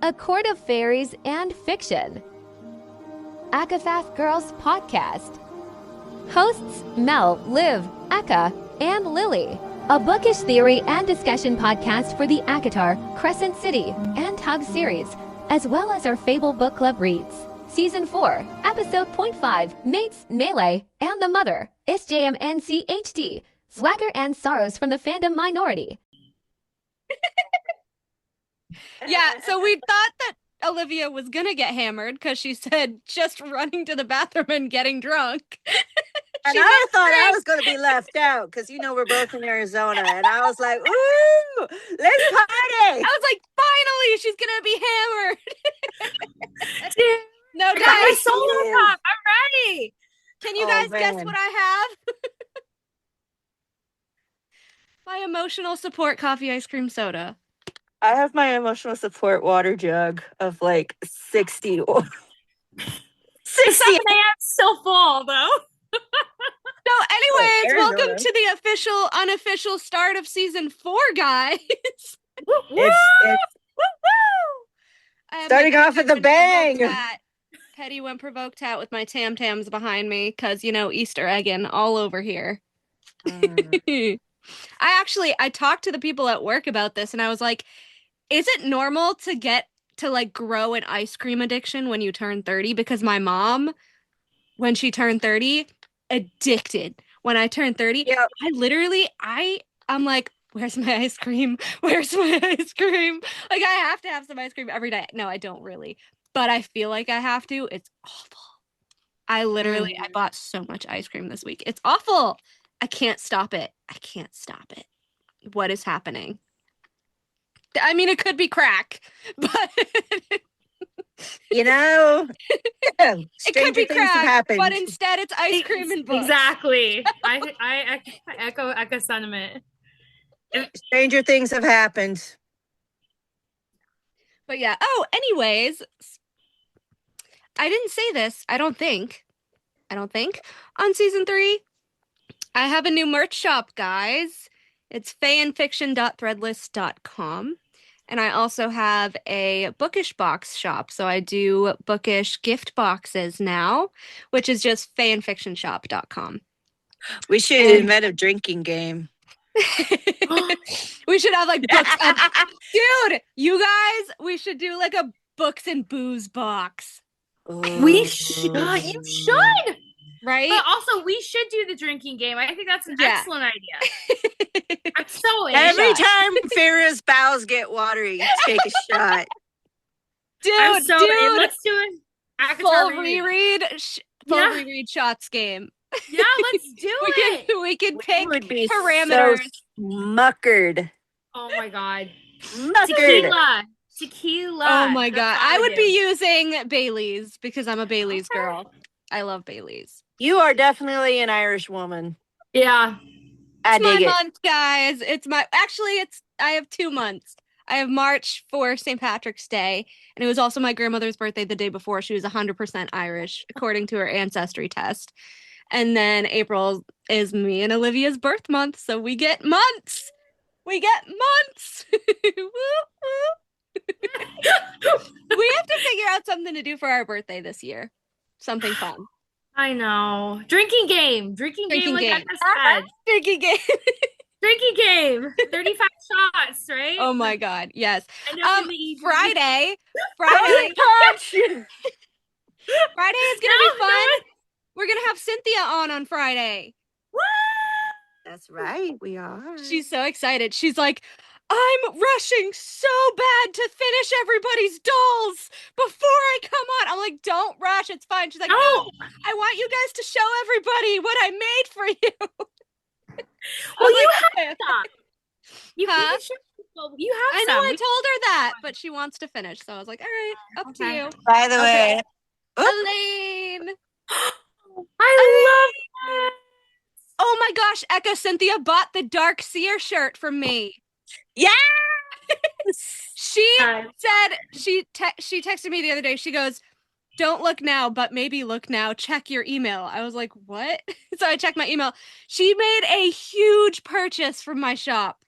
A Court of Fairies and Fiction. Akafath Girls Podcast. Hosts Mel, Liv, Aka, and Lily. A bookish theory and discussion podcast for the Akatar, Crescent City, and Tug series, as well as our Fable Book Club reads. Season 4, Episode 0.5, Mates, Melee, and the Mother, SJM and CHD, Swagger and Sorrows from the Fandom Minority. Yeah, so we thought that Olivia was gonna get hammered because she said just running to the bathroom and getting drunk. And I thought I was going to be left out because, you know, we're both in Arizona. And I was like, ooh, let's party. I was like, finally, she's going to be hammered. Dude, No, I got my guys. solo pop. I'm ready. Can you guys guess what I have? My emotional support coffee ice cream soda. I have my emotional support water jug of like 60. 60. The still full, though. So anyways, Arizona. welcome to the unofficial start of season 4, guys. It's I have starting my off with a bang. Petty when provoked hat with my tam-tams behind me because, you know, Easter egging all over here. I talked to the people at work about this and I was like, is it normal to like grow an ice cream addiction when you turn 30? Because my mom, when she turned 30, addicted. When I turned 30, Yep. I'm like, where's my ice cream? Where's my ice cream? Like, I have to have some ice cream every day. No, I don't really, but I feel like I have to. It's awful. I bought so much ice cream this week. It's awful. I can't stop it. What is happening? I mean, it could be crack, but You know, it could be things have crack, happened. but instead it's ice cream and books. Exactly. I echo sentiment. Stranger things have happened. But yeah. Oh, anyways, I didn't say this. I don't think on season 3. I have a new merch shop, guys. It's fanfiction.threadless.com. And I also have a bookish box shop. So I do bookish gift boxes now, which is just fanfictionshop.com. We should invent a drinking game. We should have like books. Dude, you guys, we should do like a books and booze box. We should. You should. Right? But also, we should do the drinking game. I think that's an excellent idea. I'm so in. Every time Farrah's bowels get watery, take a shot. Dude, I'm so in. Let's do it. Full reread shots game. Yeah, let's do it. We could pick would be parameters. So muckered. Oh my god. Muckered. Tequila. Oh my god. I would be using Bailey's because I'm a Bailey's girl. I love Bailey's. You are definitely an Irish woman. Yeah. I It's dig my it. month, guys. I have 2 months. I have March for St. Patrick's Day, and it was also my grandmother's birthday the day before. She was 100% Irish, according to her ancestry test. And then April is me and Olivia's birth month, so we get months. We have to figure out something to do for our birthday this year. Something fun. I know. Drinking game. Drinking game. Like I said. Drinking game. Drinking game. 35 shots, right? Oh my god, yes. Friday Friday is gonna be fun. We're gonna have Cynthia on Friday. What? That's right, we are. She's so excited. She's like, I'm rushing so bad to finish everybody's dolls before I come on. I'm like, don't rush. It's fine. She's like, no, I want you guys to show everybody what I made for you. Well, you have some. You Huh? have I know some. I told her that, but she wants to finish. So I was like, all right, up to you. By the way, Elaine. I love that. Oh my gosh, Echo Cynthia bought the Dark Seer shirt from me. yeah. She said she texted me the other day. She goes, "Don't look now, but maybe look now. Check your email." I was like, "What?" So I checked my email. She made a huge purchase from my shop.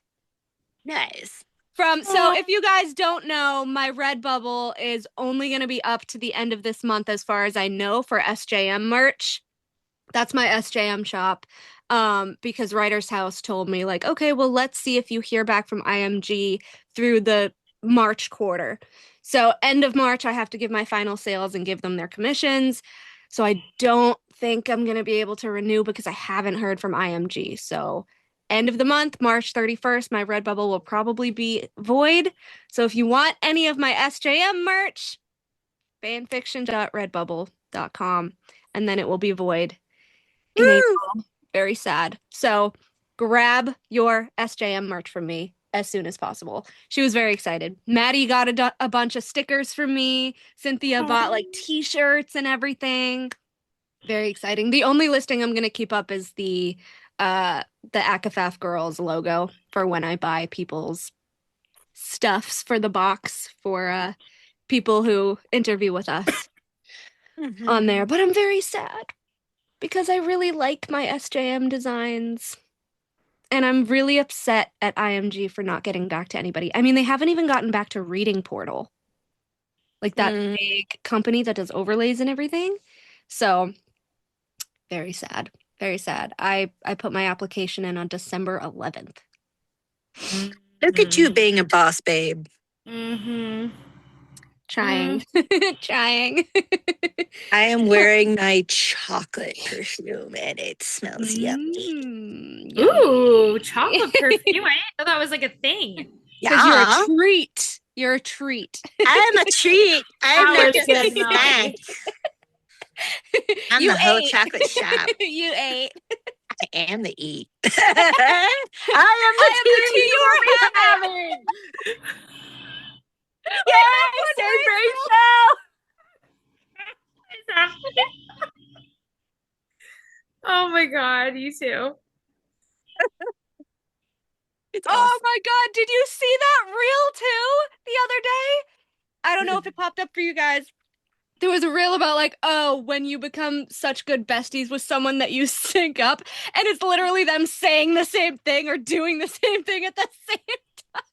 Nice. So if you guys don't know, my Redbubble is only going to be up to the end of this month, as far as I know, for SJM merch. That's my SJM shop. Because Writer's House told me, like, okay, well, let's see if you hear back from IMG through the March quarter. So end of March, I have to give my final sales and give them their commissions. So I don't think I'm going to be able to renew because I haven't heard from IMG. So end of the month, March 31st, my Redbubble will probably be void. So if you want any of my SJM merch, fanfiction.redbubble.com, and then it will be void in April. Very sad. So grab your SJM merch from me as soon as possible. She was very excited. Maddie got a bunch of stickers from me. Cynthia bought like t-shirts and everything. Very exciting. The only listing I'm going to keep up is the ACAFAF Girls logo for when I buy people's stuffs for the box for people who interview with us on there. But I'm very sad because I really like my SJM designs. And I'm really upset at IMG for not getting back to anybody. I mean, they haven't even gotten back to Reading Portal. Like that big company that does overlays and everything. So, very sad. Very sad. I put my application in on December 11th. Look at you being a boss, babe. Trying. Trying. I am wearing my chocolate perfume and it smells yummy. Ooh, chocolate perfume. I didn't know that was like a thing. Because you're a treat. You're a treat. I'm a treat. I'm not just a snack. I'm the whole chocolate shop. You ate. I am the eat. I am the tea you are having. Yes, Rachel. Oh my god, you too. Oh my god, did you see that reel too the other day? I don't know if it popped up for you guys. There was a reel about like, oh, when you become such good besties with someone that you sync up, and it's literally them saying the same thing or doing the same thing at the same time.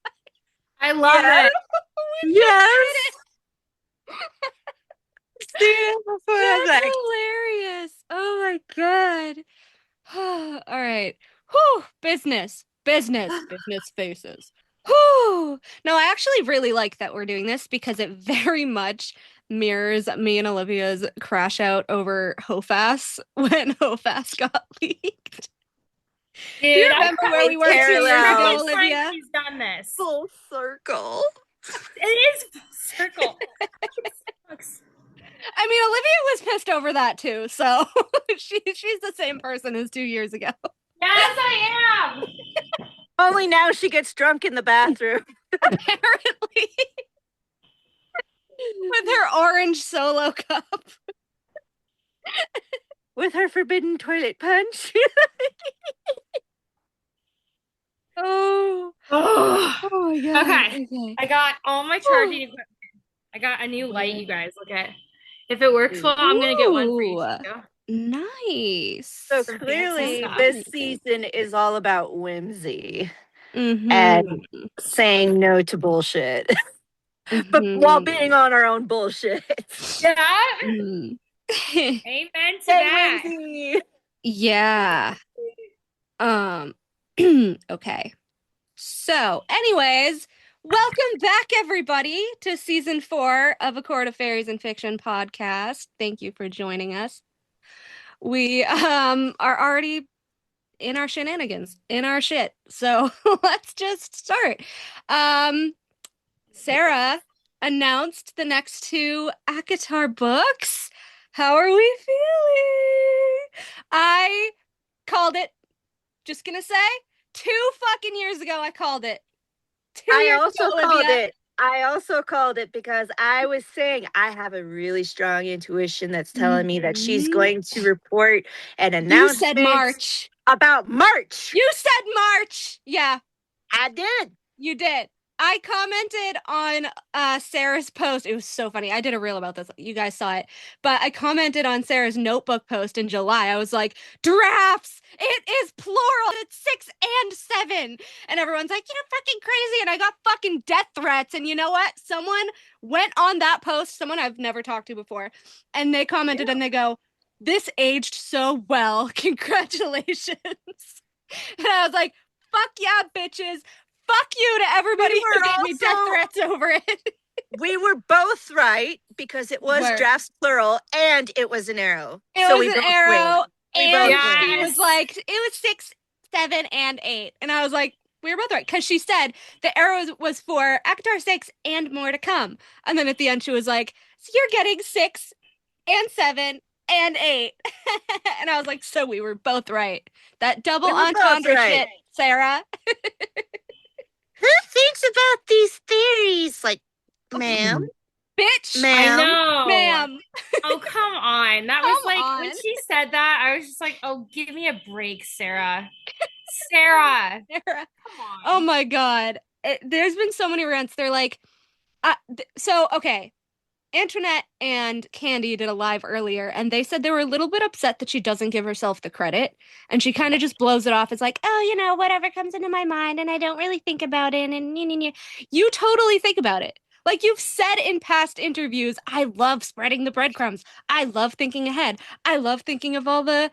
I love it. Yes. That's hilarious. Oh my god. All right. Whew. Business faces. Whew. No, I actually really like that we're doing this because it very much mirrors me and Olivia's crash out over Hofas when Hofas got leaked. Dude, Do you remember where we were 2 years ago, Olivia? He's done this. Full circle. It is full circle. I mean, Olivia was pissed over that too, so she's the same person as 2 years ago. Yes, I am. Only now she gets drunk in the bathroom. Apparently. With her orange solo cup. With her forbidden toilet punch. Oh my god. Okay. I got all my charging equipment. I got a new light, you guys. Look at. If it works well, I'm gonna get one for you. Nice. So clearly this season is all about whimsy Mm-hmm. and saying no to bullshit. But while being on our own bullshit. Yeah. Mm. Amen to that. Whimsy. Yeah. Okay. So, anyways, welcome back, everybody, to season 4 of A Court of Fairies and Fiction podcast. Thank you for joining us. We are already in our shenanigans, in our shit. So let's just start. Sarah announced the next 2 ACOTAR books. How are we feeling? I called it. Just gonna say, 2 fucking years ago, I called it. I also called it because I was saying I have a really strong intuition that's telling me that she's going to report an announcement. You said March. About March. You said March. Yeah. I did. You did. I commented on Sarah's post. It was so funny. I did a reel about this. You guys saw it. But I commented on Sarah's notebook post in July. I was like, drafts! It is plural. It's 6 and 7. And everyone's like, you're fucking crazy. And I got fucking death threats. And you know what? Someone went on that post, someone I've never talked to before, and they commented and they go, this aged so well. Congratulations. And I was like, fuck yeah, bitches. Fuck you to everybody who gave me death threats over it. We were both right because it was drafts plural and it was an arrow. It was an arrow. And win. She was like, it was 6, 7, and 8. And I was like, we were both right. Because she said the arrow was for Akatar 6 and more to come. And then at the end, she was like, so you're getting 6 and 7 and 8. And I was like, so we were both right. That double entendre shit, Sarah. Who thinks about these theories? Like, ma'am? Bitch. Ma'am? I know. Ma'am. Oh, come on. That was like, when she said that, I was just like, oh, give me a break, Sarah. Sarah. Come on. Oh my God. There's been so many rants. They're like, okay. Antoinette and Candy did a live earlier, and they said they were a little bit upset that she doesn't give herself the credit, and she kind of just blows it off as like, oh, you know, whatever comes into my mind, and I don't really think about it, and you totally think about it. Like you've said in past interviews, I love spreading the breadcrumbs. I love thinking ahead. I love thinking of all the,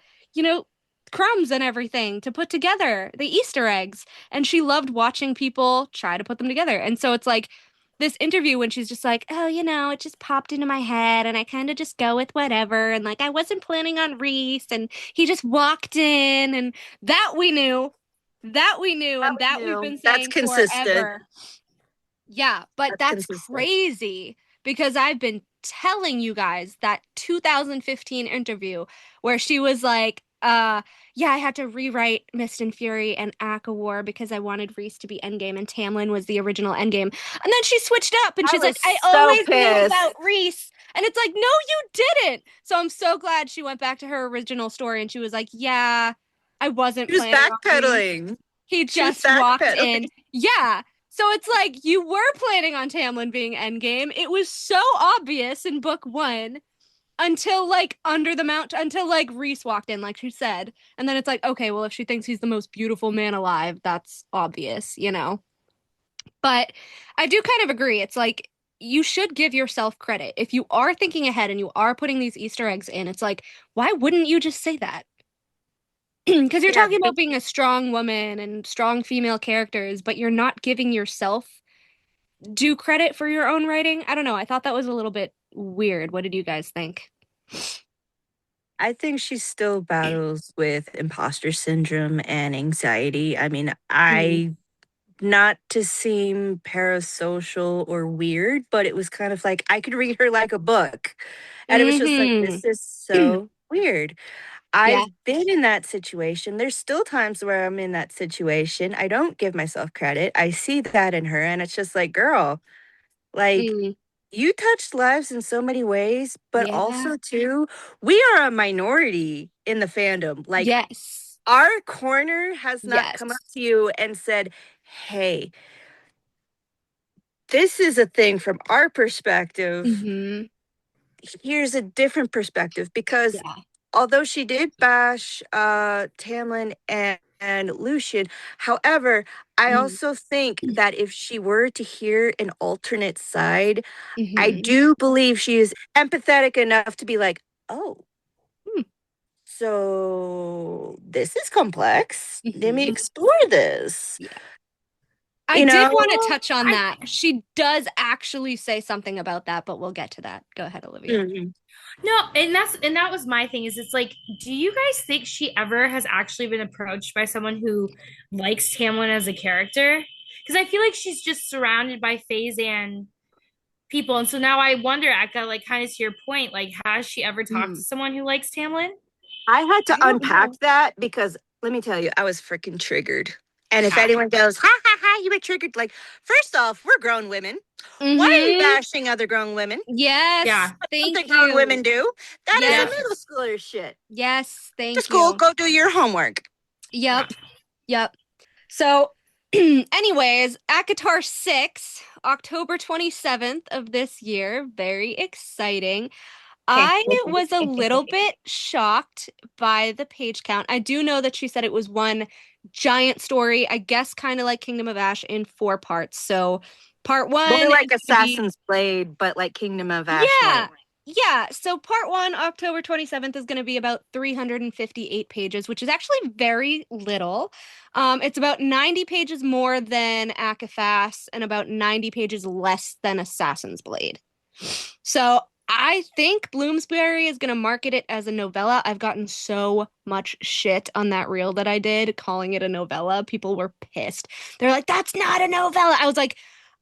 crumbs and everything to put together, the Easter eggs, and she loved watching people try to put them together. And so it's like, this interview when she's just like, oh, it just popped into my head and I kind of just go with whatever. And like, I wasn't planning on Reese and he just walked in and that we knew. We've been saying forever. Yeah, but that's crazy because I've been telling you guys that 2015 interview where she was like, yeah, I had to rewrite Mist and Fury and Aka War because I wanted Reese to be Endgame and Tamlin was the original Endgame. And then she switched up and she's like, I always knew about Reese. And it's like, no, you didn't. So I'm so glad she went back to her original story and she was like, yeah, I wasn't planning on backpedaling. He just walked in. Yeah. So it's like, you were planning on Tamlin being Endgame. It was so obvious in book 1. Until Reese walked in, like she said. And then it's like, okay, well, if she thinks he's the most beautiful man alive, that's obvious, But I do kind of agree. It's like, you should give yourself credit. If you are thinking ahead and you are putting these Easter eggs in, it's like, why wouldn't you just say that? Because you're talking about being a strong woman and strong female characters, but you're not giving yourself due credit for your own writing. I don't know. I thought that was a little bit weird. What did you guys think? I think she still battles with imposter syndrome and anxiety. I mean, not to seem parasocial or weird, but it was kind of like I could read her like a book. And it was just like, this is so weird. I've been in that situation. There's still times where I'm in that situation. I don't give myself credit. I see that in her, and it's just like, girl, like, you touched lives in so many ways, but also, too, we are a minority in the fandom. Like, our corner has not come up to you and said, hey, this is a thing from our perspective. Here's a different perspective. Because although she did bash Tamlin and Lucian, however, I also think that if she were to hear an alternate side, I do believe she is empathetic enough to be like, oh, so this is complex. Let me explore this. I did want to touch on that. She does actually say something about that, but we'll get to that. Go ahead, Olivia. No, and that was my thing. Is it's like, do you guys think she ever has actually been approached by someone who likes Tamlin as a character? Because I feel like she's just surrounded by Phazan people, and so now I wonder, Eka, like, kind of to your point, like, has she ever talked to someone who likes Tamlin? I had to unpack that because let me tell you, I was freaking triggered. And if anyone goes, ha ha ha, you were triggered. Like, first off, we're grown women. Why are you bashing other grown women? Yes. Yeah. Thank you. Grown women do. That is a middle schooler shit. Yes. Thank you. Just go do your homework. Yep. So Anyways, ACOTAR 6, October 27th of this year. Very exciting. I was a little bit shocked by the page count. I do know that she said it was one giant story, I guess kind of like Kingdom of Ash in 4 parts. So part 1 More like is gonna be- Assassin's Blade, but like Kingdom of Ash. Yeah. Yeah, so part 1, October 27th, is going to be about 358 pages, which is actually very little. It's about 90 pages more than ACOFAS and about 90 pages less than Assassin's Blade. So I think Bloomsbury is going to market it as a novella. I've gotten so much shit on that reel that I did calling it a novella. People were pissed. They're like, that's not a novella. I was like,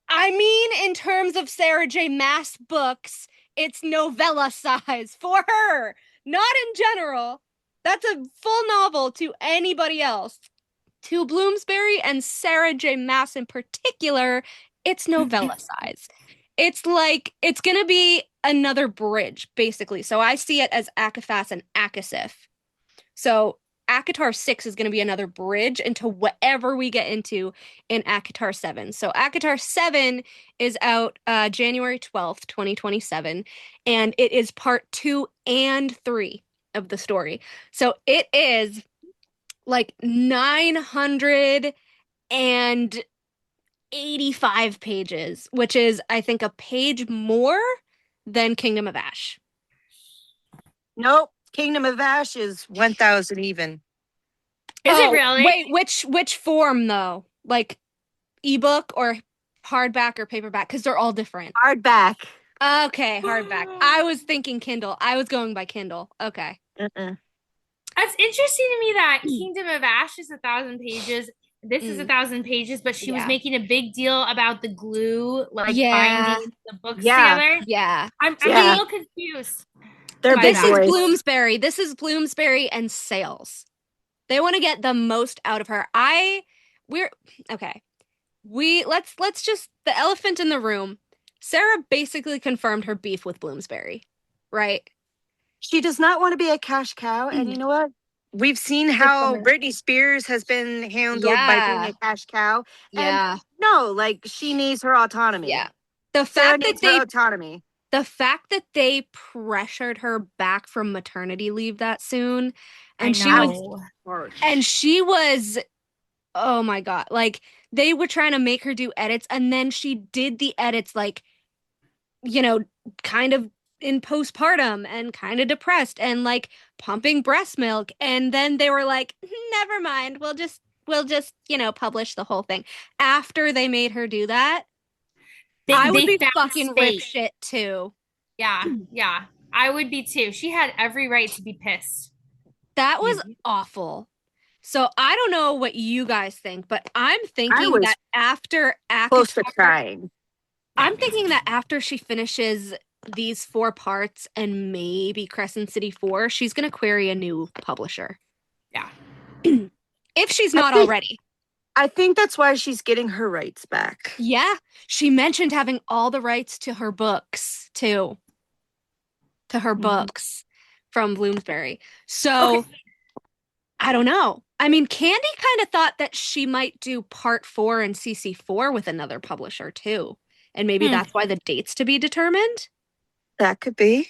I mean, in terms of Sarah J. Maas books, it's novella size for her, not in general. That's a full novel to anybody else. To Bloomsbury and Sarah J. Maas in particular, it's novella size. It's like, it's going to be another bridge, basically. So I see it as ACOFAS and ACOSIF. So ACOTAR 6 is going to be another bridge into whatever we get into in ACOTAR 7. So ACOTAR 7 is out January 12th, 2027, and it is part 2 and 3 of the story. So it is like 985 pages, which is, I think, a page more than Kingdom of Ash. Nope. Kingdom of Ash is 1,000 even. Is it really? Wait, which form though? Like ebook or hardback or paperback? Because they're all different. Hardback. Okay, hardback. I was thinking Kindle. I was going by Kindle. Okay. That's interesting to me that Kingdom of Ash is 1,000 pages. This is 1,000 pages, but she was making a big deal about the glue, like binding the books together. Yeah. I'm a little confused. This is Bloomsbury. This is Bloomsbury and sales. They want to get the most out of her. Let's just, the elephant in the room. Sarah basically confirmed her beef with Bloomsbury, right? She does not want to be a cash cow, and you know what? We've seen how Britney Spears has been handled by being a cash cow. And no, like she needs her autonomy. Yeah. The fact that they pressured her back from maternity leave that soon, and she was, oh my God, like they were trying to make her do edits, and then she did the edits like, you know, kind of in postpartum and kind of depressed and like pumping breast milk, and then they were like, never mind, we'll just publish the whole thing. After they made her do that, I would be fucking rip shit too. Yeah, I would be too. She had every right to be pissed. That was awful. So I don't know what you guys think, but I'm thinking that after close to crying. I'm thinking that after she finishes these 4 parts and maybe Crescent City 4, she's going to query a new publisher. Yeah. If she's not already. I think that's why she's getting her rights back. Yeah. She mentioned having all the rights to her books, too. To her books from Bloomsbury. So, I don't know. I mean, Candy kind of thought that she might do part 4 and CC4 with another publisher, too. And maybe that's why the date's to be determined? That could be.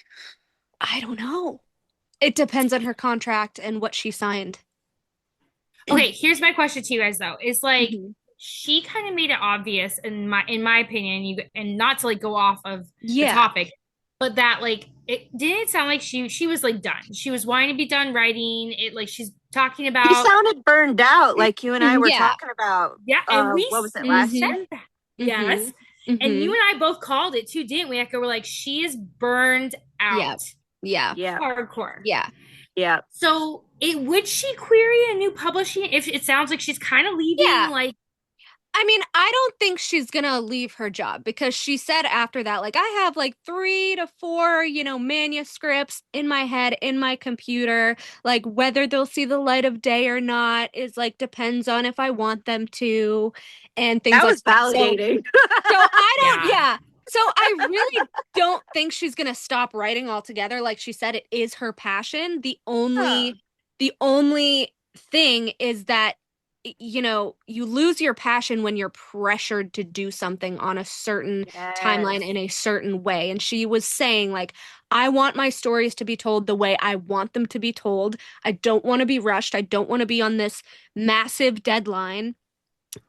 I don't know. It depends on her contract and what she signed. Okay, here's my question to you guys though. Is like she kind of made it obvious in my opinion, and not to like go off of the topic, but that like it didn't sound like she was like done. She was wanting to be done writing it. Like she's talking about. She sounded burned out, like you and I were talking about. Yeah, and we what was it last year? Yes. And you and I both called it too, didn't we, Echo? We're like, she is burned out. Yeah. Hardcore. Yeah. So would she query a new publishing if it sounds like she's kind of leaving? Like, I mean, I don't think she's gonna leave her job, because she said after that, like, I have like 3 to 4, manuscripts in my head, in my computer. Like, whether they'll see the light of day or not is like depends on if I want them to, and things like that. That was validating. So I don't, So I really don't think she's gonna stop writing altogether. Like she said, it is her passion. The only thing is that you know, you lose your passion when you're pressured to do something on a certain timeline in a certain way. And she was saying, like, I want my stories to be told the way I want them to be told. I don't want to be rushed. I don't want to be on this massive deadline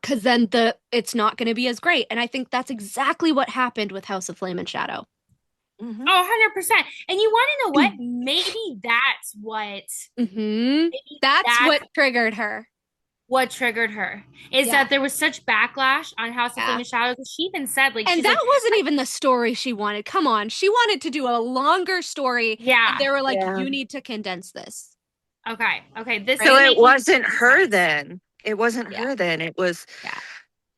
because then it's not going to be as great. And I think that's exactly what happened with House of Flame and Shadow. Mhm. Oh, 100%. And you want to know what? Maybe that's what Mm-hmm. That's what triggered her. What triggered her is that there was such backlash on House of Flame and Shadow. Because she even said, like, and she's that like, wasn't even the story she wanted. Come on, she wanted to do a longer story. Yeah. And they were like, Yeah. you need to condense this. Okay. This So is it making wasn't her sense. then. It wasn't her then. It was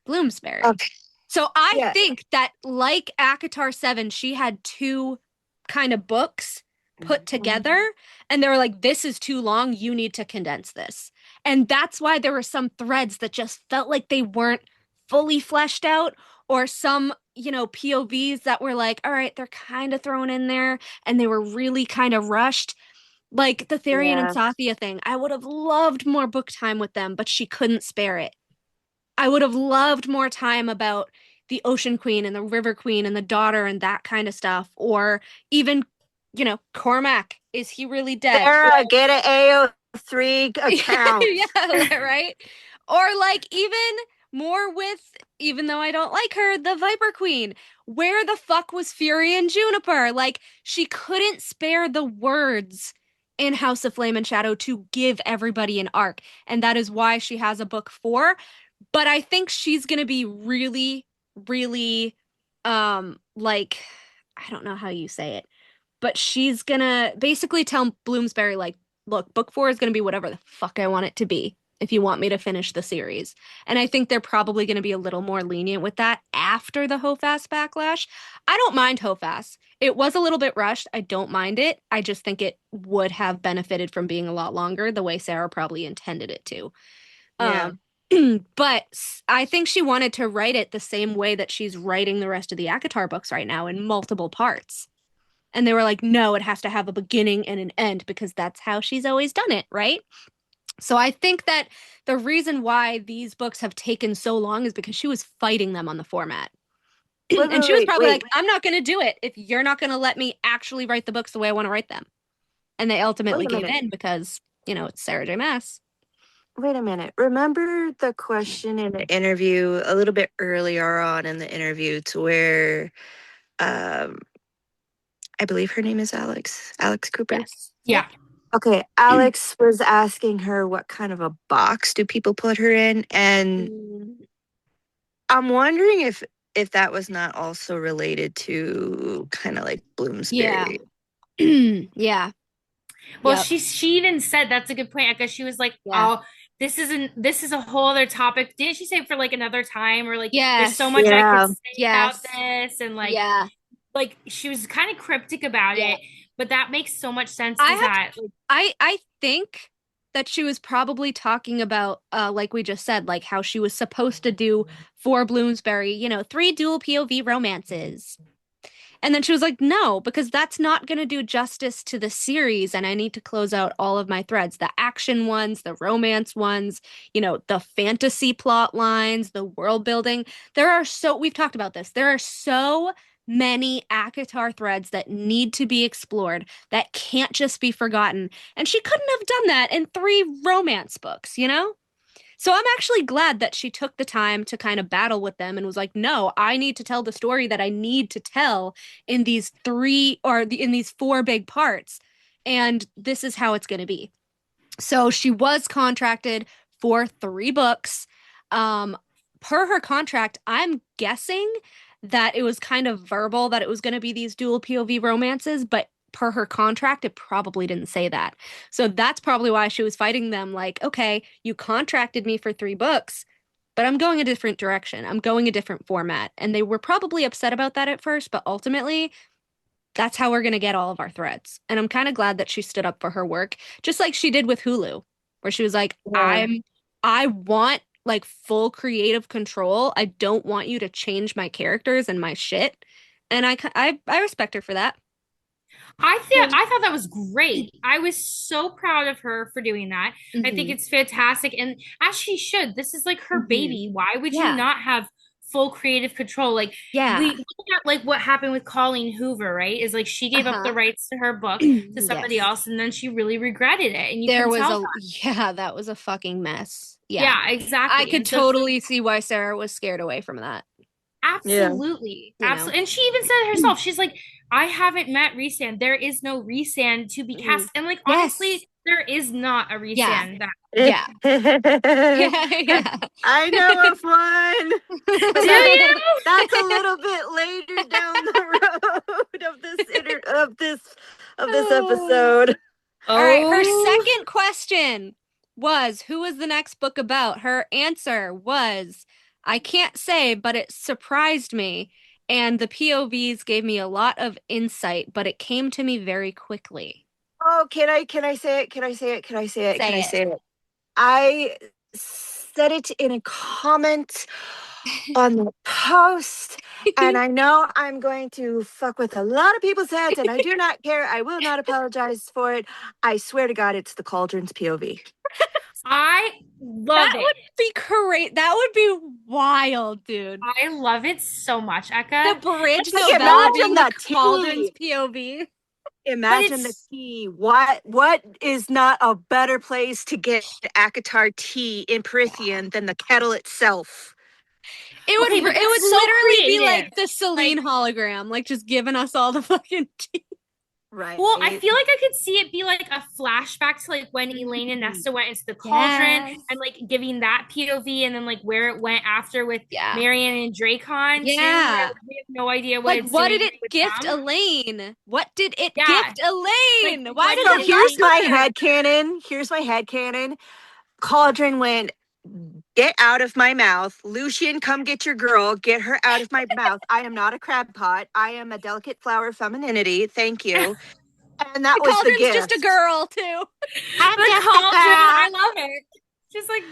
Bloomsbury. Okay. So I Yeah. think that, like ACOTAR 7, she had two kind of books put together, and they were like, this is too long. You need to condense this. And that's why there were some threads that just felt like they weren't fully fleshed out, or some, you know, POVs that were like, all right, they're kind of thrown in there, and they were really kind of rushed. Like the Therian and Sathya thing. I would have loved more book time with them, but she couldn't spare it. I would have loved more time about the Ocean Queen and the River Queen and the daughter and that kind of stuff. Or even, you know, Cormac. Is he really dead? Sarah, get an AO3 account. Yeah, right? Or like even more with, even though I don't like her, the Viper Queen. Where the fuck was Fury and Juniper? Like, she couldn't spare the words in House of Flame and Shadow to give everybody an arc. And that is why she has a book 4. But I think she's gonna be really, really, like, I don't know how you say it, but she's gonna basically tell Bloomsbury, like, look, book 4 is gonna be whatever the fuck I want it to be if you want me to finish the series. And I think they're probably gonna be a little more lenient with that after the Hofas backlash. I don't mind Hofas. It was a little bit rushed. I don't mind it. I just think it would have benefited from being a lot longer, the way Sarah probably intended it to. Yeah. But I think she wanted to write it the same way that she's writing the rest of the ACOTAR books right now, in multiple parts. And they were like, no, it has to have a beginning and an end because that's how she's always done it, right? So I think that the reason why these books have taken so long is because she was fighting them on the format. And she was probably like, I'm not going to do it if you're not going to let me actually write the books the way I want to write them. And they ultimately gave in because, you know, it's Sarah J. Maas. Wait a minute. Remember the question in the interview a little bit earlier on in the interview to where I believe her name is Alex Cooper? Yes. Yeah. Okay, Alex was asking her what kind of a box do people put her in, and I'm wondering if that was not also related to kind of like Bloomsbury. Yeah. Well, she even said that's a good point because she was like, "Oh, this is a whole other topic." Didn't she say for like another time or like there's so much I could say about this and like she was kind of cryptic about it, but that makes so much sense. I think that she was probably talking about like we just said, like how she was supposed to do for Bloomsbury, you know, 3 dual POV romances. And then she was like, no, because that's not going to do justice to the series. And I need to close out all of my threads, the action ones, the romance ones, you know, the fantasy plot lines, the world building. We've talked about this. There are so many ACOTAR threads that need to be explored that can't just be forgotten. And she couldn't have done that in 3 romance books, you know? So I'm actually glad that she took the time to kind of battle with them and was like, no, I need to tell the story that I need to tell in these 4 big parts. And this is how it's going to be. So she was contracted for 3 books. Per her contract, I'm guessing that it was kind of verbal that it was going to be these dual POV romances, but per her contract, it probably didn't say that. So that's probably why she was fighting them like, okay, you contracted me for 3 books, but I'm going a different direction. I'm going a different format. And they were probably upset about that at first, but ultimately, that's how we're going to get all of our threads. And I'm kind of glad that she stood up for her work, just like she did with Hulu, where she was like, I want like full creative control. I don't want you to change my characters and my shit. And I respect her for that. I thought that was great. I was so proud of her for doing that. I think Mhm. it's fantastic, and as she should. This is like her Mhm. baby. Why would you Yeah. not have full creative control? Like Yeah. we look at like what happened with Colleen Hoover, right? Is like she gave up the rights to her book to somebody Yes. else, and then she really regretted it. And you There can was tell that was a fucking mess. Yeah. yeah, exactly. I could And so totally see why Sarah was scared away from that. absolutely. You know. Absolutely. And she even said it herself. She's like, I haven't met Rhysand. There is no Rhysand to be cast. And like honestly, Yes. there is not a Rhysand that Yeah. Yeah. I know of one. But do you? that's a little bit later down the road of this episode. All right. Her Oh. second question was, who was the next book about? Her answer was, I can't say, but it surprised me. And the POVs gave me a lot of insight, but it came to me very quickly. Oh, can I say it? Can I say it? Can I say it? Say Can I it. say it? I said it in a comment on the post, and I know I'm going to fuck with a lot of people's heads, and I do not care. I will not apologize for it. I swear to God, it's the Cauldron's POV. I love That it. would be great. That would be wild, dude. I love it so much, The Eka. bridge Like, novella imagine being the the Cauldron's tea. POV. Imagine the tea. What is not a better place to get ACOTAR tea in Prithian than the kettle itself? It would Okay, but it would that's so literally be creative. like the Celine hologram, like just giving us all the fucking tea. Right. Well, I feel like I could see it be like a flashback to like when Elaine and Nesta went into the cauldron Yes. and like giving that POV and then like where it went after with Yeah. Marianne and Dracon too. Yeah. Where we have no idea what Like, it's what doing did it with gift them. Elaine? What did it Yeah. gift Elaine? Like, Why what did So it here's gift my her? headcanon. Here's my headcanon. Cauldron went, get out of my mouth. Lucian, come get your girl. Get her out of my mouth. I am not a crab pot. I am a delicate flower of femininity. Thank you. And that The was the Cauldron's gift. just a girl too. The cauldron, I love it. Just like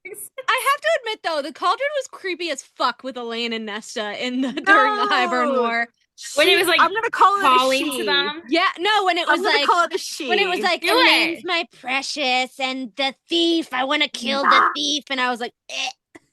I have to admit though, the Cauldron was creepy as fuck with Elaine and Nesta during the Hybern War. when it was like I'm gonna call it a calling she. to them. Yeah, no, when it was I'm gonna like call it a she. when it was like Do Elaine's it. my precious and the thief, I want to kill the thief, and I was like, eh.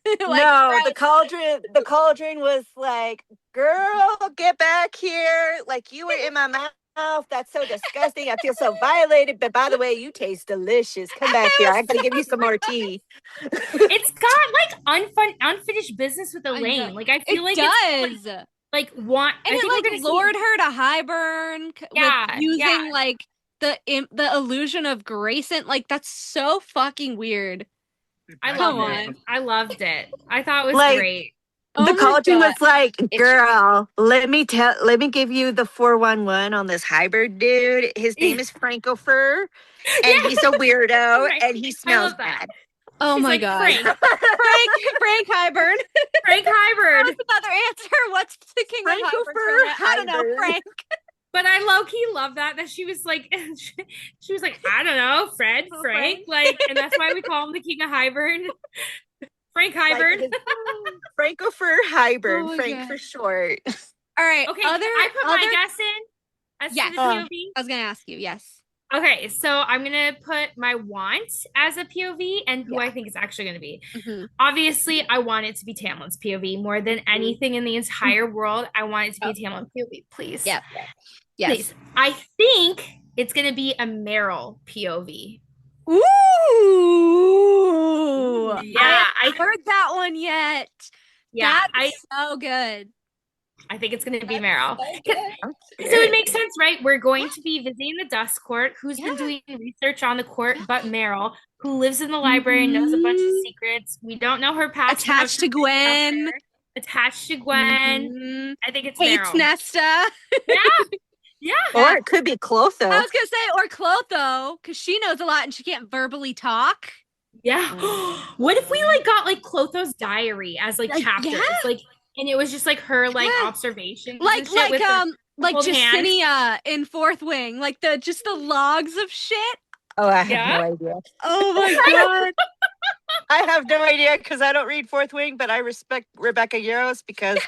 Like, no, the gross. cauldron was like, girl, get back here. Like, you were in my mouth. That's so disgusting. I feel so violated. But by the way, you taste delicious. Come back here. I gotta give you some more tea. It's got like unfinished business with Elaine. Like I feel like does. It's like want And I it think we're like gonna lured see her to Hybern Yeah, with using yeah. like the illusion of Grayson. Like that's so fucking weird. I Come loved on. it. I loved it. I thought it was Like, great. Oh the my cauldron God. was like, girl, let me give you the 411 on this hybrid dude. His name is Frankofer, and he's a weirdo, Right. and he I smells love that. bad. Oh She's my like, God. Frank Frank Hybern. Hybrid. What's another answer? What's the king of Hybern? Frankofer I don't know, Hybern. Frank. But I low-key love that she was like she was like, I don't know, Frank. Like, and that's why we call him the king of Hybern. Frank Hybern. Like Frankofer Hybern, Oh my Frank God. for short. All right. Okay, can I put my guess in as Yes. to the POV? I was gonna ask you. Yes. Okay, so I'm gonna put my want as a POV and who I think it's actually gonna be. Mhm. Obviously, I want it to be Tamlin's POV more than anything in the entire world. I want it to be a Tamlin POV, please. Yeah. Yes. Please. I think it's gonna be a Meryl POV. Ooh. Yeah, I haven't heard that one yet. Yeah, That's so good. I think it's gonna be Meryl. So So it makes sense, right? We're going to be visiting the Dust Court. Who's been doing research on the court but Meryl, who lives in the library and knows a bunch of secrets. We don't know her past. Attached to Gwen. Attached to Gwen. Mhm. I think it's Hates Meryl. Nesta. Yeah. Yeah. Or it could be Clotho. I was gonna say, or Clotho, because she knows a lot and she can't verbally talk. Yeah. What if we like got like Clotho's diary as like chapters? Yeah. Like, and it was just like her like Yeah. observations. Like and shit with her hold hands. Justinia in Fourth Wing, like the logs of shit. Oh, I have Yeah? no idea. Oh my God. I have no idea because I don't read Fourth Wing, but I respect Rebecca Yarros because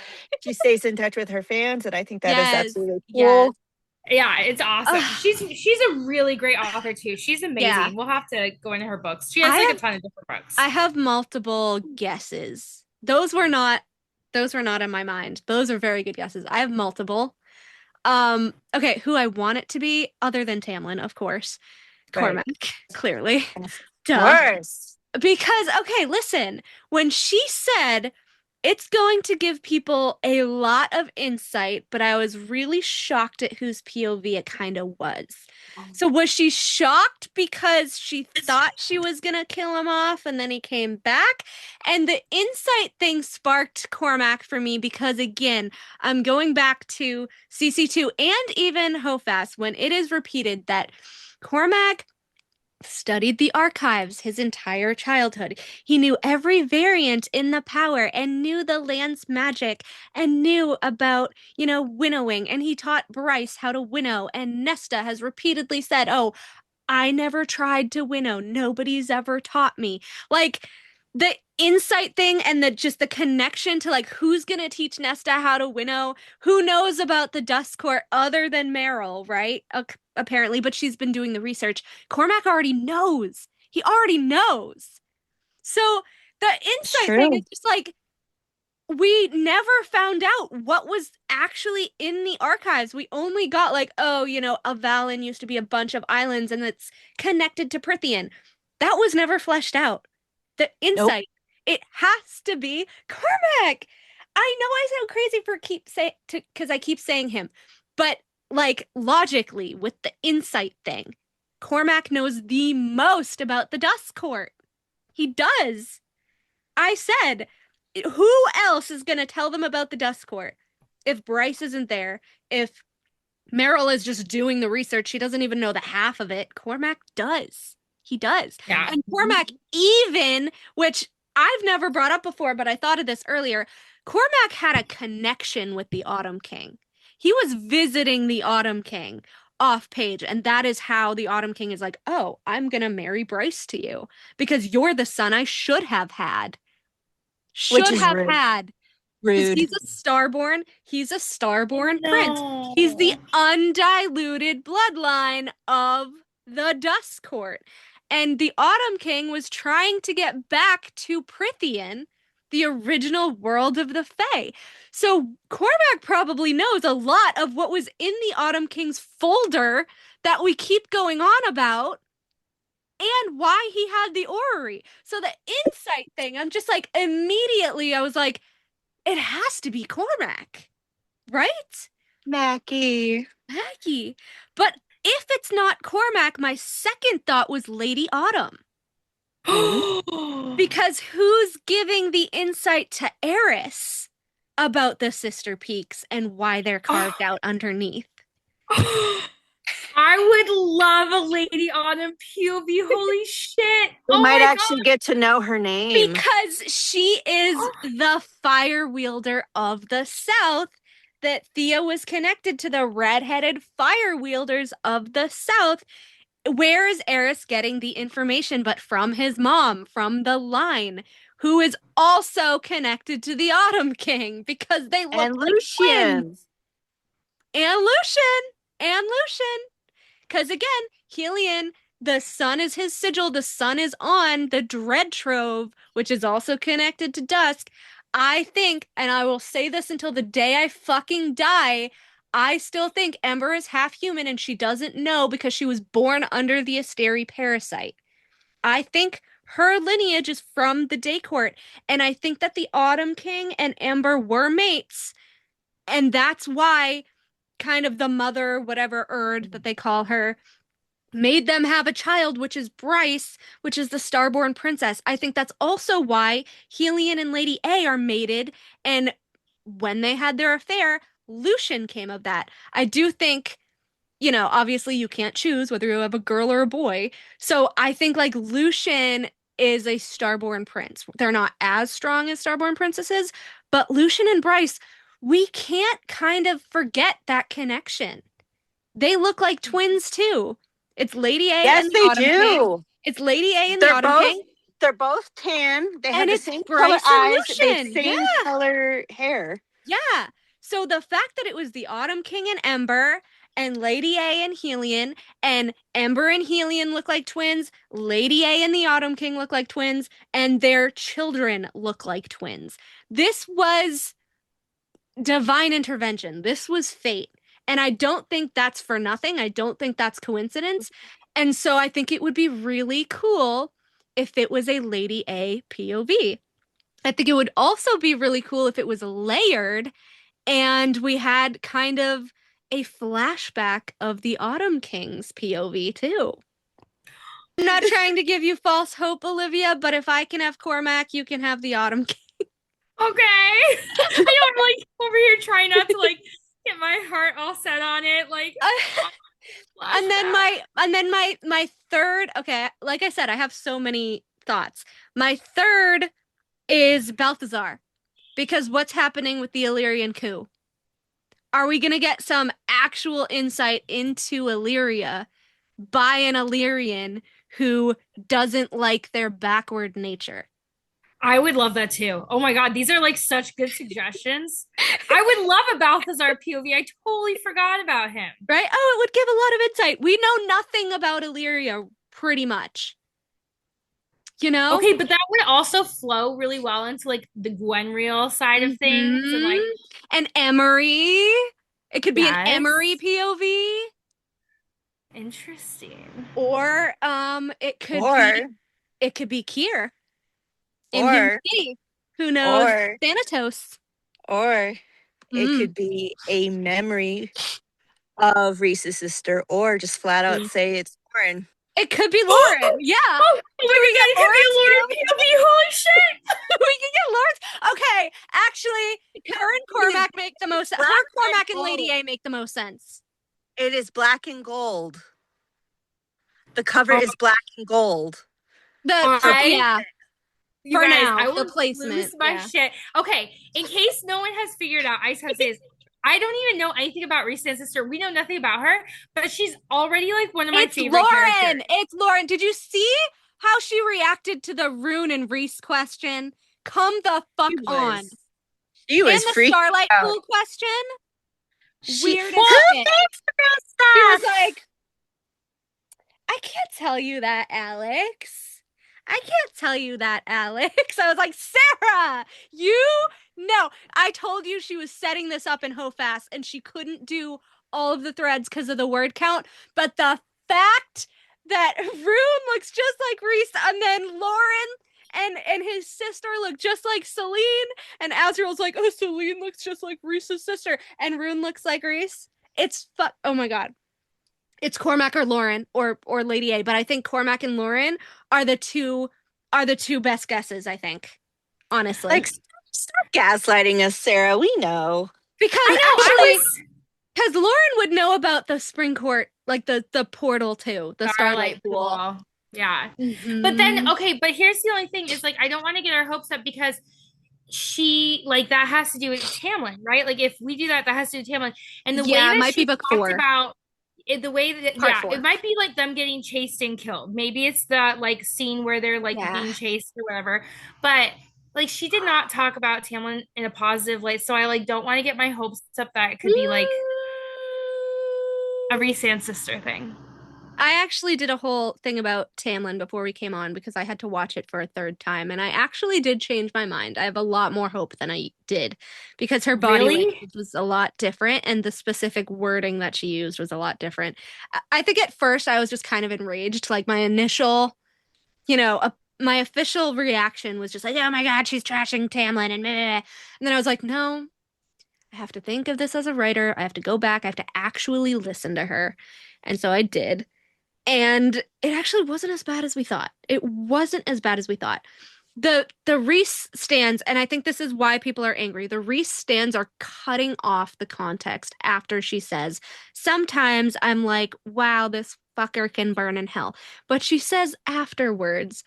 she stays in touch with her fans, and I think that is Yes, absolutely cool. yes. Yeah, it's awesome. Ugh. She's a really great author too. She's amazing. Yeah. We'll have to go into her books. She has like a ton of different books. I have multiple guesses. Those were not in my mind. Those are very good guesses. I have multiple. Okay, who I want it to be, other than Tamlin, of course. Right. Cormac, clearly. Of Duh. course. Because, okay, listen, when she said it's going to give people a lot of insight, but I was really shocked at whose POV it kind of was. So was she shocked because she thought she was going to kill him off and then he came back? And the insight thing sparked Cormac for me because, again, I'm going back to CC2 and even Hofas when it is repeated that Cormac studied the archives his entire childhood. He knew every variant in the power and knew the land's magic and knew about, winnowing. And he taught Bryce how to winnow. And Nesta has repeatedly said, "Oh, I never tried to winnow. Nobody's ever taught me." Like, the insight thing and the connection to like who's gonna teach Nesta how to winnow, who knows about the Dust Court other than Meryl, right? Apparently, but she's been doing the research. Cormac already knows. He already knows. So the insight thing is just like, we never found out what was actually in the archives. We only got like, Avalon used to be a bunch of islands and it's connected to Prithian. That was never fleshed out. The insight, It has to be Cormac. I know I sound crazy because I keep saying him, but like logically with the insight thing, Cormac knows the most about the Dust Court. He does. I said, who else is going to tell them about the Dust Court? If Bryce isn't there, if Meryl is just doing the research, she doesn't even know the half of it. Cormac does. He does. Yeah. And Cormac which I've never brought up before, but I thought of this earlier, Cormac had a connection with the Autumn King. He was visiting the Autumn King off page, and that is how the Autumn King is like, "Oh, I'm going to marry Bryce to you because you're the son I should have had." Rude. Rude. He's a starborn. He's a starborn prince. He's the undiluted bloodline of the Dust Court. And the Autumn King was trying to get back to Prithian, the original world of the Fae. So Cormac probably knows a lot of what was in the Autumn King's folder that we keep going on about and why he had the orrery. So the insight thing, I'm just like, immediately I was like, it has to be Cormac, right? Mackie. But if it's not Cormac, my second thought was Lady Autumn. Because who's giving the insight to Eris about the Sister Peaks and why they're carved out underneath? I would love a Lady Autumn POV. Holy shit. We might actually get to know her name. Because she is the fire wielder of the South, that Thea was connected to the redheaded fire wielders of the South. Where is Eris getting the information but from his mom, from the line, who is also connected to the Autumn King because they look like twins. And Lucian. Because again, Helion, the sun is his sigil. The sun is on the Dread Trove, which is also connected to Dusk. I think, and I will say this until the day I fucking die, I still think Ember is half human and she doesn't know because she was born under the Asteri parasite. I think her lineage is from the Day Court, and I think that the Autumn King and Ember were mates, and that's why kind of the mother, whatever Erd that they call her, made them have a child, which is Bryce, which is the Starborn Princess. I think that's also why Helion and Lady A are mated, and when they had their affair, Lucian came of that. I do think, obviously you can't choose whether you have a girl or a boy, so I think like Lucian is a Starborn Prince. They're not as strong as Starborn Princesses, but Lucian and Bryce, we can't kind of forget that connection. They look like twins too. It's Lady A and the Autumn King. It's Lady A and the Autumn King. They're both tan. They have the same Bryce color eyes. Lucian. They have the same color hair. Yeah. So the fact that it was the Autumn King and Ember, and Lady A and Helion, and Ember and Helion look like twins. Lady A and the Autumn King look like twins, and their children look like twins. This was divine intervention. This was fate. And I don't think that's for nothing. I don't think that's coincidence. And so I think it would be really cool if it was a Lady A POV. I think it would also be really cool if it was layered and we had kind of a flashback of the Autumn King's POV too. I'm not trying to give you false hope, Olivia, but if I can have Cormac, you can have the Autumn King. Okay. I don't like over here trying not to like get my heart all set on it. Like and then my third, okay, like I said, I have so many thoughts. My third is Balthazar. Because what's happening with the Illyrian coup? Are we gonna get some actual insight into Illyria by an Illyrian who doesn't like their backward nature? I would love that too. Oh my God, these are like such good suggestions. I would love a Balthazar POV. I totally forgot about him. Right? Oh, it would give a lot of insight. We know nothing about Illyria, pretty much. You know? Okay, but that would also flow really well into like the Gwenriel side of things and like and Emery. It could be an Yes. Emery POV. Interesting. Or it could be Kier. In Or him, who knows or Thanatos. or it could be a memory of Reese's sister, or just flat out say it's Lauren. It could be Lauren. Yeah. Oh my God, it could be Lauren POV. Holy shit. We can get Lauren's. Okay, actually, her and Cormac make the most sense. Her, Cormac, and Lady A make the most sense. It is black and gold. The cover is black and gold. Yeah. You For guys, now, I will the placement. lose my shit. Okay, in case no one has figured out, I just have to say this. I don't even know anything about Reese's sister. We know nothing about her, but she's already like one of my favorite characters. It's Lauren. Did you see how she reacted to the Rune and Reese question? Come the fuck on. She was and the freaked Starlight out. Pool question. Weird as Who shit. thinks about She that? was like, I can't tell you that, Alex. I can't tell you that, Alex. I was like, Sarah, no. I told you she was setting this up in Hofast and she couldn't do all of the threads because of the word count. But the fact that Rune looks just like Reese and then Lauren and his sister look just like Celine and Azrael's like, oh, Celine looks just like Reese's sister and Rune looks like Reese. Oh my God. It's Cormac or Lauren or Lady A, but I think Cormac and Lauren are the two best guesses, I think. Honestly. Like, stop gaslighting us, Sarah. We know. Because because Lauren would know about the spring court, like the portal too, the Starlight Pool. Yeah. But then but here's the only thing is like I don't want to get our hopes up because she like that has to do with Tamlin, right? Like if we do that has to do with Tamlin. And the way that it might she be book talked 4. about the way that Part 4. it might be like them getting chased and killed. Maybe it's the like scene where they're like being chased or whatever. But like she did not talk about Tamlin in a positive light, so I like don't want to get my hopes up that it could be like a Reese and sister thing. I actually did a whole thing about Tamlin before we came on because I had to watch it for a third time, and I actually did change my mind. I have a lot more hope than I did because her body language was a lot different, and the specific wording that she used was a lot different. I think at first I was just kind of enraged. Like my initial, my official reaction was just like, "Oh my God, she's trashing Tamlin," and then I was like, "No, I have to think of this as a writer. I have to go back. I have to actually listen to her," and so I did. And it actually wasn't as bad as we thought. It wasn't as bad as we thought. The Reese stands, and I think this is why people are angry. The Reese stands are cutting off the context after she says, sometimes I'm like, wow, this fucker can burn in hell. But she says afterwards,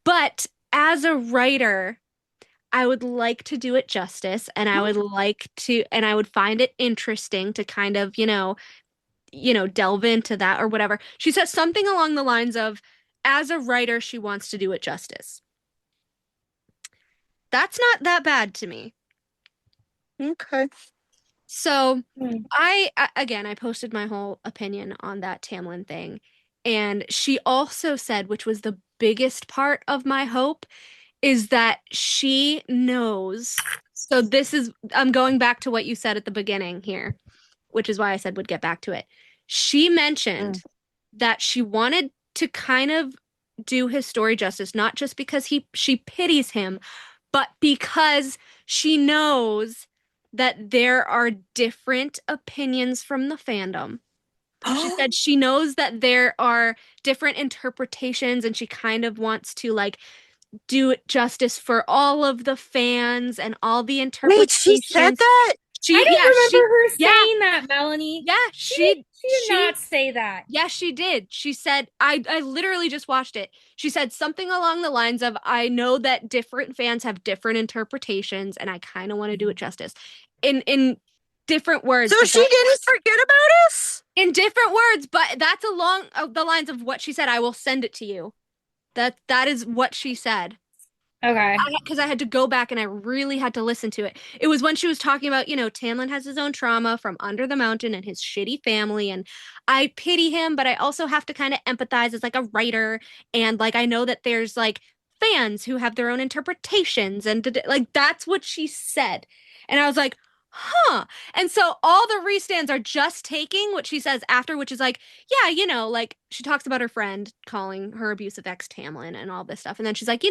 but as a writer, I would like to do it justice, and I would find it interesting to kind of, delve into that or whatever. She says something along the lines of, as a writer, she wants to do it justice. That's not that bad to me. Okay. So again, I posted my whole opinion on that Tamlin thing. And she also said, which was the biggest part of my hope, is that she knows. So I'm going back to what you said at the beginning here, which is why I said would get back to it. She mentioned that she wanted to kind of do his story justice, not just because she pities him, but because she knows that there are different opinions from the fandom. She said she knows that there are different interpretations and she kind of wants to like do it justice for all of the fans and all the Wait, she said interpretations. that? I don't remember her Yeah, saying that, Melanie. yeah, She did not say that. Yes, she did. She said, I literally just watched it. She said something along the lines of, I know that different fans have different interpretations, and I kind of want to do it justice. In different words. So she didn't forget about us? In different words, but that's along the lines of what she said. I will send it to you. That is what she said. Okay. Because I had to go back and I really had to listen to it. It was when she was talking about, Tamlin has his own trauma from under the mountain and his shitty family. And I pity him, but I also have to kind of empathize as like a writer. And like, I know that there's like fans who have their own interpretations. And like, that's what she said. And I was like, huh. And so all the restands are just taking what she says after, which is like, yeah, like she talks about her friend calling her abusive ex Tamlin and all this stuff. And then she's like,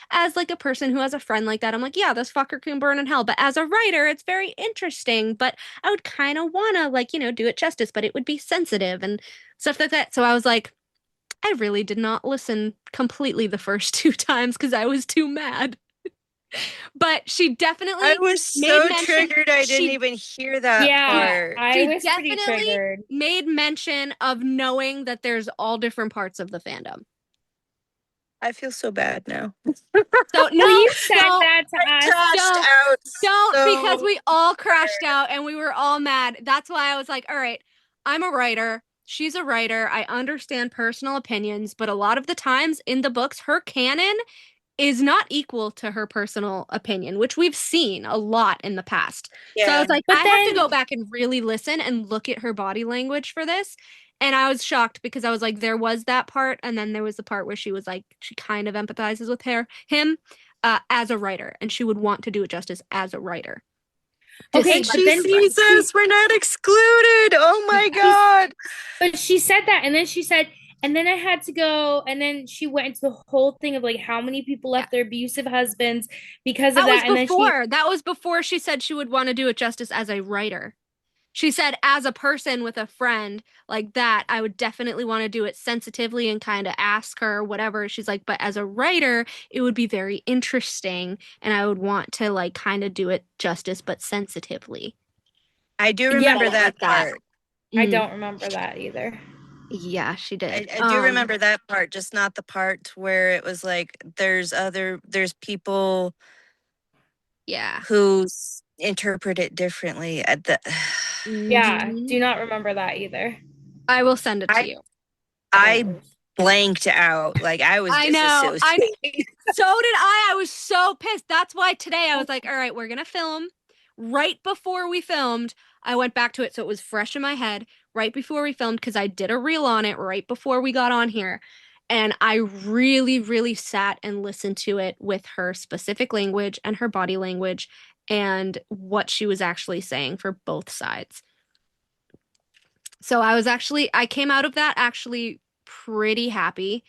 as like a person who has a friend like that, I'm like, yeah, this fucker can burn in hell. But as a writer, it's very interesting. But I would kind of want to like, do it justice, but it would be sensitive and stuff like that. So I was like, I really did not listen completely the first 2 times because I was too mad. But she definitely I was so triggered I didn't even hear that part. I was pretty definitely triggered. made mention of knowing that there's all different parts of the fandom. I feel so bad now. So no, you said that to us. Don't because we all crashed out and we were all mad. That's why I was like, all right, I'm a writer. She's a writer. I understand personal opinions, but a lot of the times in the books, her canon is not equal to her personal opinion, which we've seen a lot in the past. Yeah. So I was like, I have to go back and really listen and look at her body language for this. And I was shocked because I was like, there was that part. And then there was the part where she was like, she kind of empathizes with him as a writer. And she would want to do it justice as a writer. Okay, Jesus, we're not excluded. Oh my God. But she said that. And then she said, and then I had to go, and then she went into the whole thing of like how many people left their abusive husbands because of that. That was before she said she would want to do it justice as a writer. She said, as a person with a friend like that, I would definitely want to do it sensitively and kind of ask her whatever. She's like, but as a writer, it would be very interesting, and I would want to like kind of do it justice, but sensitively. I do remember that part. I don't remember that either. Yeah, she did. I do remember that part, just not the part where it was like there's people who interpret it differently at the Yeah, do not remember that either. I will send it to you. I blanked out. Like I was disassociated. So did I. I was so pissed. That's why today I was like, all right, we're gonna film. Right before we filmed, I went back to it so it was fresh in my head right before we filmed because I did a reel on it right before we got on here. And I really, really sat and listened to it with her specific language and her body language and what she was actually saying for both sides. So I came out of that actually pretty happy.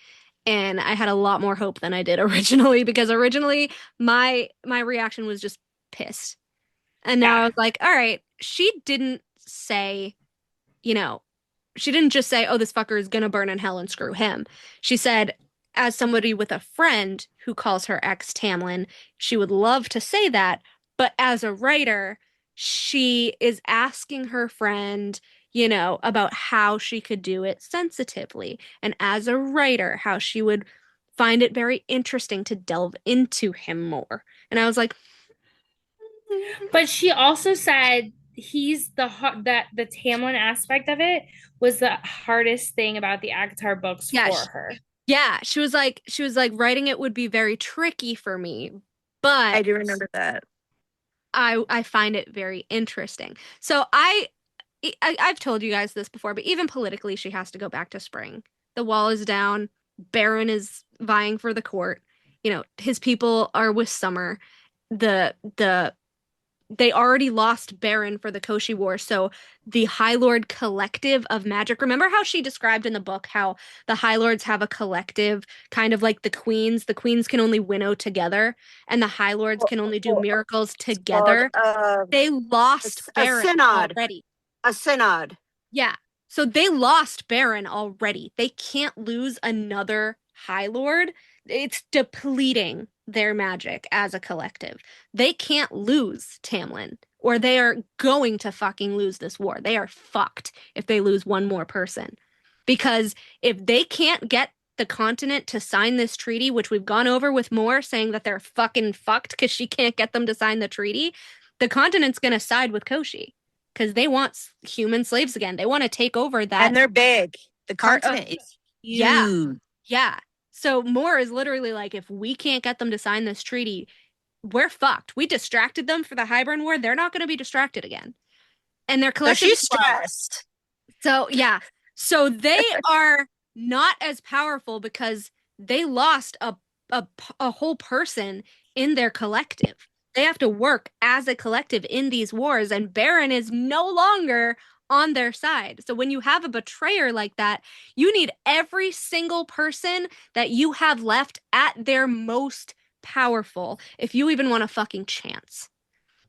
And I had a lot more hope than I did originally because originally my reaction was just pissed. And now I was like, all right, she didn't say, she didn't just say, oh, this fucker is going to burn in hell and screw him. She said, as somebody with a friend who calls her ex Tamlin, she would love to say that. But as a writer, she is asking her friend, about how she could do it sensitively. And as a writer, how she would find it very interesting to delve into him more. And I was like, but she also said that the Tamlin aspect of it was the hardest thing about the ACOTAR books for her. Yeah, she was like writing it would be very tricky for me, but I do remember that. I find it very interesting. So I've told you guys this before, but even politically, she has to go back to spring. The wall is down. Baron is vying for the court. You know, his people are with Summer. The they already lost Baron for the Koshi War, so the High Lord collective of magic. Remember how she described in the book how the High Lords have a collective, kind of like the Queens. The Queens can only winnow together, and the High Lords can only do miracles Called together. They lost a Baron synod. already. A synod. Yeah. So they lost Baron already. They can't lose another High Lord. It's depleting their magic as a collective. They can't lose Tamlin, or they are going to fucking lose this war. They are fucked if they lose one more person. Because if they can't get the continent to sign this treaty, which we've gone over with Moore saying that they're fucking fucked because she can't get them to sign the treaty, the continent's going to side with Koshi because they want human slaves again. They want to take over that. And they're big. The continent is huge. Yeah. Yeah. So Moore is literally like, if we can't get them to sign this treaty, we're fucked. We distracted them for the Hybern War. They're not going to be distracted again. And they're So collecting. she's stressed. So, yeah. So they are not as powerful because they lost a whole person in their collective. They have to work as a collective in these wars, and Baron is no longer on their side. So when you have a betrayer like that, you need every single person that you have left at their most powerful if you even want a fucking chance.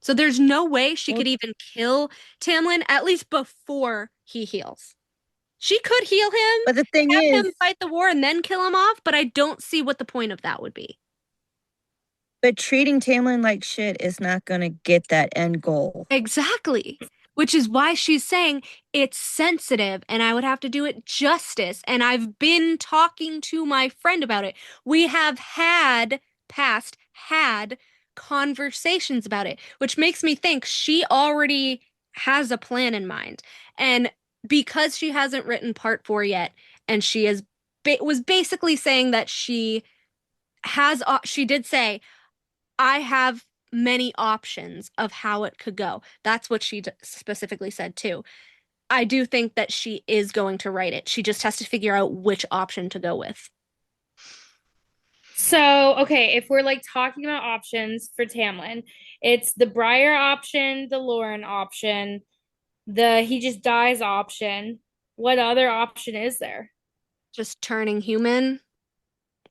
So there's no way she could even kill Tamlin, at least before he heals. She could heal him, But the thing have is, him fight the war and then kill him off, but I don't see what the point of that would be. but treating Tamlin like shit is not going to get that end goal. Exactly. Which is why she's saying it's sensitive and I would have to do it justice. And I've been talking to my friend about it. We have had conversations about it, which makes me think she already has a plan in mind. And because she hasn't written part 4 yet, and she was basically saying that she did say, I have many options of how it could go. That's what she specifically said too. I do think that she is going to write it. She just has to figure out which option to go with. So, okay, if we're like talking about options for Tamlin, it's the Briar option, the Lauren option, the he just dies option. What other option is there? Just turning human,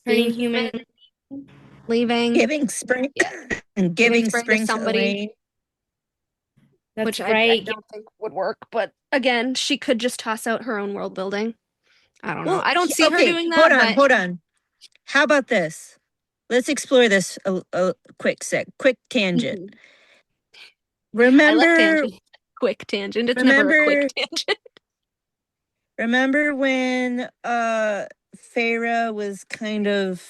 Turning being human. leaving, Giving spring and giving spring to somebody. Elaine. That's which right. I don't think would work. But again, she could just toss out her own world building. I don't know. I don't see her doing that. Hold on. How about this? Let's explore this a quick tangent. Remember, I like tangent. Quick tangent. It's never a quick tangent. Remember when Feyre was kind of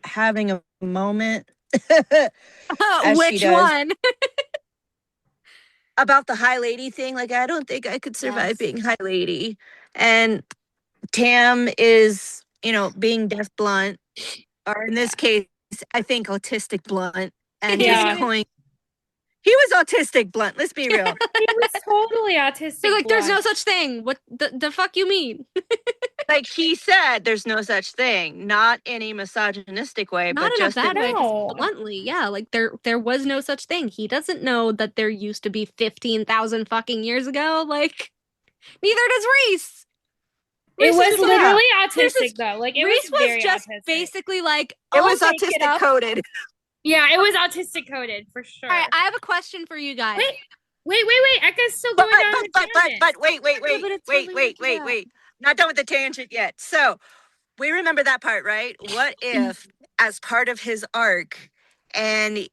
having a moment? Which one? About the High Lady thing. Like, I don't think I could survive being High Lady. And Tam is, being deaf blunt, or in this case, I think autistic blunt, and just going. He was autistic blunt. Let's be real. He was totally autistic. They're like, there's no such thing. What the fuck you mean? Like he said, there's no such thing. Not in a misogynistic way, Not but just in a bad way. Just bluntly, yeah. Like there was no such thing. He doesn't know that there used to be 15,000 fucking years ago. Like, neither does Reese. It was literally autistic though. Like Reese was just autistic. Basically like it was autistic coded. Yeah, it was autistic coded for sure. All right, I have a question for you guys. Wait. Ekka's still going down the tangent. But wait. Not done with the tangent yet. So we remember that part, right? What if, as part of his arc, and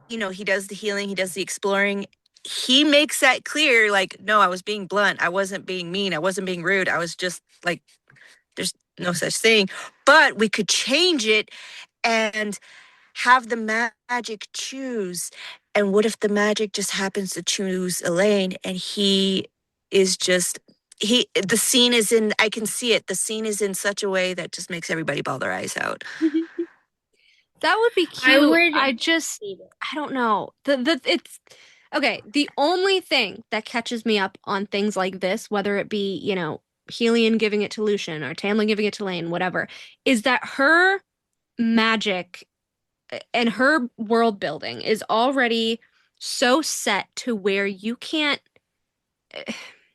he does the healing, he does the exploring, he makes that clear, like, no, I was being blunt, I wasn't being mean, I wasn't being rude, I was just like, there's no such thing. But we could change it and have the magic choose. And what if the magic just happens to choose Elaine, and he is just the scene is in, I can see it, the scene is in such a way that just makes everybody bawl their eyes out. That would be I cute. would I don't know. It's okay. The only thing that catches me up on things like this, whether it be, Helion giving it to Lucian or Tamlin giving it to Lane, whatever, is that her magic and her world building is already so set to where you can't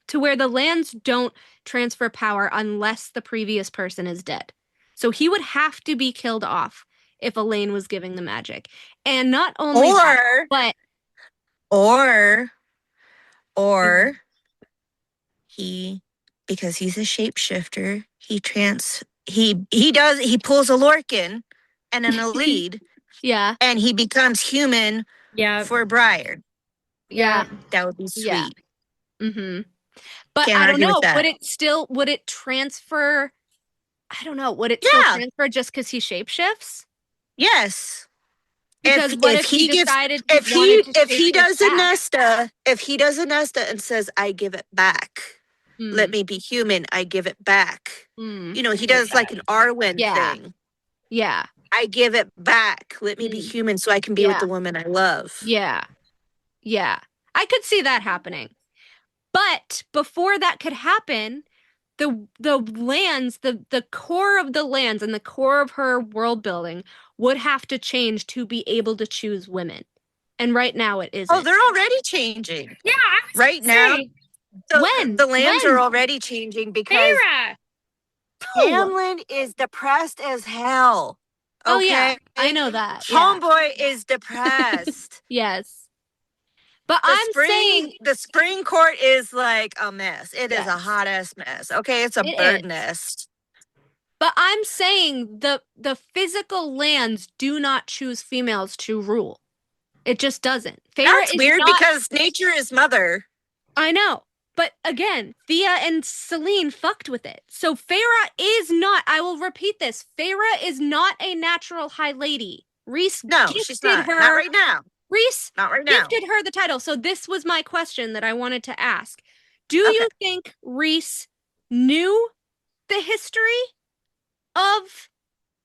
to where the lands don't transfer power unless the previous person is dead. So he would have to be killed off if Elaine was giving the magic. And not only that, but or he, because he's a shapeshifter, he pulls a Lorcan and an Elide yeah, and he becomes human Yeah. for Briar. yeah, That would be yeah. sweet. Mm-hmm. But Can't I don't argue with know. that. Would it transfer? I don't know. Would it still Yeah. transfer just because he shapeshifts? Yes. Because what if he decided he wanted to if he shapeshift back? if he does a Nesta and says, I give it back. Let me be human, I give it back. He does like an Arwen thing. Yeah. I give it back. Let me be human so I can be with the woman I love. Yeah. Yeah. I could see that happening. But before that could happen, the lands, the core of the lands and the core of her world building would have to change to be able to choose women. And right now it isn't. Oh, they're already changing. Yeah, right now. When? The lands are already changing because Feyre. Tamlin is depressed as hell. Okay? Oh yeah, I know that. Yeah. Homeboy is depressed. Yes. But saying the spring court is like a mess. It is a hot ass mess. Okay, it's a bird nest. But I'm saying the physical lands do not choose females to rule. It just doesn't. That's weird because nature is mother. I know. But again, Thea and Celine fucked with it. So Feyre is not, I will repeat this, Feyre is not a natural high lady. Rhys she's not. Not right now. Rhys not right now. Gifted her the title. So this was my question that I wanted to ask. Do you think Rhys knew the history of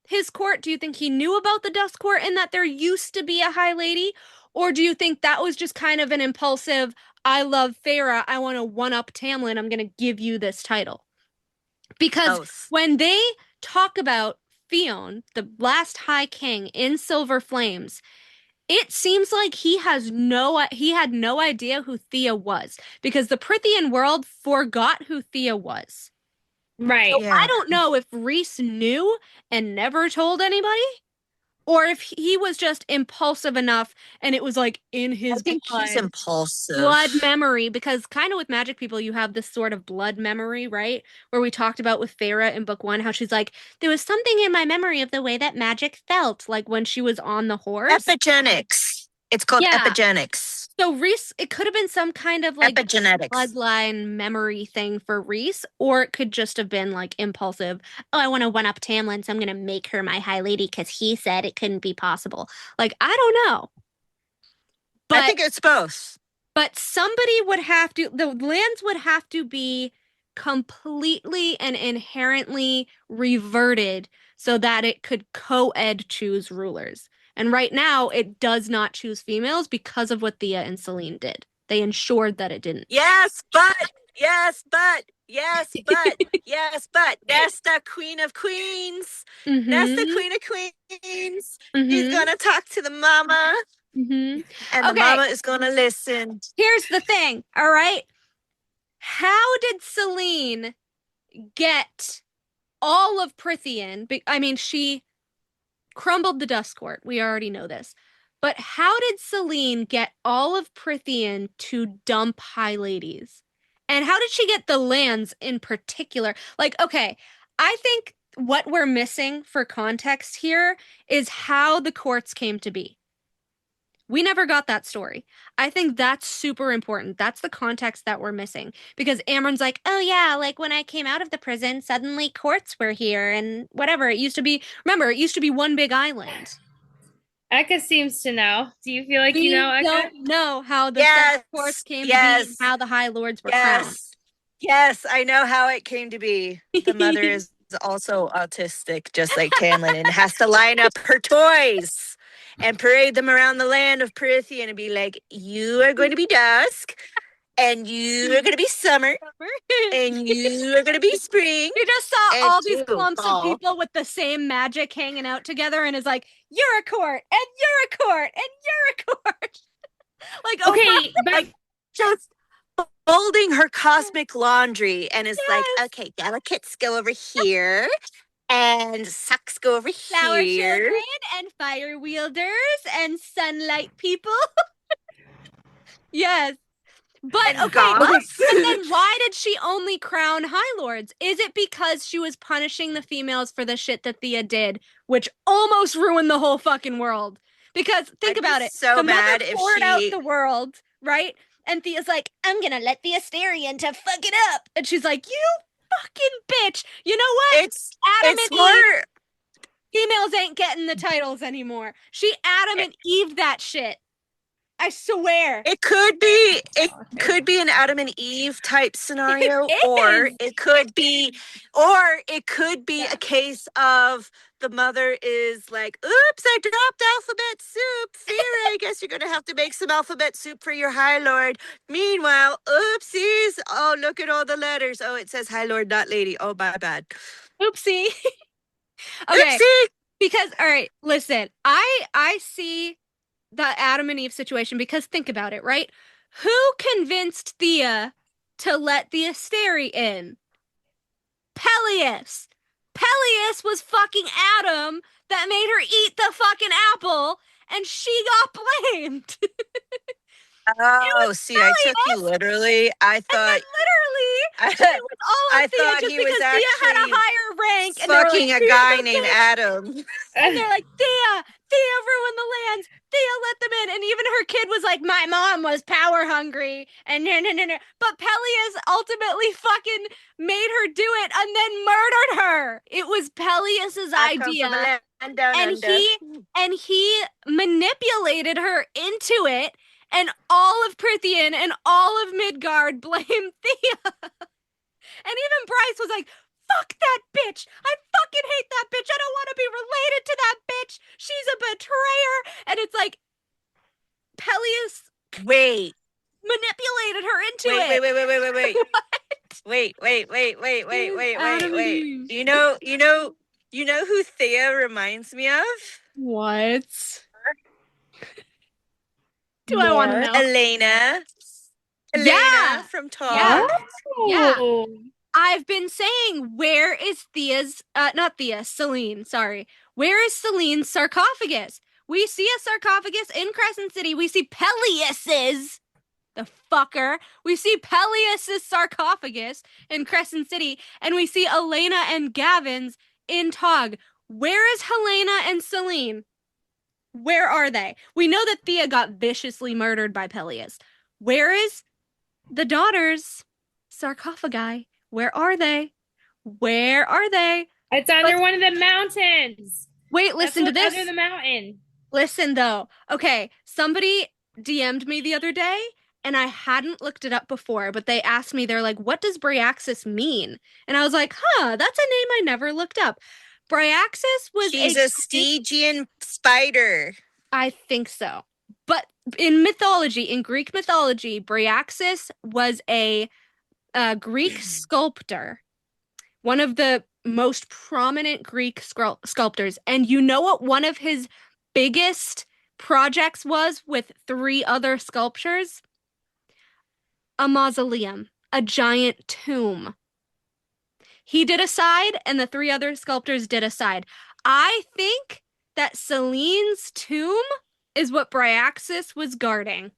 his court? Do you think he knew about the Dust Court and that there used to be a high lady? Or do you think that was just kind of an impulsive, I love Feyre, I want to one-up Tamlin, I'm going to give you this title? Because when they talk about Fionn, the last High King in Silver Flames, it seems like he had no idea who Thea was because the Prithian world forgot who Thea was. Right. So I don't know if Rhys knew and never told anybody, or if he was just impulsive enough and it was like in his he's impulsive. Blood memory, because kind of with magic people, you have this sort of blood memory, right? Where we talked about with Feyre in book 1, how she's like, there was something in my memory of the way that magic felt, like when she was on the horse. Epigenics. It's called epigenics. So Rhys, it could have been some kind of like epigenetics bloodline memory thing for Rhys, or it could just have been like impulsive. Oh, I want to one up Tamlin, so I'm going to make her my high lady because he said it couldn't be possible. Like, I don't know. But I think it's both. But somebody would have to, the lands would have to be completely and inherently reverted so that it could co-ed choose rulers. And right now, it does not choose females because of what Thea and Celine did. They ensured that it didn't. Yes, but Nesta, Queen of Queens. Nesta, Queen of Queens. He's gonna talk to the mama. And the mama is gonna listen. Here's the thing, all right? How did Celine get all of Prithian? I mean, she crumbled the Dust Court. We already know this. But how did Celine get all of Prithian to dump high ladies? And how did she get the lands in particular? Like, okay, I think what we're missing for context here is how the courts came to be. We never got that story. I think that's super important. That's the context that we're missing. Because Amren's like, oh yeah, like when I came out of the prison, suddenly courts were here and whatever. It used to be, remember, it used to be one big island. Eka seems to know. Do you feel like you know, Eka? Don't know how the courts came to be and how the High Lords were crowned. Yes, I know how it came to be. The mother is also autistic, just like Tamlin, and has to line up her toys and parade them around the land of Prithian and be like, you are going to be dusk, and you are going to be summer, and you are going to be spring. You just saw and all these you clumps of fall. people with the same magic hanging out together and is like, you're a court, and you're a court, and you're a court. Like, Okay, but like just folding her cosmic laundry and is like, Yes. okay, delicates go over here and sucks go over flower here. children and fire wielders and sunlight people. Yes. But And okay, but goths. then why did she only crown High Lords? Is it because she was punishing the females for the shit that Thea did, which almost ruined the whole fucking world? Because think I'd be about it. so the mad mother if poured out she- the world, right? And Thea's like, I'm gonna let the Asterian to fuck it up. And she's like, you fucking bitch. You know what? It's Adam it's and Eve, more females ain't getting the titles anymore. She Adam and Eve that shit. I swear. it could be an Adam and Eve type scenario, It or is. it could be a case of the mother is like, oops, I dropped alphabet soup. Fear, I guess you're gonna have to make some alphabet soup for your High Lord. Meanwhile, oopsies. Oh, look at all the letters. Oh, it says High Lord, not lady. Oh, my bad. Oopsie. Okay. Oopsie. Because all right, listen, I see the Adam and Eve situation because think about it, right? Who convinced Thea to let the Asteri in? Peleus. Peleus was fucking Adam that made her eat the fucking apple, and she got blamed. Oh, see, I took you literally. I And thought then literally, I, it was all I of Thea thought just he was because Thea had a actually higher rank, and they were fucking like, a guy "Thea, named bitch." Adam. And they're like, Thea ruined the lands. Thea let them in. And even her kid was like, my mom was power hungry. And no. But Peleus ultimately fucking made her do it and then murdered her. It was Peleus's I come idea. from a land down And under. he manipulated her into it. And all of Prithian and all of Midgard blamed Thea. And even Bryce was like, fuck that bitch. I fucking hate that bitch. I don't want to be related to that bitch. She's a betrayer. And it's like, Peleus Wait. manipulated her into it. Wait. Wait. You know who Thea reminds me of? What? Do I want to know? Elena Yeah. from Talk. Yeah. I've been saying, where is Thea's, not Thea, Celine, sorry. Where is Celine's sarcophagus? We see a sarcophagus in Crescent City. We see Peleus's, the fucker. We see Peleus's sarcophagus in Crescent City, and we see Elena and Gavin's in Tog. Where is Helena and Celine? Where are they? We know that Thea got viciously murdered by Peleus. Where is the daughter's sarcophagi? Where are they? Where are they? It's under one of the mountains. Wait, listen to this. Under the mountain. Listen, though. Okay, somebody DM'd me the other day, and I hadn't looked it up before, but they asked me, they're like, what does Bryaxis mean? And I was like, that's a name I never looked up. Bryaxis was She's a Stygian spider. I think so. But in mythology, in Greek mythology, Bryaxis was a Greek sculptor, one of the most prominent Greek sculptors. And you know what one of his biggest projects was with 3 other sculptures? A mausoleum, a giant tomb. He did a side, and the 3 other sculptors did a side. I think that Celine's tomb is what Bryaxis was guarding.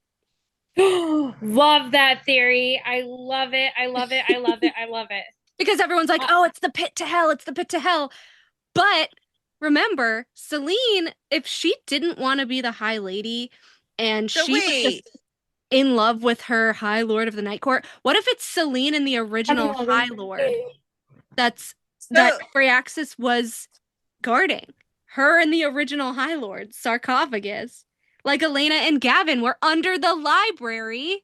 Love that theory. I love it. Because everyone's like, oh, it's the pit to hell. It's the pit to hell. But remember, Celine, if she didn't want to be the High Lady and she was just in love with her High Lord of the Night Court, what if it's Celine and the original High Lord that Bryaxis was guarding? Her and the original High Lord sarcophagus. Like Elena and Gavin were under the library.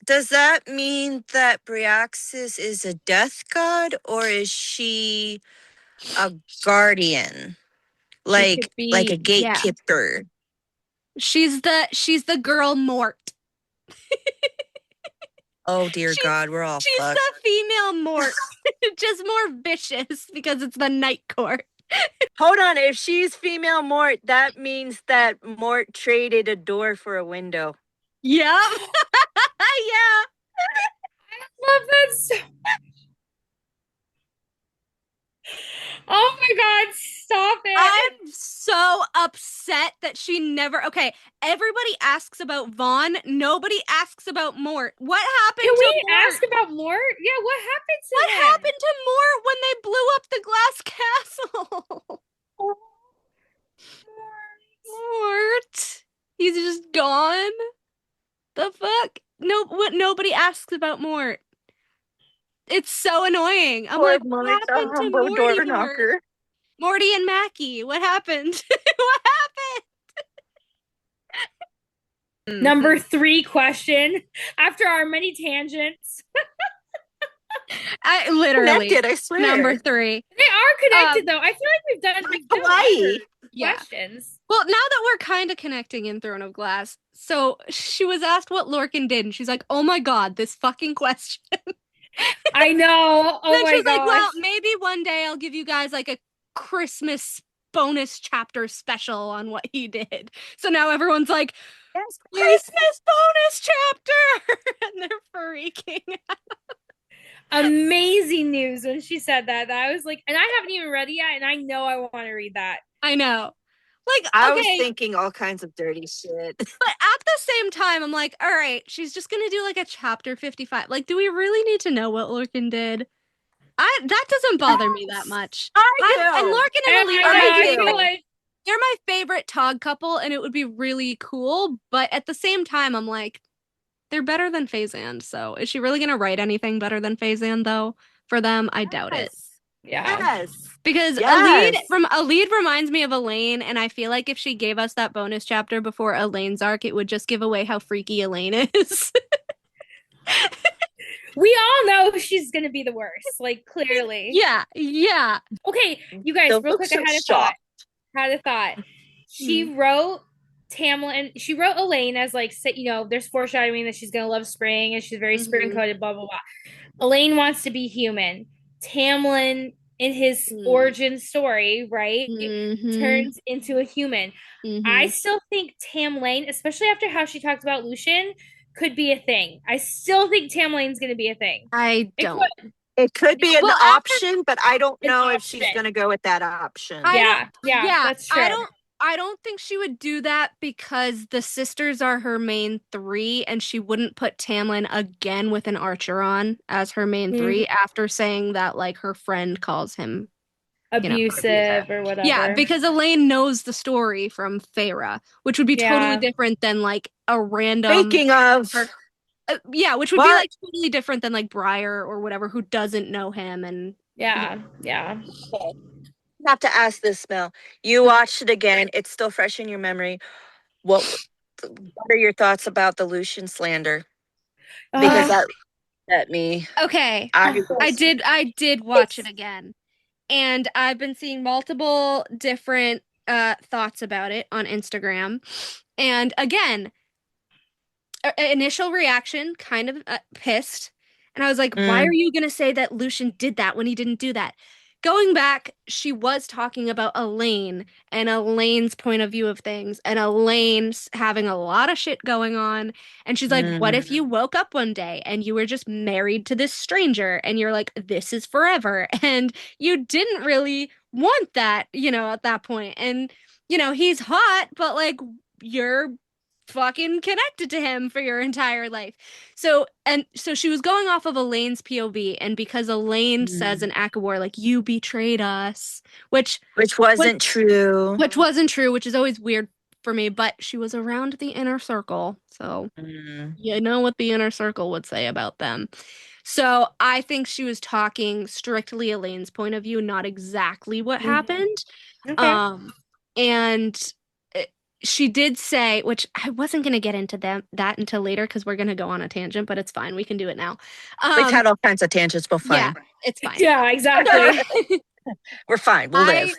Does that mean that Bryaxis is a death god, or is she a guardian? She Like could be, a yeah. gatekeeper? She's the girl Mort. Oh dear God, we're all She's fucked. the female Mort, just more vicious because it's the Night Court. Hold on, if she's female Mort, that means that Mort traded a door for a window. Yep. Yeah. Love that so Oh my God, stop it. I'm so upset that she never. Okay, everybody asks about Vaughn. Nobody asks about Mort. What happened Can to we Mort? ask about Mort? Yeah, what happened to What him? happened to Mort when they blew up the glass castle? Mort. He's just gone. The fuck? No, what? Nobody asks about Mort. It's so annoying. I'm like, what happened to Morty Mort? Morty and Mackie, what happened? What happened? Number 3 question after our many tangents. I literally Connected, I swear. number 3. They are connected though. I feel like we've done Hawaii. questions. Well, now that we're kind of connecting in Throne of Glass, so she was asked what Lorcan did, and she's like, "Oh my God, this fucking question." I know. Oh Then my she was gosh. like, "Well, maybe one day I'll give you guys like a Christmas bonus chapter special on what he did." So now everyone's like, Yes, Christmas bonus chapter, and they're freaking out. Amazing news when she said that. I was like, and I haven't even read it yet, and I know I want to read that. I know. Like, I okay, was thinking all kinds of dirty shit. but at the same time, I'm like, all right, she's just gonna do like a chapter 55. Like, do we really need to know what Lorcan did? That doesn't bother me that much. I And do. Lorcan and Elite I are know, my I favorite. feel like They're my favorite Tog couple, and it would be really cool. But at the same time, I'm like, they're better than Phazand. So is she really gonna write anything better than Phazand though for them? I doubt it. yeah. Yes. Because Yes. Alid reminds me of Elaine, and I feel like if she gave us that bonus chapter before Elaine's arc, it would just give away how freaky Elaine is. We all know she's gonna be the worst, like clearly. Yeah. Okay, you guys, Don't real look quick, so I had a shocked. thought. She wrote Tamlin, she wrote Elaine as like, there's foreshadowing that she's gonna love spring and she's very spring coded, blah blah blah. Elaine wants to be human. Tamlin, in his origin story, right, turns into a human. I still think Tamlin, especially after how she talked about Lucian, could be a thing. I still think Tamlin's gonna be a thing. I don't. It could be an Well, option, but I don't An know if she's option. going to go with that option. Yeah, that's true. I don't think she would do that because the sisters are her main 3, and she wouldn't put Tamlin again with an Archeron as her main 3 after saying that like her friend calls him abusive or whatever. Yeah, because Elaine knows the story from Feyre, which would be totally different than like a random. Speaking of, which would be like totally different than like Briar or whatever who doesn't know him and. Yeah. I have to ask this, Mel. You watched it again. It's still fresh in your memory. What are your thoughts about the Lucian slander? Because that at me. Okay, I did watch it again, and I've been seeing multiple different thoughts about it on Instagram, and again, initial reaction kind of pissed, and I was like, why are you gonna say that Lucian did that when he didn't do that? Going back, she was talking about Elaine and Elaine's point of view of things, and Elaine's having a lot of shit going on. And she's like, what if you woke up one day and you were just married to this stranger and you're like, this is forever? And you didn't really want that, at that point. And, he's hot, but like, you're fucking connected to him for your entire life. So she was going off of Elaine's POV, and because Elaine says in Akawar, like, you betrayed us, which wasn't true. Which wasn't true, which is always weird for me, but she was around the inner circle. So you know what the inner circle would say about them. So I think she was talking strictly Elaine's point of view, not exactly what happened. Okay. And she did say, which I wasn't going to get into that until later because we're going to go on a tangent, but it's fine. We can do it now. We've had all kinds of tangents, but Yeah, fine. it's fine. Yeah, exactly. We're fine. We'll live.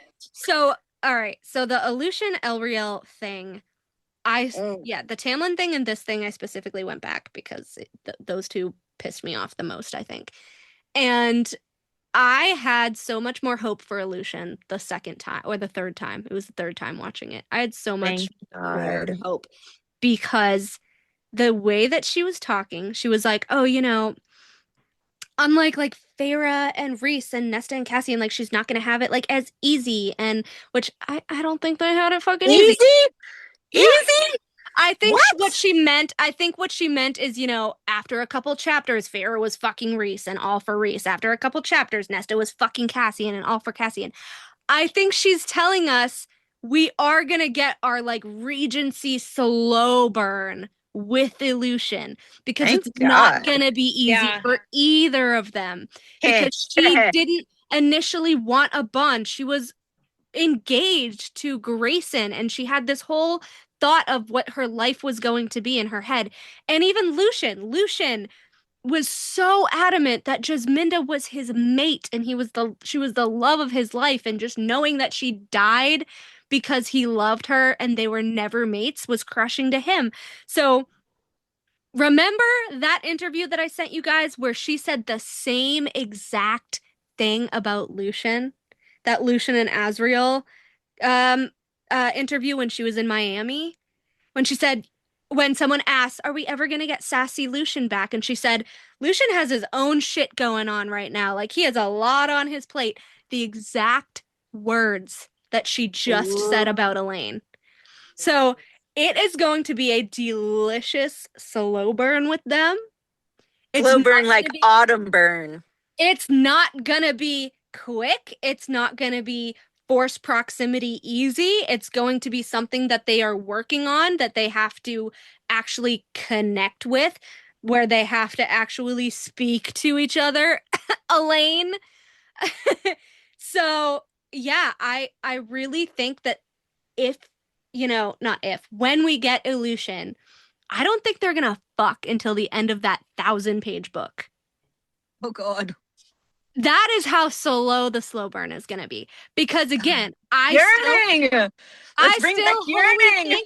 All right. So the Aleutian Elriel thing, the Tamlin thing and this thing, I specifically went back because those two pissed me off the most, I think. And I had so much more hope for Aleutian the second time or the third time. It was the third time watching it. I had so much more hope because the way that she was talking, she was like, oh, unlike like Feyre and Rhys and Nesta and Cassian, like she's not gonna have it like as easy, and which I don't think they had it fucking easy. Easy? I think what she meant is, after a couple chapters, Feyre was fucking Rhys and all for Rhys. After a couple chapters, Nesta was fucking Cassian and all for Cassian. I think she's telling us we are gonna get our like Regency slow burn with Aleutian because it's not gonna be easy for either of them because she didn't initially want a bond. She was engaged to Grayson and she had this whole thought of what her life was going to be in her head. And even Lucian was so adamant that Jasminda was his mate and she was the love of his life, and just knowing that she died because he loved her and they were never mates was crushing to him. So remember that interview that I sent you guys where she said the same exact thing about Lucian? That Lucian and Azriel interview when she was in Miami? When she said, when someone asked, are we ever going to get sassy Lucian back? And she said, Lucian has his own shit going on right now. Like, he has a lot on his plate. The exact words that she just said about Elaine. So it is going to be a delicious slow burn with them. Slow burn like autumn burn. It's not going to be quick. It's not going to be forced proximity easy. It's going to be something that they are working on, that they have to actually connect with, where they have to actually speak to each other. Elaine. So yeah, I really think that when we get Aleutian, I don't think they're gonna fuck until the end of that 1,000-page book. Oh God. That is how slow the slow burn is going to be. Because again, Let's bring back yearning.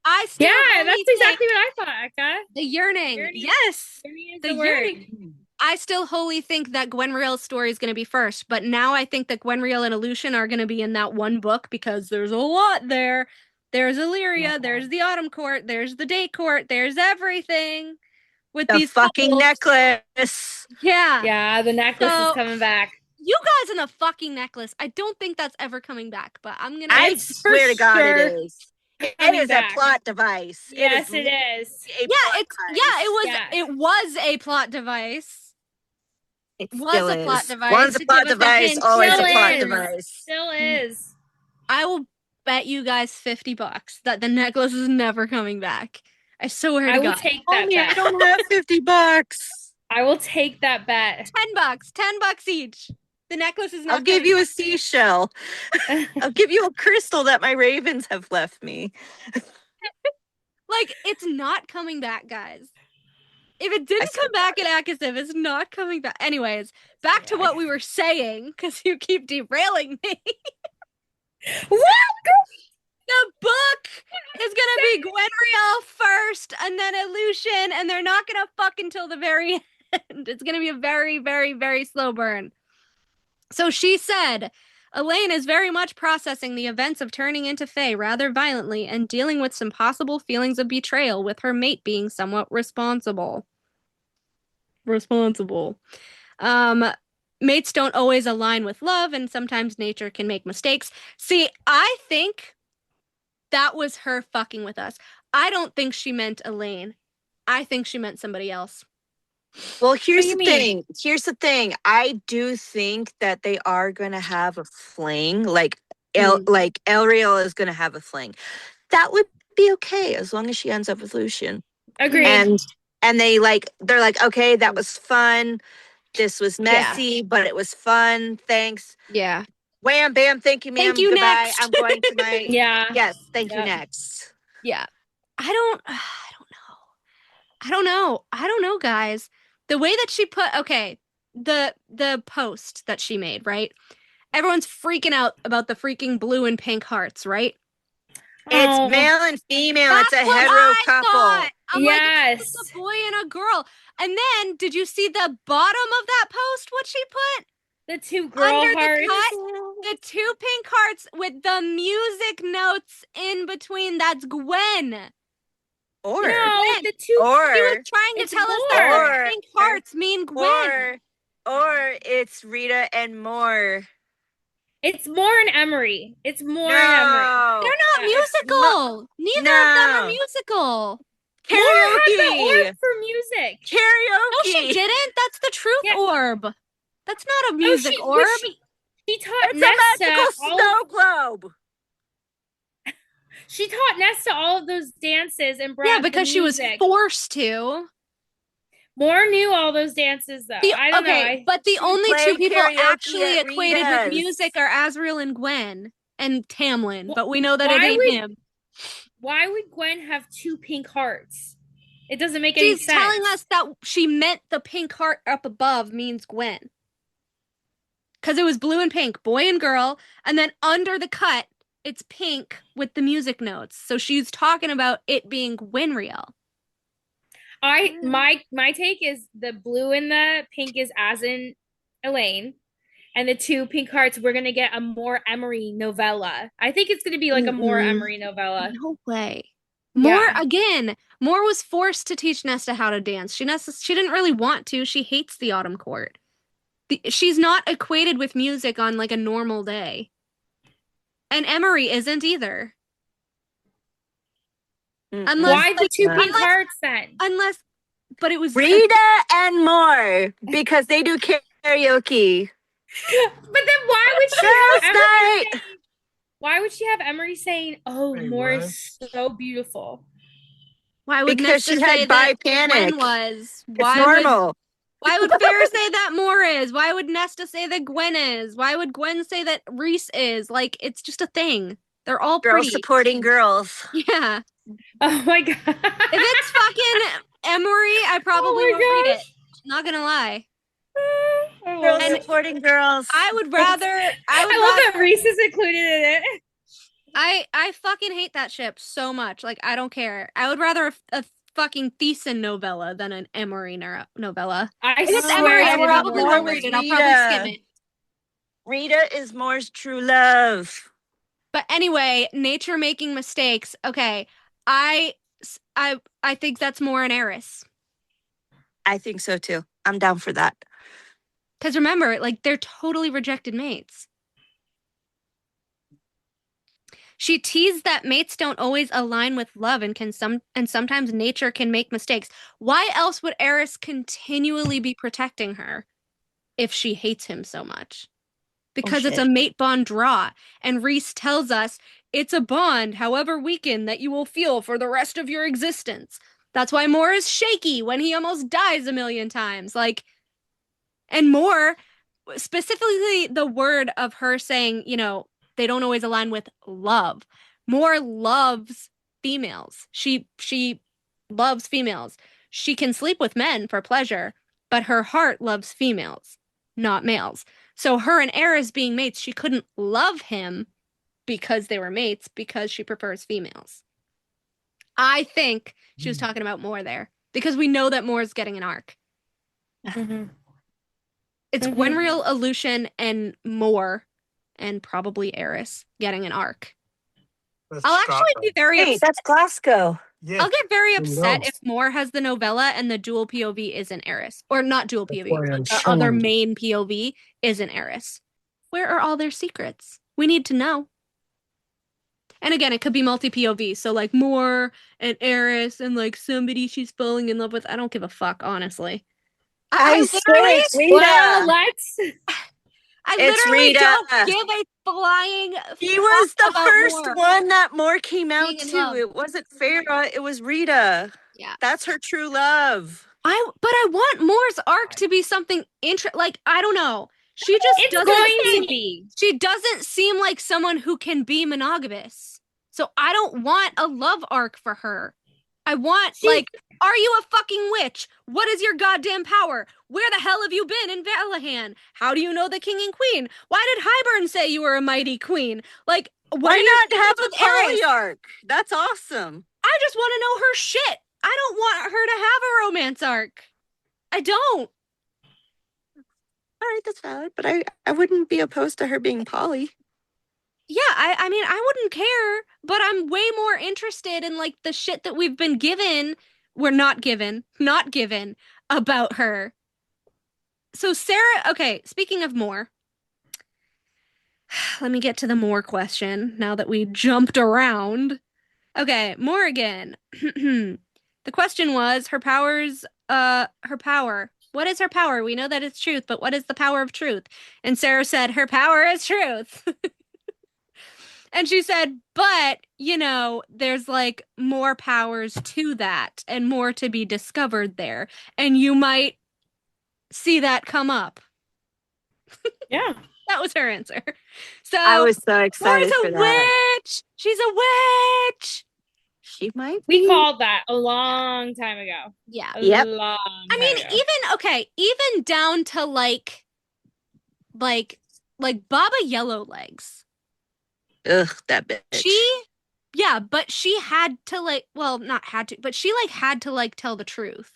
That's exactly what I thought, Eka. The yearning. Yes. The yearning. I still wholly think that Gwenriel's story is going to be first, but now I think that Gwenriel and Aleutian are going to be in that one book because there's a lot there. There's Illyria, there's the Autumn Court, there's the Day Court, there's everything. With the these fucking necklace. Yeah, the necklace is coming back. You guys in the fucking necklace. I don't think that's ever coming back, but I'm gonna. I swear to God, it is. It is a plot device. Yes, it is. It was a plot device. It was a plot device. Once a plot device, always a plot device. Still is. I will bet you guys $50 that the necklace is never coming back. I swear to God. I will take that bet. I don't have $50. I will take that bet. $10 each. The necklace is not. I'll give you a seashell. I'll give you a crystal that my ravens have left me. Like, it's not coming back, guys. If it didn't come back in Akasiv, it's not coming back. Anyways, back to what we were saying, because you keep derailing me. What? The book is gonna be Gwenriel first, and then Aleutian, and they're not gonna fuck until the very end. It's gonna be a very, very, very slow burn. So she said, Elaine is very much processing the events of turning into Fae rather violently and dealing with some possible feelings of betrayal, with her mate being somewhat responsible. Mates don't always align with love, and sometimes nature can make mistakes. See, I think that was her fucking with us. I don't think she meant Elaine. I think she meant somebody else. Well, here's the thing. I do think that they are going to have a fling. Like Elriel is going to have a fling. That would be okay as long as she ends up with Lucian. Agreed. And they're like, okay, that was fun. This was messy, but it was fun. Thanks. Yeah. Wham, bam, thank you, ma'am. Thank you, goodbye. next. I'm going to my... Yeah. Yes, thank you, next. Yeah. I don't know, guys. The way that she put, okay, the post that she made, right? Everyone's freaking out about the freaking blue and pink hearts, right? It's Oh, male and female. That's It's a what hetero I couple. thought. I'm like, it's yes. just a boy and a girl. And then, did you see the bottom of that post? What she put? The two girl Under hearts. the cut, the two pink hearts with the music notes in between. That's Gwen. Or No, Gwen. the two. or She was trying to It's tell us that more. the pink hearts mean Gwen. or it's Rita and Moore. It's more an Emery. It's more No. an Emery. They're not musical. Neither of them are musical. Moore had the Karaoke. orb for music. Karaoke. No, she didn't. That's the truth Yeah. orb. That's not a Oh, music orb. She taught It's a Nesta magical snow globe. She taught Nesta all of those dances and brought Yeah, because the she was music. forced to. Moore knew all those dances though. I don't know. But the only two played people karaoke actually at equated with Rita's. music are Azriel and Gwen and Tamlin, Wh- but we know that it why ain't would- him. Why would Gwen have two pink hearts? It doesn't make any She's sense. telling us that she meant the pink heart up above means Gwen. Because it was blue and pink, boy and girl, and then under the cut, it's pink with the music notes. So she's talking about it being Gwenriel. My take is the blue and the pink is as in Elaine, and the two pink hearts we're gonna get a more Emery novella. I think it's gonna be like a more Mm-mm. Emery novella. No way. Yeah. Moore was forced to teach Nesta how to dance. She didn't really want to. She hates the autumn court. She's not equated with music on like a normal day. And Emery isn't either. Why the two pink hearts then? But it was Rita and Moore because they do karaoke. But then why would she have Emery saying, "Oh, Wait, Moore what? is so beautiful"? Why would Because Nesta she say had that bi-panic. Gwen was? It's normal. Why would Farrah say that Moore is? Why would Nesta say that Gwen is? Why would Gwen say that Reese is? Like, it's just a thing. They're all Girls pretty. supporting girls. Yeah. Oh my god! If it's fucking Emery, I probably won't read it. Not gonna lie. Girls supporting girls. I would rather. I love that Reese is included in it. I fucking hate that ship so much. Like, I don't care. I would rather a fucking Thiessen novella than an Emery novella. I If it's swear Emery, I I didn't probably know won't that. read it. I'll probably skim it. Rita is Moore's true love. But anyway, nature making mistakes. Okay, I think that's more an heiress. I think so too. I'm down for that. Because remember, like, they're totally rejected mates. She teased that mates don't always align with love and sometimes nature can make mistakes. Why else would Eris continually be protecting her if she hates him so much? Because it's a mate bond draw. And Reese tells us it's a bond, however weakened, that you will feel for the rest of your existence. That's why Moore is shaky when he almost dies a million times. Like, and Moore, specifically the word of her saying, you know, they don't always align with love. Moore loves females. She loves females. She can sleep with men for pleasure, but her heart loves females, not males. So her and Eris being mates, she couldn't love him because they were mates because she prefers females. I think she was talking about Moore there because we know that Moore's getting an arc. Mm-hmm. It's Gwenriel, Aleutian, and Moore, and probably Eris getting an arc. That's I'll actually Scotland. be very Hey, upset. that's Glasgow. Yeah. I'll get very Who upset knows? if Moore has the novella and the dual POV isn't Eris. Or not dual That's POV, why I'm the other showing you. main POV isn't Eris. Where are all their secrets? We need to know. And again, it could be multi-POV, so like Moore and Eris and like somebody she's falling in love with. I don't give a fuck, honestly. I literally, it's Rita. Well, let's. I It's literally Rita. don't give a flying He was the about first Moore one that Moore came out being in to. love. It wasn't Farrah, it was Rita. Yeah. That's her true love. But I want Moore's arc to be something like, I don't know. She just It's doesn't going seem, to be. she doesn't seem like someone who can be monogamous. So So I don't want a love arc for her. I want, like, are you a fucking witch? What is your goddamn power? Where the hell have you been in Valahan? How do you know the king and queen? Why did Hybern say you were a mighty queen? Like, why not have a poly arc? That's awesome. I just want to know her shit. I don't want her to have a romance arc. I don't. All right, that's valid, but I wouldn't be opposed to her being poly. Yeah, I mean, I wouldn't care, but I'm way more interested in, like, the shit that we've been given. We're not given about her. So Sarah, okay, speaking of more, let me get to the more question now that we jumped around. Okay, more again. The question was her powers, her power. What is her power? We know that it's truth, but what is the power of truth? And Sarah said, her power is truth. And she said, but, you know, there's like more powers to that and more to be discovered there. And you might see that come up. Yeah. That was her answer. So I was so excited for that. Witch. She's a witch. She might be. We be. called that a long time ago. Yeah. Yep. I mean, even down to like Baba Yellowlegs. Ugh, that bitch. But she had to like, well, not had to, but she like had to like tell the truth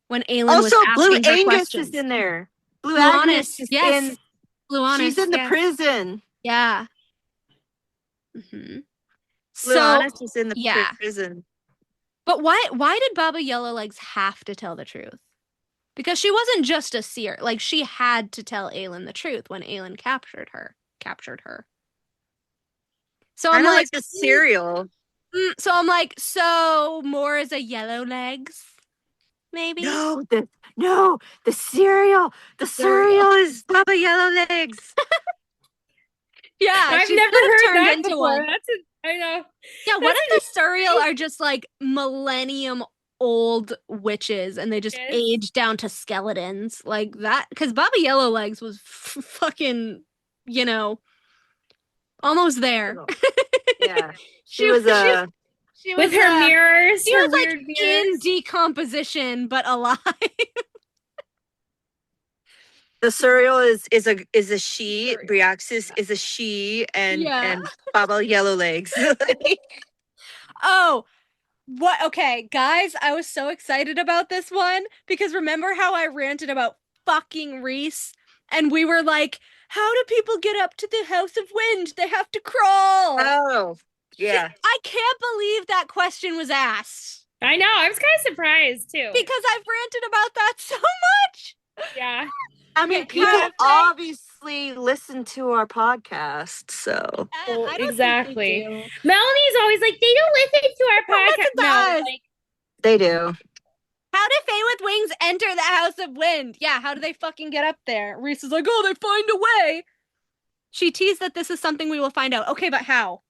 when Aelin was also, asking Blue her Angus questions. is in there. Blue Angus, is yes. in. Blue Angus, she's in the prison. Yeah. Mm-hmm. Blue Angus is in the prison. But why did Baba Yellowlegs have to tell the truth? Because she wasn't just a seer. Like, she had to tell Aelin the truth when Aelin captured her. So I'm like the cereal. So I'm like, so more is a Yellowlegs, maybe? No, the cereal. The cereal is Baba Yellowlegs. Yeah, I've never heard that into before. one. I know. Yeah, what if the cereal are just like millennium old witches and they just age down to skeletons like that? Because Baba Yellowlegs was fucking, you know, almost there. Yeah, she was with her mirrors. She was like in decomposition but alive. The cereal is a she. Bryaxis is a she, and Baba Yellowlegs. Oh, what? Okay, guys, I was so excited about this one because remember how I ranted about fucking Reese, and we were like, "How do people get up to the House of Wind? They have to crawl." Oh, yeah. I can't believe that question was asked. I know. I was kind of surprised too because I've ranted about that so much. Yeah. I mean, people obviously listen to our podcast, so exactly. Melanie's always like, they don't listen to our podcast. No, like, they do. How do Fae with Wings enter the House of Wind? Yeah, how do they fucking get up there? Reese is like, oh, they find a way. She teased that this is something we will find out. Okay, but how?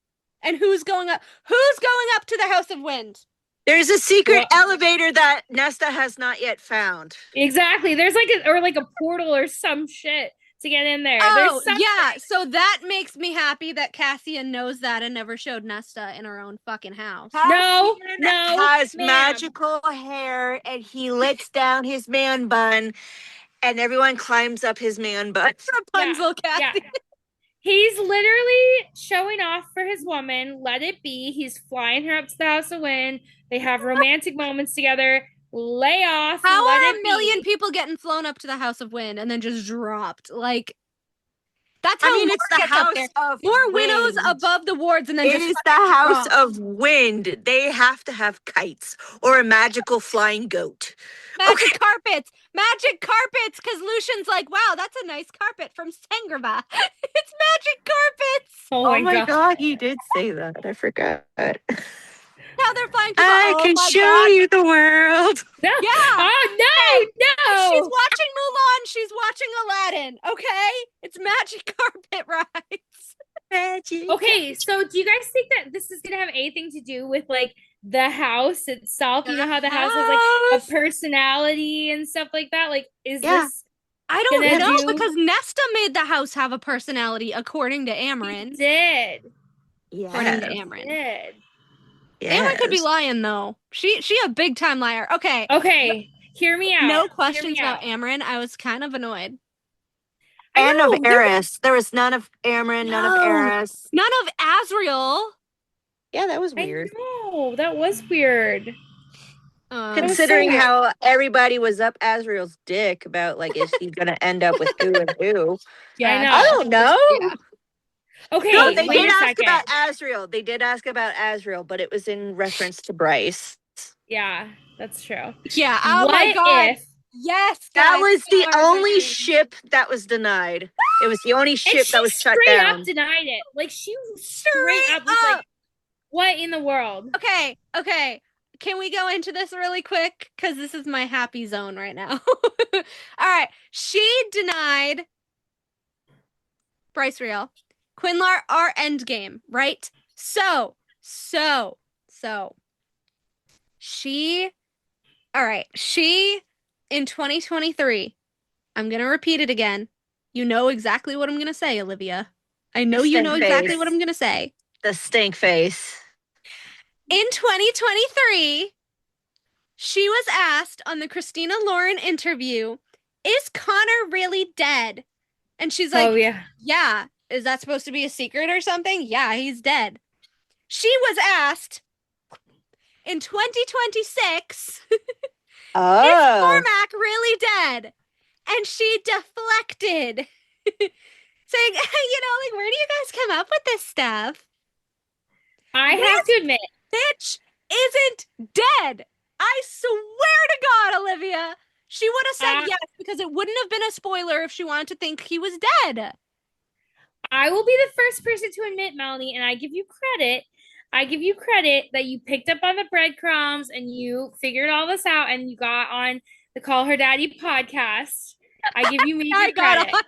And who's going up? Who's going up to the House of Wind? There's a secret elevator that Nesta has not yet found. Exactly. There's like a portal or some shit to get in there. Oh, yeah. So that makes me happy that Cassian knows that and never showed Nesta in her own fucking house. No. Has magical hair and he lets down his man bun and everyone climbs up his man bun. Rapunzel, Cassian. Yeah. He's literally showing off for his woman. Let it be. He's flying her up to the House of Wind. They have romantic moments together. Lay off. How are a million people getting flown up to the House of Wind and then just dropped? Like, that's how it's the House of more Wind. widows above the wards and then it is the House of Wind. They have to have kites or a magical flying goat. Magic carpets, because Lucian's like, wow, that's a nice carpet from Sangrava. It's magic carpets. Oh my god, he did say that. I forgot. Now they're flying. I can show you the world. No. Yeah. Oh no. She's watching Mulan. She's watching Aladdin. Okay, it's magic carpet rides. Magic. Okay, so do you guys think that this is gonna have anything to do with like the house itself? You know how the house has like a personality and stuff like that. Like, is this? I don't know because Nesta made the house have a personality according to Amarin. He did. according to Yes. Amryn. Did. Amryn could be Yes. lying though. She a big time liar. Okay. Okay, hear me out. No Hear questions me about out. Amryn. I was kind of annoyed. I And know, of Eris. There was none of Amryn, none of No. Eris. None of Azriel. Yeah, that was I weird. know, that was weird. Um, was so Considering weird. how everybody was up Azriel's dick about like is he gonna end up with who and who? I know. I don't know. Yeah. Okay, No, they wait did a ask second. about Azriel. They did ask about Azriel, but it was in reference to Bryce. Yeah, that's true. Yeah. Oh my What God. if Yes. That guys, was we the are only agreeing. ship that was denied. It was the only and ship she that was shut straight down. up denied it? Like she straight Straight up was up. like, "What in the world?" Okay. Can we go into this really quick? Because this is my happy zone right now. All right. She denied Bryce Real, Quinlar are endgame, right? So she, all right, she in 2023, I'm gonna repeat it again. You know exactly what I'm gonna say, Olivia. I know you know Stink exactly face. what I'm gonna say. The stink face. In 2023, she was asked on the Christina Lauren interview, is Connor really dead? And she's like, Oh yeah. yeah. Is that supposed to be a secret or something? Yeah, he's dead. She was asked in 2026, is Oh. Cormac really dead? And she deflected, saying, like, where do you guys come up with this stuff? I have to admit, Bitch isn't dead. I swear to God, Olivia. She would have said yes because it wouldn't have been a spoiler if she wanted to think he was dead. I will be the first person to admit, Melanie, and I give you credit. I give you credit that you picked up on the breadcrumbs and you figured all this out and you got on the Call Her Daddy podcast. I give you major I got credit. on.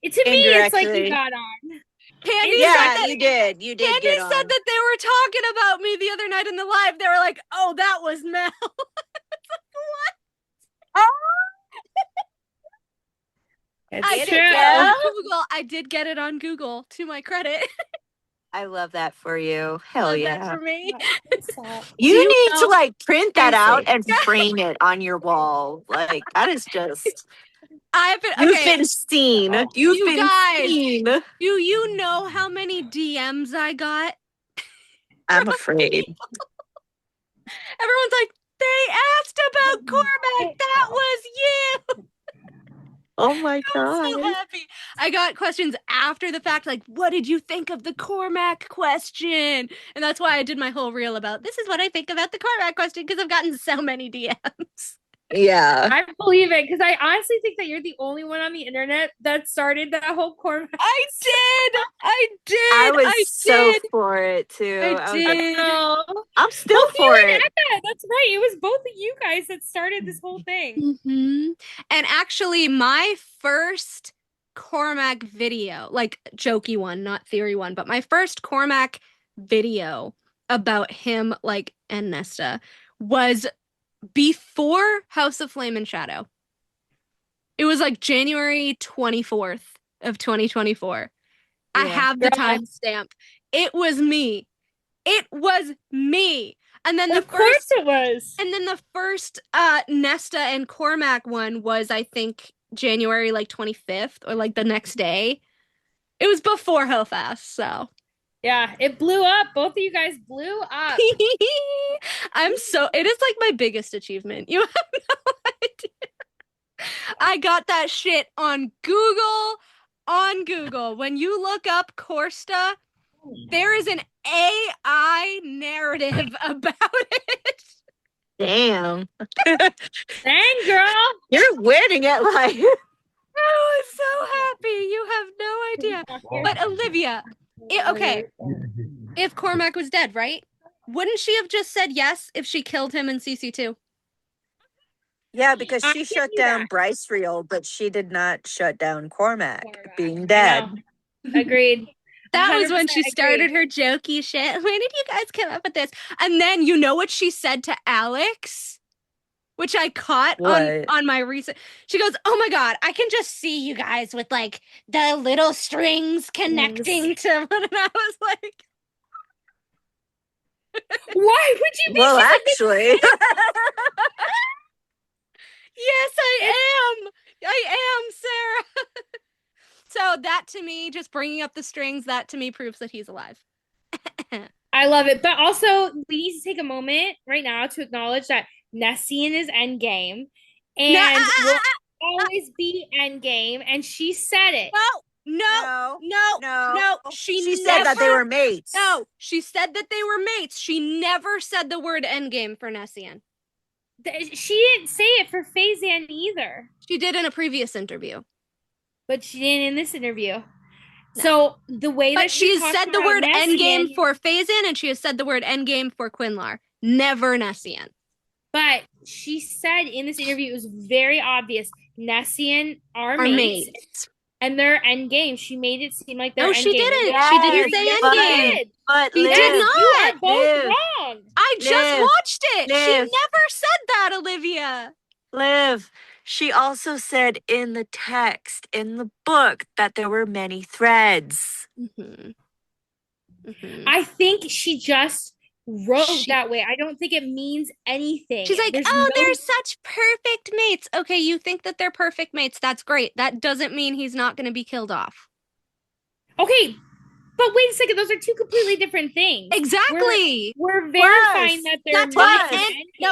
To me, it's like Indirectly. you got on. Candy Yeah, said that you did. You did Candy get said on. that they were talking about me the other night in the live. They were like, "Oh, that was Mel." It's I Get did it, get it on Mel? Google. I did get it on Google, to my credit. I love that for you. Hell Love yeah. that for me. You you need to know- like print that out Seriously. and frame it on your wall. Like that is just I've been you've okay. been seen. You've You been guys. seen. Do you know how many DMs I got? I'm afraid. Everyone's like, they asked about Cormac. That was you. Oh my I'm god. so happy. I got questions after the fact, like, what did you think of the Cormac question? And that's why I did my whole reel about this is what I think about the Cormac question, because I've gotten so many DMs. Yeah. I believe it because I honestly think that you're the only one on the internet that started that whole Cormac. I did. I was so for it too. I was like, did. I'm still Both you for and it. Eka. That's right. It was both of you guys that started this whole thing. And actually, my first Cormac video, like jokey one, not theory one, but my first Cormac video about him, like, and Nesta was before House of Flame and Shadow. It was like January 24th of 2024. I have the timestamp. It was me. It was me. And then Of course it was. And then the first Nesta and Cormac one was, I think, January like 25th or like the next day. It was before Hellfast, so. Yeah, it blew up. Both of you guys blew up. It is like my biggest achievement. You have no idea. I got that shit on Google. On Google. When you look up Korsta, there is an AI narrative about it. Damn. Dang, girl. You're winning at life. I was so happy. You have no idea. But Olivia, okay, if Cormac was dead, right? Wouldn't she have just said yes if she killed him in CC2? Yeah, because I she can shut see down that. Bryce Real, but she did not shut down Cormac being dead. Agreed. That was when 100% she started agreed. her jokey shit. Where did you guys come up with this? And then you know what she said to Alex? which I caught on my recent. She goes, "Oh my God, I can just see you guys with like the little strings connecting to," and I was like, why would you be? Well, actually. yes, I am, Sarah. So that to me, just bringing up the strings, that to me proves that he's alive. I love it. But also, we need to take a moment right now to acknowledge that Nessian is endgame and will always be endgame. And she said it. No. She said that they were mates. No, she said that they were mates. She never said the word endgame for Nessian. She didn't say it for Faizan either. She did in a previous interview. But she didn't in this interview. No. So the way that she said the word endgame for Faizan, and she has said the word endgame for Quinlar. Never Nessian. But she said in this interview, it was very obvious, Nessian are mates. And they're endgame. She made it seem like they're endgame. No, she didn't. Yes, she didn't say endgame. But she did not. You are both wrong. I just watched it. She never said that, Olivia. Liv, she also said in the text, in the book, that there were many threads. I think she just wrote that way. I don't think it means anything. She's like, they're such perfect mates. Okay, you think that they're perfect mates. That's great. That doesn't mean he's not going to be killed off. Okay, but wait a second. Those are two completely different things. Exactly. We're verifying that they're mates.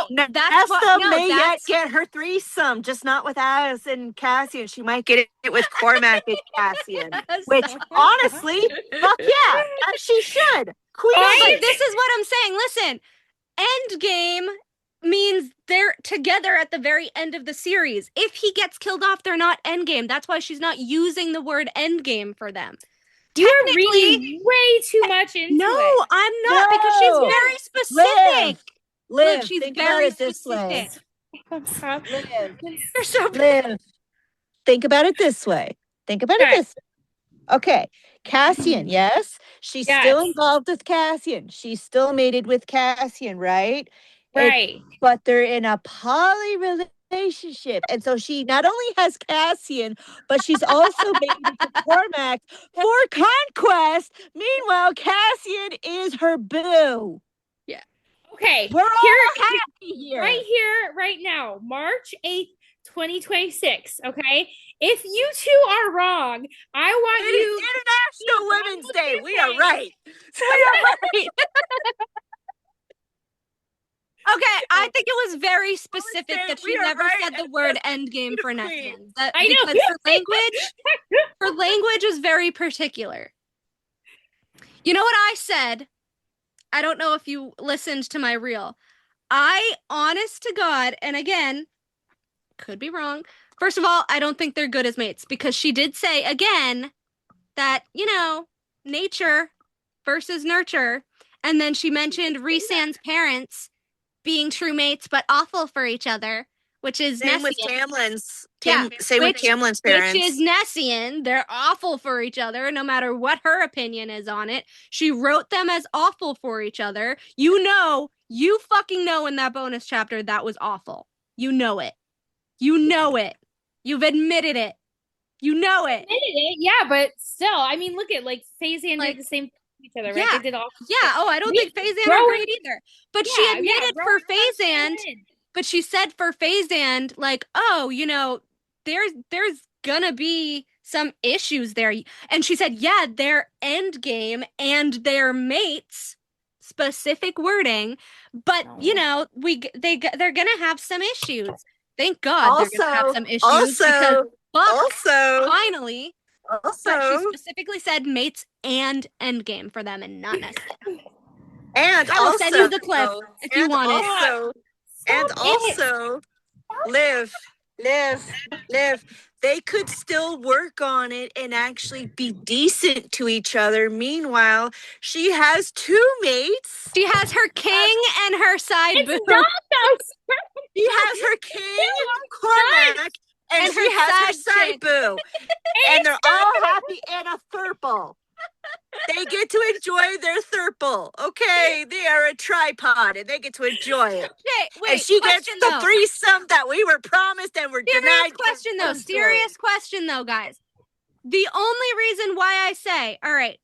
Nesta may yet get her threesome, just not with Az and Cassian. She might get it with Cormac and Cassian, which honestly, fuck yeah, she should. This is what I'm saying. Listen, endgame means they're together at the very end of the series. If he gets killed off, they're not endgame. That's why she's not using the word endgame for them. You're reading way too much into it. No, I'm not, because she's very specific. Liv, she's think very about it this way. You're so Liv, think about it this way. Okay, Cassian, yes? She's still involved with Cassian. She's still mated with Cassian, right? Right. But they're in a poly relationship. And so she not only has Cassian, but she's also mated with Cormac for conquest. Meanwhile, Cassian is her boo. Yeah. Okay. We're all happy here. Right here, right now, March 8th, 2026, okay? If you two are wrong, I want you... International Women's Day. We are right. We are right. Okay, I think it was very specific that she never said the word endgame for Nessian. I know. Because her language is very particular. You know what I said? I don't know if you listened to my reel. Honest to God, and again, could be wrong. First of all, I don't think they're good as mates, because she did say again that, nature versus nurture. And then she mentioned Rhysand's parents being true mates, but awful for each other, which is Same Nessian. with Tamlin's. With Tamlin's parents. Which is Nessian. They're awful for each other, no matter what her opinion is on it. She wrote them as awful for each other. You fucking know in that bonus chapter that was awful. You know it. You've admitted it. You know it. Yeah, but still, I mean, look at Faizan did the same thing to each other, right? Yeah. They did all. Yeah. Oh, I don't think Faizan are great either. But she admitted for Faizan. But she said for Faizan, there's gonna be some issues there, and she said, yeah, they're endgame and they're mates. Specific wording, but they're gonna have some issues. Thank God they're gonna have some issues because finally, but she specifically said mates and endgame for them, and not necessarily. And I will send you the clip if you want it. And also, Liv, they could still work on it and actually be decent to each other. Meanwhile, she has two mates. She has her king and her side boo. She has her king, Cormac, and she has her side boo. And they're all happy in a thirple. They get to enjoy their thirple. Okay, they are a tripod, and they get to enjoy it. Wait, And she gets the though. threesome that we were promised and were denied. Serious question though, guys. The only reason why I say, all right,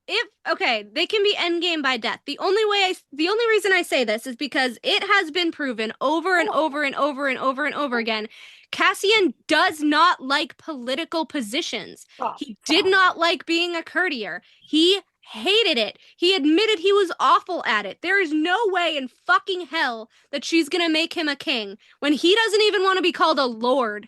they can be endgame by death. The only reason I say this is because it has been proven over and over and over and over and over again. Cassian does not like political positions. He did not like being a courtier. He hated it. He admitted he was awful at it. There is no way in fucking hell that she's gonna make him a king when he doesn't even want to be called a lord.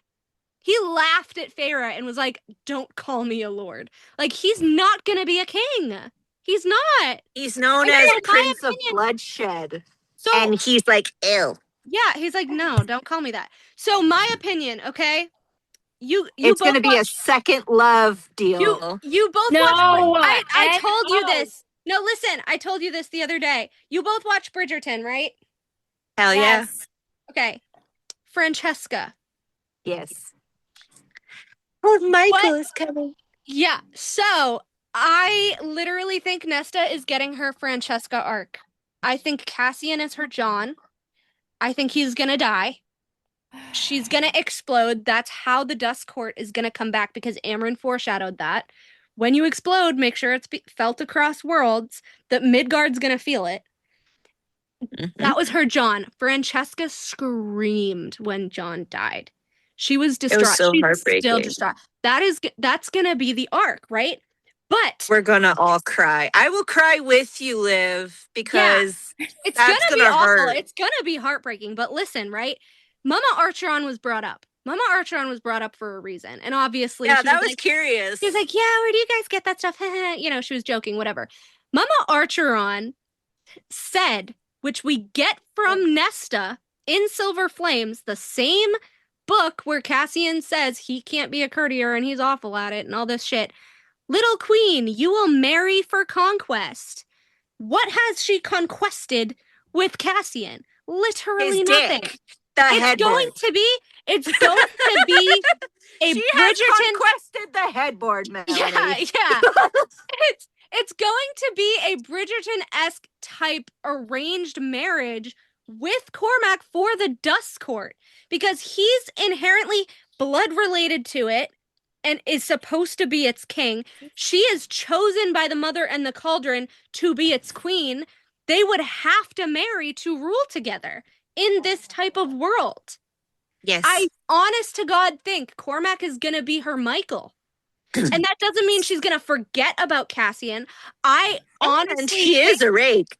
He laughed at Feyre and was like, "Don't call me a lord." Like, he's not gonna be a king. He's not. He's known as Prince of Bloodshed. So, and he's like, ew. Yeah, he's like, no, don't call me that. So my opinion, okay? It's gonna be a second love deal. You both watched. I told you this. No, listen, I told you this the other day. You both watched Bridgerton, right? Hell yes. Yeah. Okay. Francesca. Yes. Oh, Michael is coming. Yeah. So I literally think Nesta is getting her Francesca arc. I think Cassian is her John. I think he's gonna die. She's gonna explode. That's how the Dust Court is gonna come back because Amryn foreshadowed that. When you explode, make sure it's felt across worlds. That Midgard's gonna feel it. Mm-hmm. That was her John. Francesca screamed when John died. She was distraught. It was so heartbreaking. Still distraught. That's gonna be the arc, right? But we're gonna all cry. I will cry with you, Liv, because it's gonna be awful. Hurt. It's gonna be heartbreaking. But listen, right? Mama Archeron was brought up. Mama Archeron was brought up for a reason, and obviously, that was curious. She was like, "Yeah, where do you guys get that stuff?" You know, she was joking, whatever. Mama Archeron said, which we get from Nesta in Silver Flames, the same book where Cassian says he can't be a courtier and he's awful at it and all this shit. Little queen, you will marry for conquest. What has she conquested with Cassian? Literally his nothing. Dick. It's going to be a she Bridgerton. Has conquested the headboard, Melanie. Yeah. It's going to be a Bridgerton-esque type arranged marriage with Cormac for the Dust Court because he's inherently blood related to it and is supposed to be its king. She is chosen by the Mother and the Cauldron to be its queen. They would have to marry to rule together in this type of world. Yes. I, honest to God, think Cormac is going to be her Michael. And that doesn't mean she's going to forget about Cassian. She is a rake.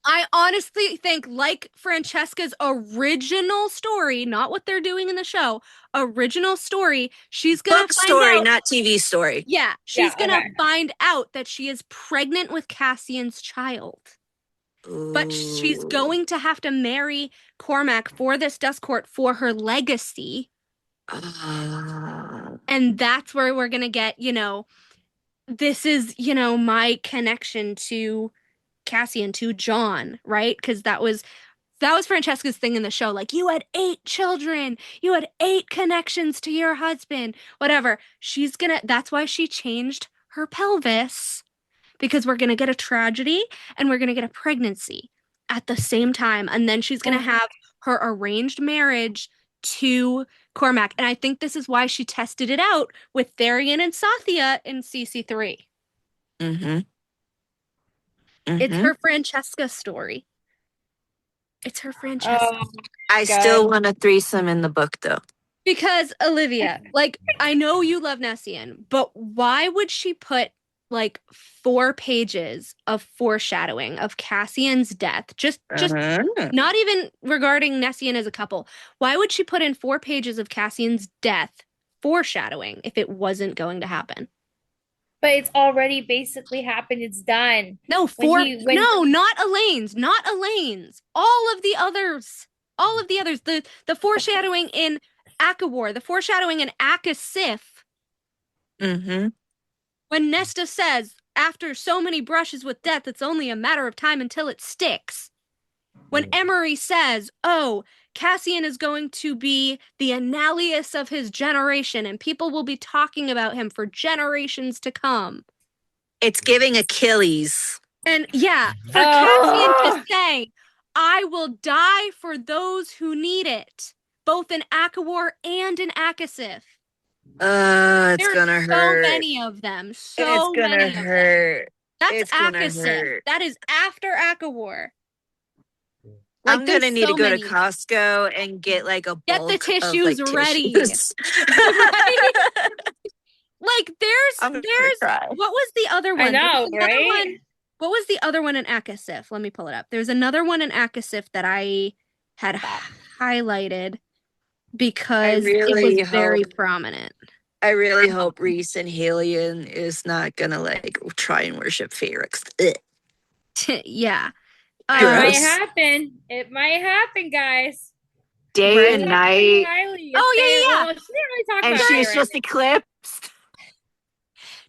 I honestly think, like Francesca's original story, not what they're doing in the show, original story, she's going to find story, out, not TV story. Yeah, she's going to find out that she is pregnant with Cassian's child. Ooh. But she's going to have to marry Cormac for this Dust Court for her legacy. And that's where we're going to get, this is, my connection to Cassian, to John, right? Because that was Francesca's thing in the show. Like, you had 8 children, you had 8 connections to your husband, whatever. That's why she changed her pelvis, because we're gonna get a tragedy and we're gonna get a pregnancy at the same time, and then she's gonna have her arranged marriage to Cormac. And I think this is why she tested it out with Tharian and Sathya in CC3. Mm-hmm. It's her Francesca story. It's her Francesca. I still want a threesome in the book, though. Because, Olivia, I know you love Nessian, but why would she put, 4 pages of foreshadowing of Cassian's death? Just not even regarding Nessian as a couple. Why would she put in 4 pages of Cassian's death foreshadowing if it wasn't going to happen? But it's already basically happened. It's done. No, no, not Elaine's. Not Elaine's. All of the others. The foreshadowing in Akawar. The foreshadowing in Akasif. Mm-hmm. When Nesta says, after so many brushes with death, it's only a matter of time until it sticks. When Emery says, Cassian is going to be the Annalius of his generation, and people will be talking about him for generations to come. It's giving Achilles. And yeah, for Oh. Cassian to say, I will die for those who need it, both in Akawar and in Akasif. It's There's gonna so hurt. many of them. It's So gonna many of them. hurt. That's It's gonna Akasif. hurt. That is after Akawar. I'm gonna there's need so to go many. to Costco and get like a Get the bulk tissues of, like, ready. tissues. Right? Like I'm gonna there's cry. what was the other one? I know, There was another right? one. What was the other one in Akasif? Let me pull it up. There's another one in Akasif that I had highlighted because it really was very hope- prominent. I really hope Reese and Halion is not gonna like try and worship Feyrix. Ugh. Yeah. It might Gross. happen. It might happen, guys. Day Right. and night. Riley, Oh, yeah, Feyre- yeah, yeah. Well, she didn't really talk And about she's Feyre. just eclipsed.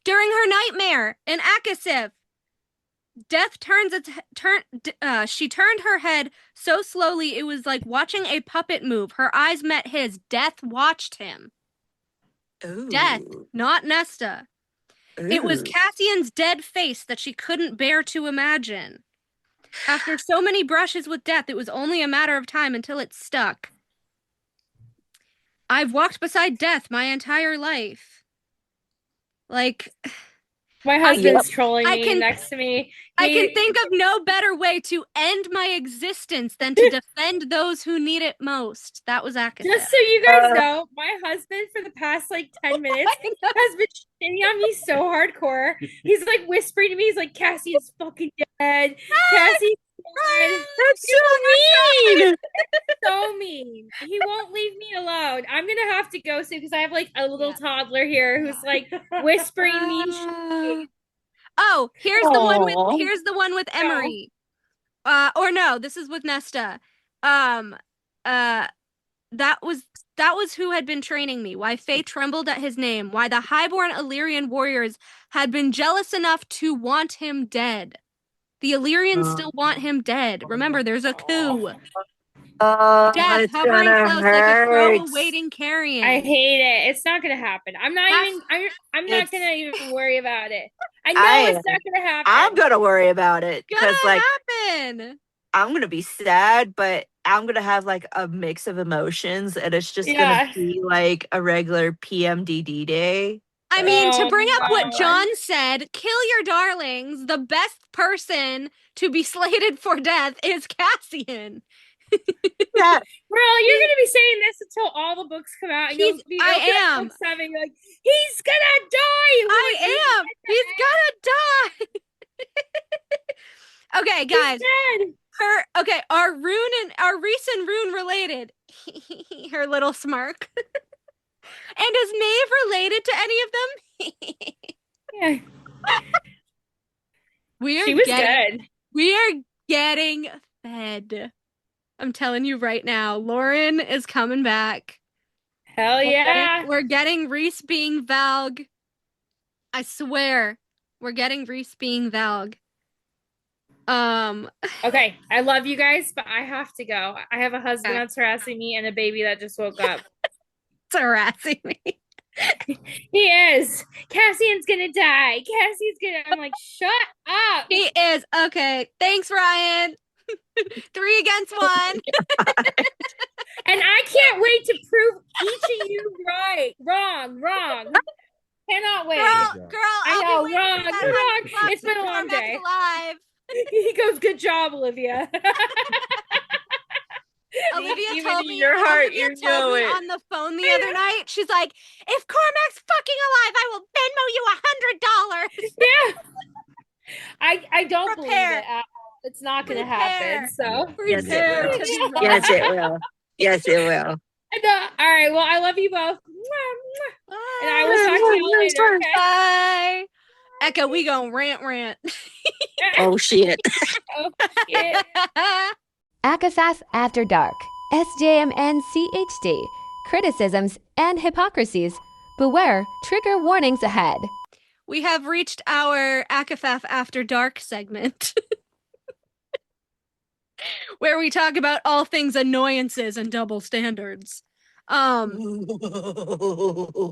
During her nightmare in Akasif, Death she turned her head so slowly it was like watching a puppet move. Her eyes met his. Death watched him. Ooh. Death, not Nesta. It was Ooh. Cassian's dead face that she couldn't bear to imagine. After so many brushes with death, it was only a matter of time until it stuck. I've walked beside death my entire life. Like, My husband's trolling I me can- next to me. I can think of no better way to end my existence than to defend those who need it most. That was Akasif. Just so you guys know, my husband for the past like 10 minutes has been shitting on me so hardcore. He's like whispering to me, he's like, Cassie's fucking dead. Cassie's dead. That's so mean. So mean. He won't leave me alone. I'm gonna have to go soon because I have like a little toddler here who's like whispering mean shit. Oh, here's the Aw. one with Emery. Or no, this is with Nesta. That was who had been training me. Why Faye trembled at his name. Why the highborn Illyrian warriors had been jealous enough to want him dead. The Illyrians still want him dead. Remember, there's a coup. Death It's hovering gonna close like a crow hurt. awaiting carrion. I hate it. It's not gonna happen. I'm not It's- gonna even worry about it. I know I it's not gonna happen. I'm gonna worry about it because Gonna like happen. I'm gonna be sad, but I'm gonna have like a mix of emotions, and it's just Yeah. gonna be like a regular PMDD day. I mean, to Oh, bring up what no. John said, kill your darlings. The best person to be slated for death is Cassian. Yeah, Bro, you're gonna be saying this until all the books come out, and you'll He's- be I opening up am. book 7, you're like, he's gonna die. And we're like, I am. He's gonna die. Okay, guys. He's dead. Our Reese and Rune related. Her little smirk. And is Maeve related to any of them? Yeah. We She was good. We are getting fed. I'm telling you right now, Lauren is coming back. Hell yeah. We're getting Reese being Valg. I swear, we're getting Reese being Valg. Okay, I love you guys, but I have to go. I have a husband that's harassing me and a baby that just woke up. It's harassing me. He is. Cassian's gonna die. I'm like, shut up. He is. Okay. Thanks, Ryan. 3 against 1. And I can't wait to prove each of you wrong. Cannot wait. Girl, I know, I'll be waiting for that wrong. 100 bucks It's been a when long Carmack's day. alive. He goes, good job, Olivia. Olivia Even told in me, your heart, Olivia you told know me it. on the phone the other night. She's like, if Cormac's fucking alive, I will Venmo you $100. I don't believe Prepare. it at all. It's not gonna Prepare. happen. So Yes, it Prepare will. to be wrong. Yes, it will. Yes, it will. all right, well, I love you both. Mwah, mwah. And I will talk to you later. Okay? Bye. Echo, we gon' rant. Oh shit. Oh, shit. Akafaf After Dark, SJM and CHD, criticisms and hypocrisies. Beware, trigger warnings ahead. We have reached our Akafaf After Dark segment. Where we talk about all things annoyances and double standards.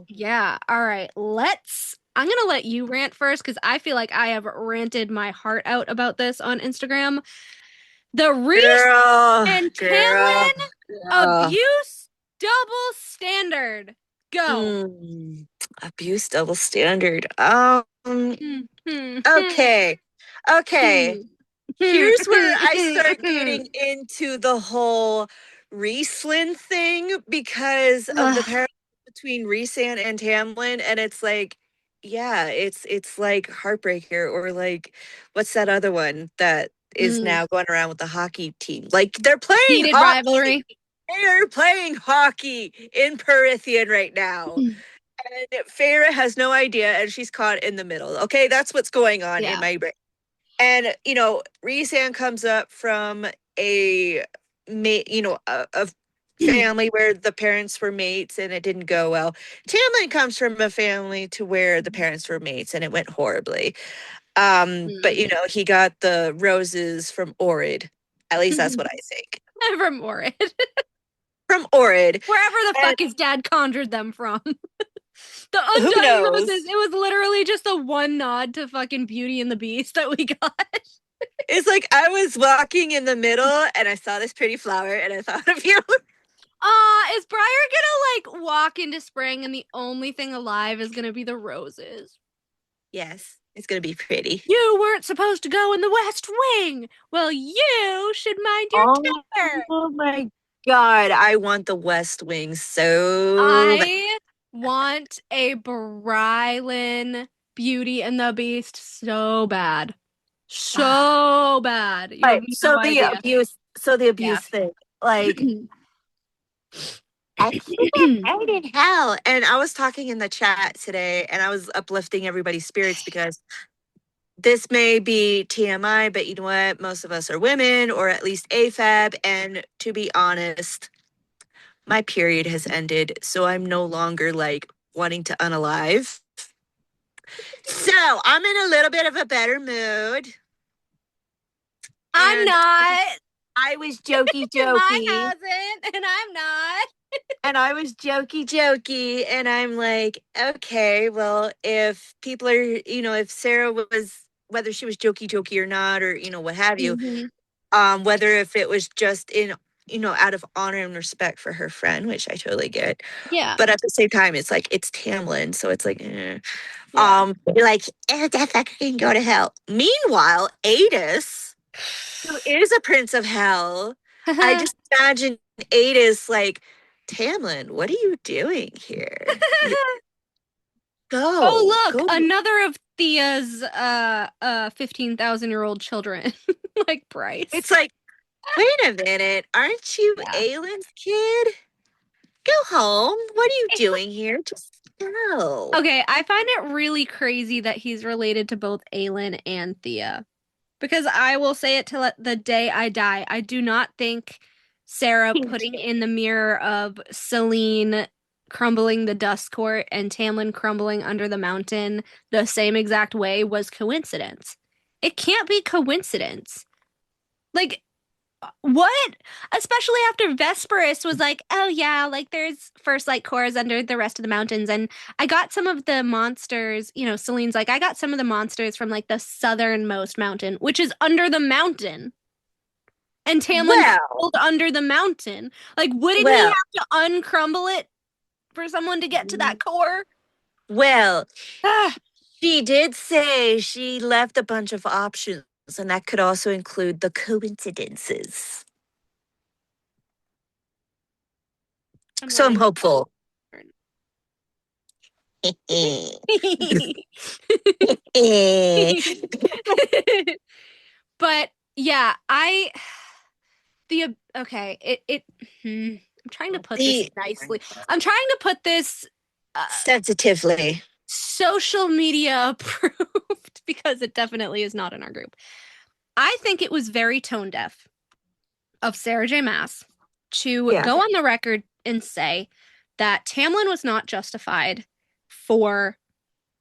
Yeah, all right. Let's I'm gonna let you rant first because I feel like I have ranted my heart out about this on Instagram. The Reese and Tamlin abuse double standard. Go. Abuse double standard. Hmm. Okay. Here's where I start getting into the whole Riesland thing because of the parallel between Rhysand and Tamlin, and it's like, yeah, it's like Heartbreaker, or like, what's that other one that is now going around with the hockey team? Like, they're playing Heated hockey. rivalry. They are playing hockey in Perithian right now. And Feyre has no idea, and she's caught in the middle. Okay, that's what's going on in my brain. And, you know, Rhysand comes up from a family where the parents were mates and it didn't go well. Tamlin comes from a family to where the parents were mates and it went horribly. But, you know, he got the roses from Orid. At least that's what I think. From Orid. From Orid. Wherever the fuck his dad conjured them from. The Who undying knows? roses. It was literally just a one nod to fucking Beauty and the Beast that we got. It's like I was walking in the middle and I saw this pretty flower and I thought of you. Is Briar gonna like walk into spring and the only thing alive is gonna be the roses? Yes, it's gonna be pretty. You weren't supposed to go in the West Wing. Well, you should mind your temper. Oh my God, I want the West Wing so bad. I want a Brylan Beauty and the Beast so bad. So bad. You have no idea. The abuse thing. Like I right in hell. And I was talking in the chat today and I was uplifting everybody's spirits because this may be TMI, but you know what? Most of us are women, or at least AFAB. And to be honest, my period has ended. So I'm no longer like wanting to unalive. So I'm in a little bit of a better mood. I'm not. I was jokey. I hasn't, and I'm not. And I was jokey, and I'm like, okay, well, if people are, you know, if Sarah was, whether she was jokey or not, or, you know, what have you, whether if it was just in, you know, out of honor and respect for her friend, which I totally get. Yeah. But at the same time, it's like, it's Tamlin, so it's like, you're like, that fucker can go to hell. Meanwhile, Adis, who is a prince of hell, I just imagine Adis like, Tamlin, what are you doing here? Go. Oh, look, go. another of Thea's 15,000-year-old children. Like Bryce. It's like, wait a minute, aren't you Aylin's kid? Go home. What are you doing here? Just go. Okay, I find it really crazy that he's related to both Aelin and Thea. Because I will say it till the day I die. I do not think Sarah putting in the mirror of Celine crumbling the dust court and Tamlin crumbling under the mountain the same exact way was coincidence. It can't be coincidence. Like, what? Especially after Vesperus was like, oh yeah, like there's first light cores under the rest of the mountains, and I got some of the monsters, you know, Celine's like, I got some of the monsters from like the southernmost mountain, which is under the mountain. And Tamlin pulled under the mountain. Like, wouldn't he have to uncrumble it for someone to get to that core? Well, she did say she left a bunch of options, and that could also include the coincidences. I'm hopeful. But yeah, I'm trying to put this nicely. I'm trying to put this sensitively. Social media approved, because it definitely is not in our group. I think it was very tone deaf of Sarah J. Maas to go on the record and say that Tamlin was not justified for,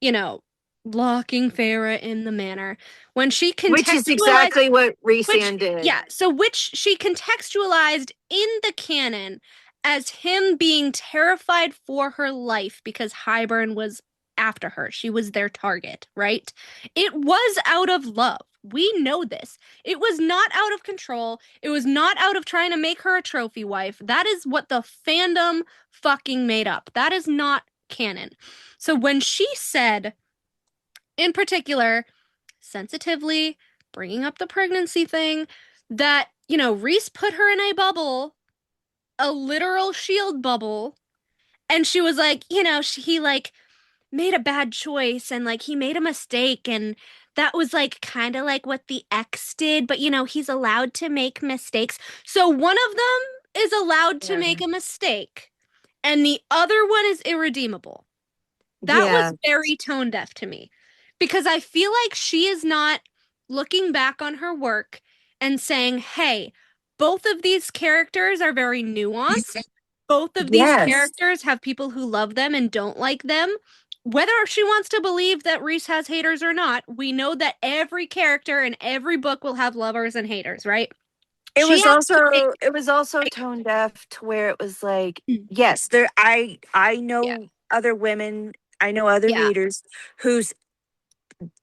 you know, locking Feyre in the manor when she contextualized, which is exactly what Rhysand did. Yeah, so which she contextualized in the canon as him being terrified for her life because Hybern was after her. She was their target, right? It was out of love. We know this. It was not out of control. It was not out of trying to make her a trophy wife. That is what the fandom fucking made up. That is not canon. So when she said, in particular, sensitively, bringing up the pregnancy thing, that, you know, Reese put her in a bubble, a literal shield bubble, and she was like, you know, he like made a bad choice and like he made a mistake, and that was like kind of like what the ex did, but you know, he's allowed to make mistakes. So one of them is allowed to make a mistake and the other one is irredeemable. That was very tone deaf to me, because I feel like she is not looking back on her work and saying, hey, both of these characters are very nuanced. Both of these characters have people who love them and don't like them. Whether she wants to believe that Reese has haters or not, we know that every character in every book will have lovers and haters, right? It was also tone deaf to where it was like, yes, I know other women, I know other readers whose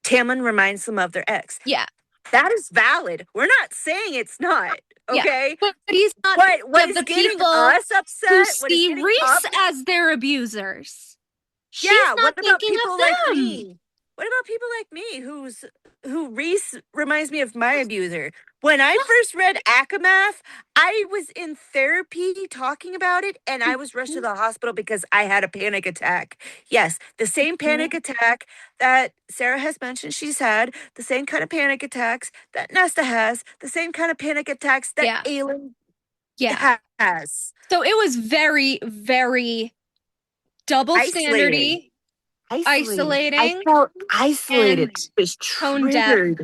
Tamlin reminds them of their ex. Yeah. That is valid. We're not saying it's not. Okay. Yeah, but he's not what is getting us upset? Who see Reese as their abusers. She's not what about thinking people of like them. me? What about people like me who Reese reminds me of my abuser? When I first read Akamath, I was in therapy talking about it, and I was rushed to the hospital because I had a panic attack. Yes, the same panic attack that Sarah has mentioned she's had, the same kind of panic attacks that Nesta has, the same kind of panic attacks that Aelin has. So it was very, very double standardy. Isolating. I felt isolated. It was tone deaf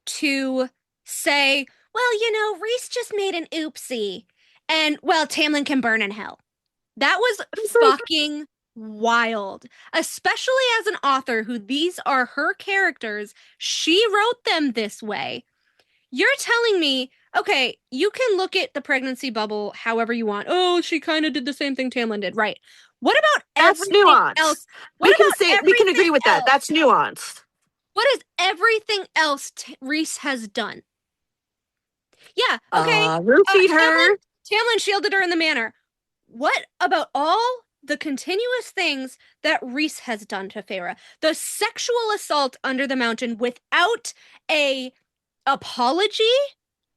to say, well, you know, Reese just made an oopsie, and well, Tamlin can burn in hell. That was fucking wild, especially as an author who these are her characters. She wrote them this way. You're telling me, okay, you can look at the pregnancy bubble however you want. Oh, she kind of did the same thing Tamlin did, right? What about everything else? We can agree with that. That's nuanced. What is everything else Reese has done? Yeah, okay. Roofied her. Tamlin shielded her in the manor. What about all the continuous things that Reese has done to Feyre? The sexual assault under the mountain without a apology,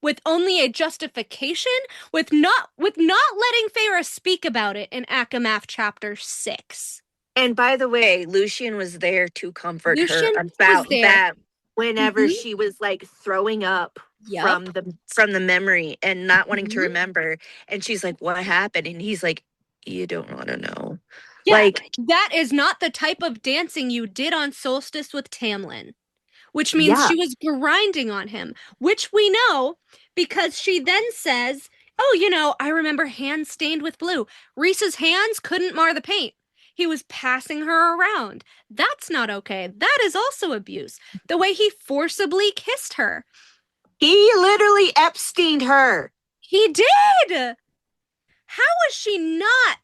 with only a justification, with not letting Feyre speak about it in Akamath chapter 6. And by the way, Lucien was there to comfort her about that whenever she was like throwing up from the memory and not wanting to remember. And she's like, what happened? And he's like, you don't want to know. Yeah, like, that is not the type of dancing you did on Solstice with Tamlin. Which means she was grinding on him, which we know because she then says, oh, you know, I remember hands stained with blue. Reese's hands couldn't mar the paint. He was passing her around. That's not okay. That is also abuse. The way he forcibly kissed her. He literally Epsteined her. He did. How was she not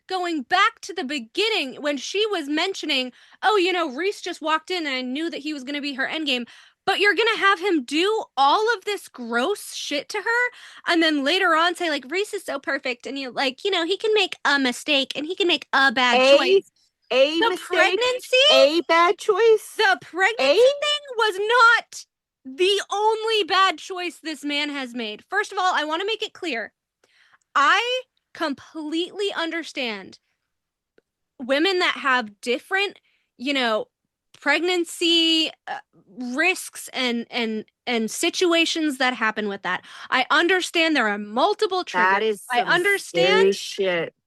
going back to the beginning when she was mentioning, oh, you know, Reese just walked in and I knew that he was going to be her endgame, but you're going to have him do all of this gross shit to her and then later on say, like, Reese is so perfect and you like, you know, he can make a mistake and he can make a bad choice. A bad choice? The pregnancy thing was not the only bad choice this man has made. First of all, I want to make it clear. I completely understand women that have different, you know, pregnancy risks and situations that happen with that. I understand there are multiple triggers. I understand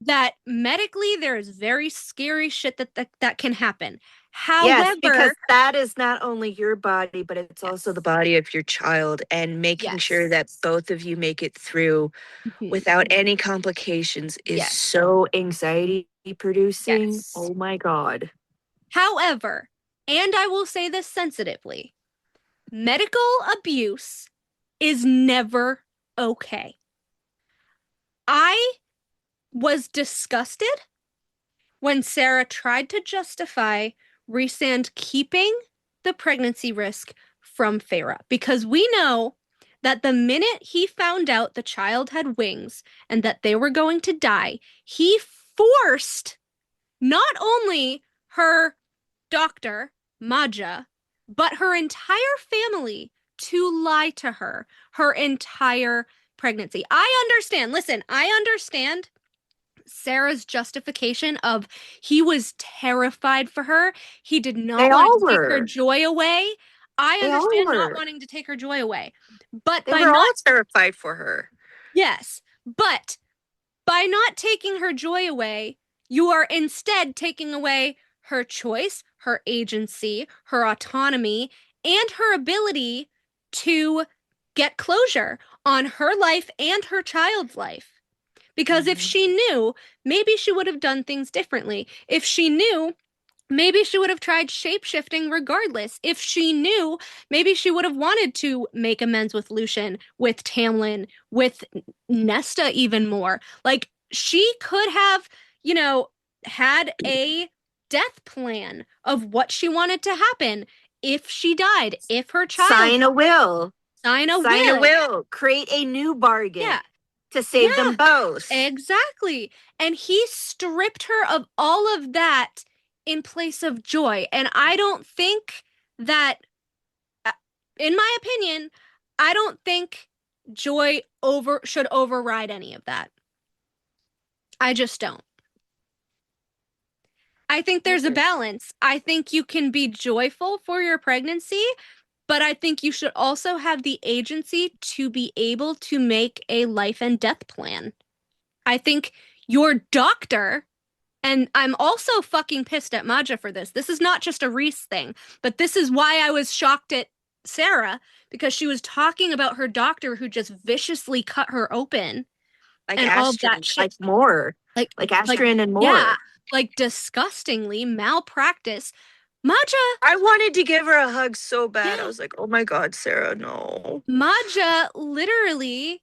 that medically there is very scary shit that can happen. However, yes, because that is not only your body, but it's also the body of your child, and making sure that both of you make it through without any complications is so anxiety producing. Oh my God. However, and I will say this sensitively, medical abuse is never okay. I was disgusted when Sarah tried to justify Rhysand keeping the pregnancy risk from Feyre, because we know that the minute he found out the child had wings and that they were going to die, he forced not only her doctor, Maja, but her entire family to lie to her entire pregnancy. I understand Sarah's justification of he was terrified for her. He did not They want all to take her were. joy away. I They all understand not were. wanting to take her joy away. But They by were not all terrified for her. Yes, but by not taking her joy away, you are instead taking away her choice, her agency, her autonomy, and her ability to get closure on her life and her child's life. Because if she knew, maybe she would have done things differently. If she knew, maybe she would have tried shape-shifting regardless. If she knew, maybe she would have wanted to make amends with Lucian, with Tamlin, with Nesta even more. Like, she could have, had a death plan of what she wanted to happen if she died, if her child Sign a will. sign a Sign a will. will. Create a new bargain. Yeah. To save them both. Exactly. And he stripped her of all of that in place of joy. And I don't think that, in my opinion, I don't think joy should override any of that. I just don't. I think there's a balance. I think you can be joyful for your pregnancy, but I think you should also have the agency to be able to make a life and death plan. I think your doctor, and I'm also fucking pissed at Maja for this. This is not just a Rhys thing, but this is why I was shocked at Sarah, because she was talking about her doctor who just viciously cut her open. Like and all of that Astrid, shit. like more. Like Astrid and more. Yeah, like disgustingly malpractice. Maja. I wanted to give her a hug so bad. I was like, oh my God, Sarah, no. Maja literally,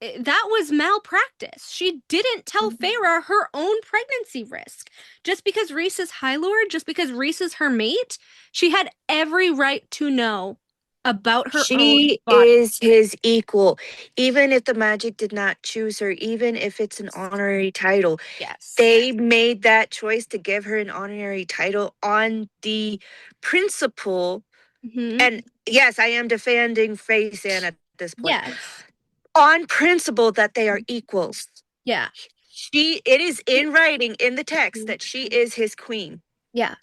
that was malpractice. She didn't tell Feyre her own pregnancy risk. Just because Rhys is High Lord, just because Rhys is her mate, she had every right to know about her own body. She is his equal. Even if the magic did not choose her, even if it's an honorary title. Yes. They made that choice to give her an honorary title on the principle. And yes, I am defending Feyre at this point. Yes. On principle that they are equals. Yeah. It is in writing in the text that she is his queen. Yeah.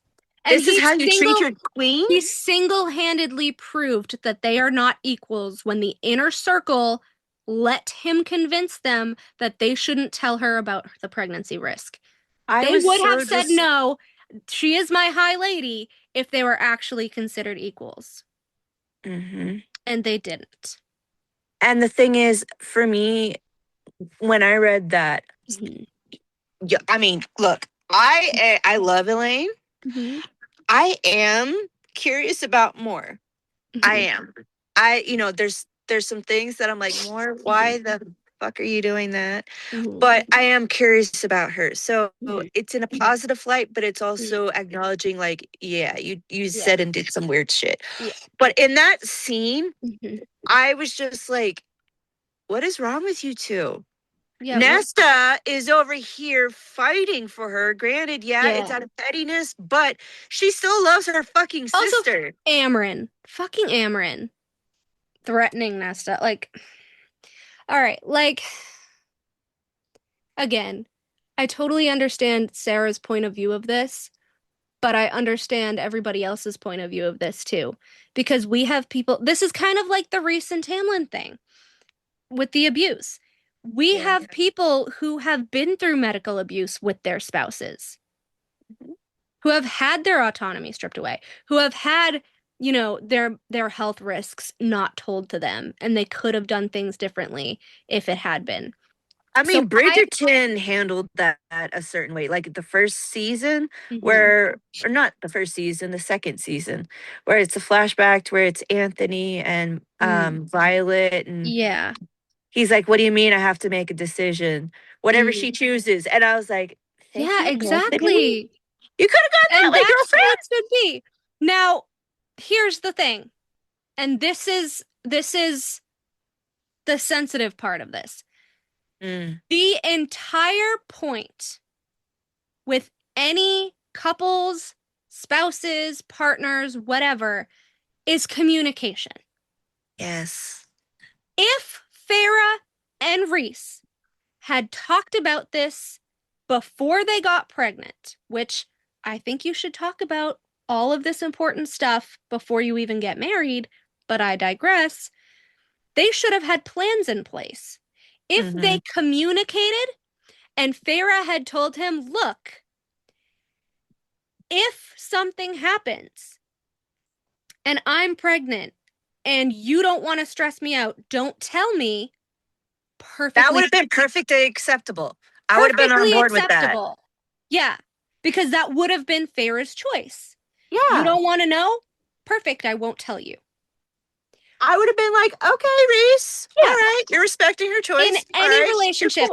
And this is how you treat your queen? He single-handedly proved that they are not equals when the inner circle let him convince them that they shouldn't tell her about the pregnancy risk. They would have said no, she is my high lady, if they were actually considered equals. And they didn't. And the thing is, for me, when I read that, I mean, look, I love Elaine. I am curious about more. I am. There's some things that I'm like, more, why the fuck are you doing that? But I am curious about her. So it's in a positive light, but it's also acknowledging, like, yeah, you said and did some weird shit. But in that scene, I was just like, what is wrong with you two? Nesta is over here fighting for her. Granted, it's out of pettiness, but she still loves her fucking sister. Also, Amryn. Fucking Amryn. Threatening Nesta. Like, all right, like, again, I totally understand Sarah's point of view of this, but I understand everybody else's point of view of this too. Because we have people, this is kind of like the Rhys and Tamlin thing with the abuse. We have people who have been through medical abuse with their spouses, who have had their autonomy stripped away, who have had, their health risks not told to them, and they could have done things differently if it had been. I mean, Bridgerton handled that a certain way. Like the first season or not the first season, the second season, where it's a flashback to where it's Anthony and Violet, and he's like, what do you mean I have to make a decision? Whatever she chooses. And I was like, exactly. You could have got that, like, girlfriend. Should be. Now, here's the thing. And this is the sensitive part of this. The entire point with any couples, spouses, partners, whatever, is communication. Yes. If Farrah and Reese had talked about this before they got pregnant, which I think you should talk about all of this important stuff before you even get married, but I digress. They should have had plans in place. If they communicated and Farrah had told him, look, if something happens and I'm pregnant and you don't want to stress me out, don't tell me. Perfectly. That would have been perfectly acceptable. I would have been on board with that. Yeah, because that would have been Farrah's choice. Yeah. You don't want to know? Perfect, I won't tell you. I would have been like, okay, Reese. Yeah. All right, you're respecting her choice. In any relationship,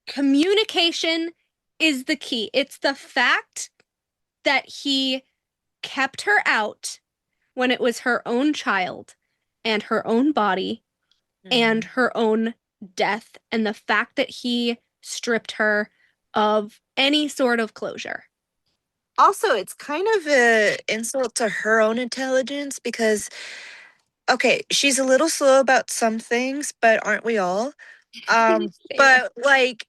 communication is the key. It's the fact that he kept her out when it was her own child and her own body and her own death, and the fact that he stripped her of any sort of closure. Also, it's kind of an insult to her own intelligence because, okay, she's a little slow about some things, but aren't we all? But like,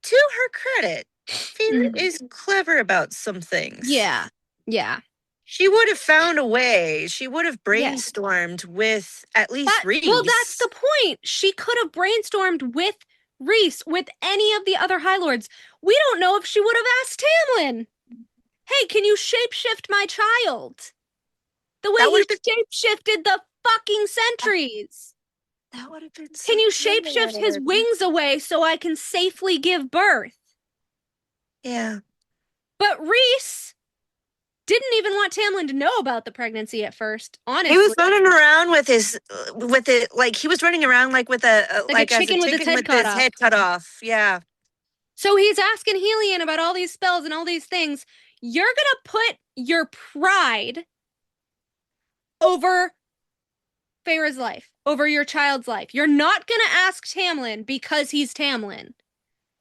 to her credit, Farrah is clever about some things. Yeah. She would have found a way. She would have brainstormed with at least Reese. Well, that's the point. She could have brainstormed with Reese, with any of the other High Lords. We don't know if she would have asked Tamlin, hey, can you shapeshift my child? The way you shapeshifted the fucking sentries. That would have been so Can you shapeshift his wings away so I can safely give birth? Yeah. But Reese didn't even want Tamlin to know about the pregnancy at first, honestly. He was running around with it, like he was running around like with a chicken with his head cut off. Yeah. So he's asking Helion about all these spells and all these things. You're gonna put your pride over Farrah's life, over your child's life. You're not gonna ask Tamlin because he's Tamlin.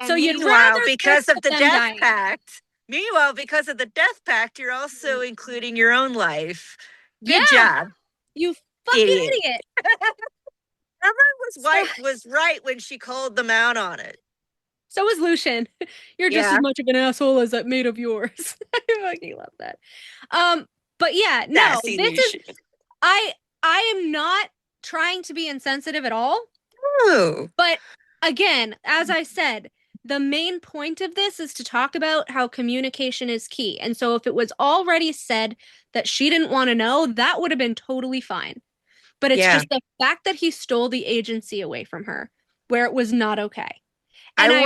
And so you'd rather because of the death pact. Meanwhile, because of the death pact, you're also including your own life. Good job. You fucking idiot. Everyone's wife was right when she called them out on it. So was Lucian. You're just as much of an asshole as that maid of yours. I fucking love that. But yeah, no, I am not trying to be insensitive at all. No. But again, as I said, the main point of this is to talk about how communication is key. And so if it was already said that she didn't want to know, that would have been totally fine. But it's just the fact that he stole the agency away from her, where it was not okay. And I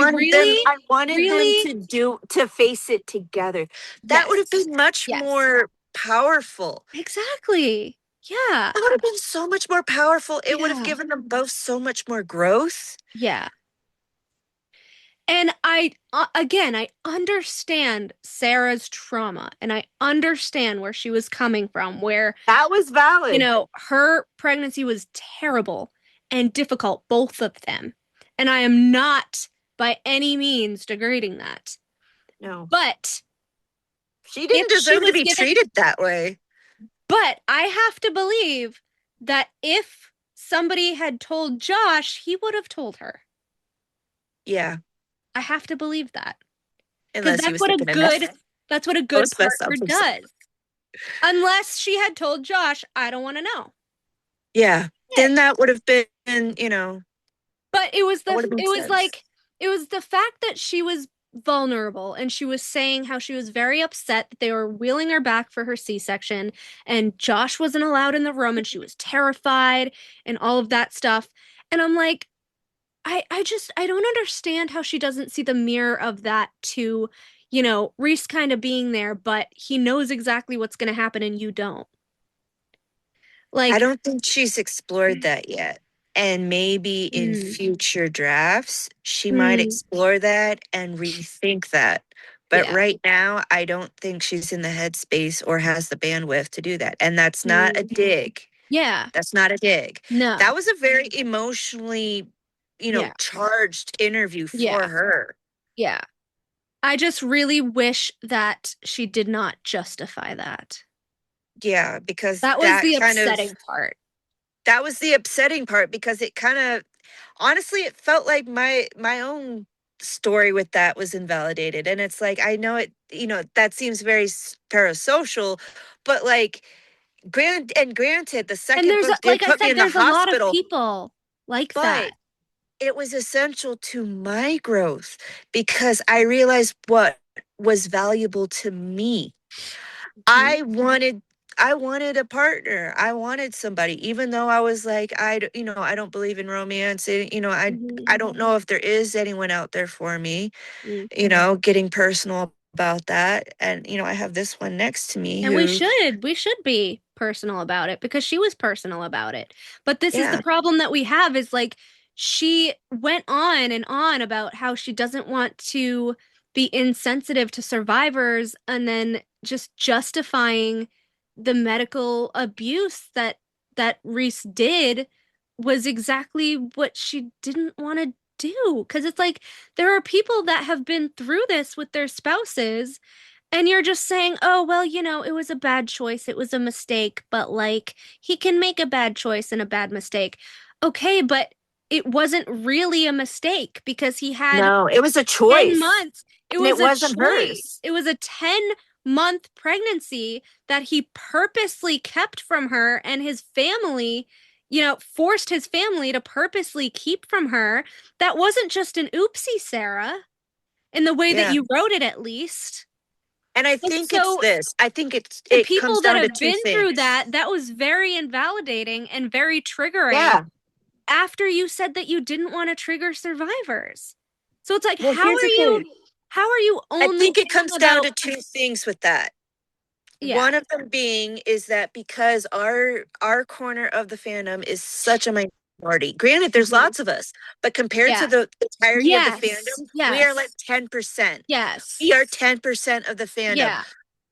wanted them to face it together. That would have been much more powerful. Exactly. Yeah. That would have been so much more powerful. It would have given them both so much more growth. Yeah. And I understand Sarah's trauma, and I understand where she was coming from, where that was valid. You know, her pregnancy was terrible and difficult, both of them. And I am not by any means degrading that. No. But she didn't deserve to be treated that way. But I have to believe that if somebody had told Josh, he would have told her. Yeah. I have to believe that. Because that's what a good partner does. Unless she had told Josh, I don't want to know. Yeah. Then that would have been, you know. But it was the fact that she was vulnerable, and she was saying how she was very upset that they were wheeling her back for her C-section, and Josh wasn't allowed in the room, and she was terrified and all of that stuff. And I'm like, I don't understand how she doesn't see the mirror of that to, you know, Reese kind of being there, but he knows exactly what's going to happen and you don't. Like, I don't think she's explored that yet. And maybe in future drafts, she might explore that and rethink that. But Yeah. right now, I don't think she's in the headspace or has the bandwidth to do that. And that's not a dig. Yeah. That's not a dig. No. That was a very emotionally, Yeah. charged interview for Yeah. her. Yeah. I just really wish that she did not justify that. Yeah, because That was the kind of upsetting part. that was the upsetting part, because it kind of, honestly, it felt like my own story with that was invalidated. And it's like, I know it, that seems very parasocial, but like, granted, the And second there's, book did like I put me said, in the there's a lot of hospital, people like but that. it was essential to my growth, because I realized what was valuable to me. I wanted a partner. I wanted somebody, even though I was like, I don't believe in romance. I don't know if there is anyone out there for me, getting personal about that. And, I have this one next to me And who, we should be personal about it, because she was personal about it. But this is Yeah. the problem that we have, is like, she went on and on about how she doesn't want to be insensitive to survivors, and then just justifying the medical abuse that Reese did was exactly what she didn't want to do. Because it's like, there are people that have been through this with their spouses, and you're just saying, oh, well, it was a bad choice. It was a mistake, but like, he can make a bad choice and a bad mistake. Okay, but it wasn't really a mistake, because he had no, it was a 10 choice. months. It And was it wasn't a choice. hers. It was a 10-month pregnancy that he purposely kept from her, and his family, forced his family to purposely keep from her. That wasn't just an oopsie, Sarah, in the way that Yeah. you wrote it, at least. And I And think so it's this. I think the it people comes that down to have two been through things. that was very invalidating and very triggering. Yeah. After you said that you didn't want to trigger survivors. So it's like, Well, how here's are the you thing. only I think it thinking comes down about to two things with that. Yeah. One of them being is that because our corner of the fandom is such a minority. Granted, there's lots of us, but compared to Yeah. the entirety of the Yes. fandom, we are like 10%. Yes. We are 10% of the fandom. Yeah.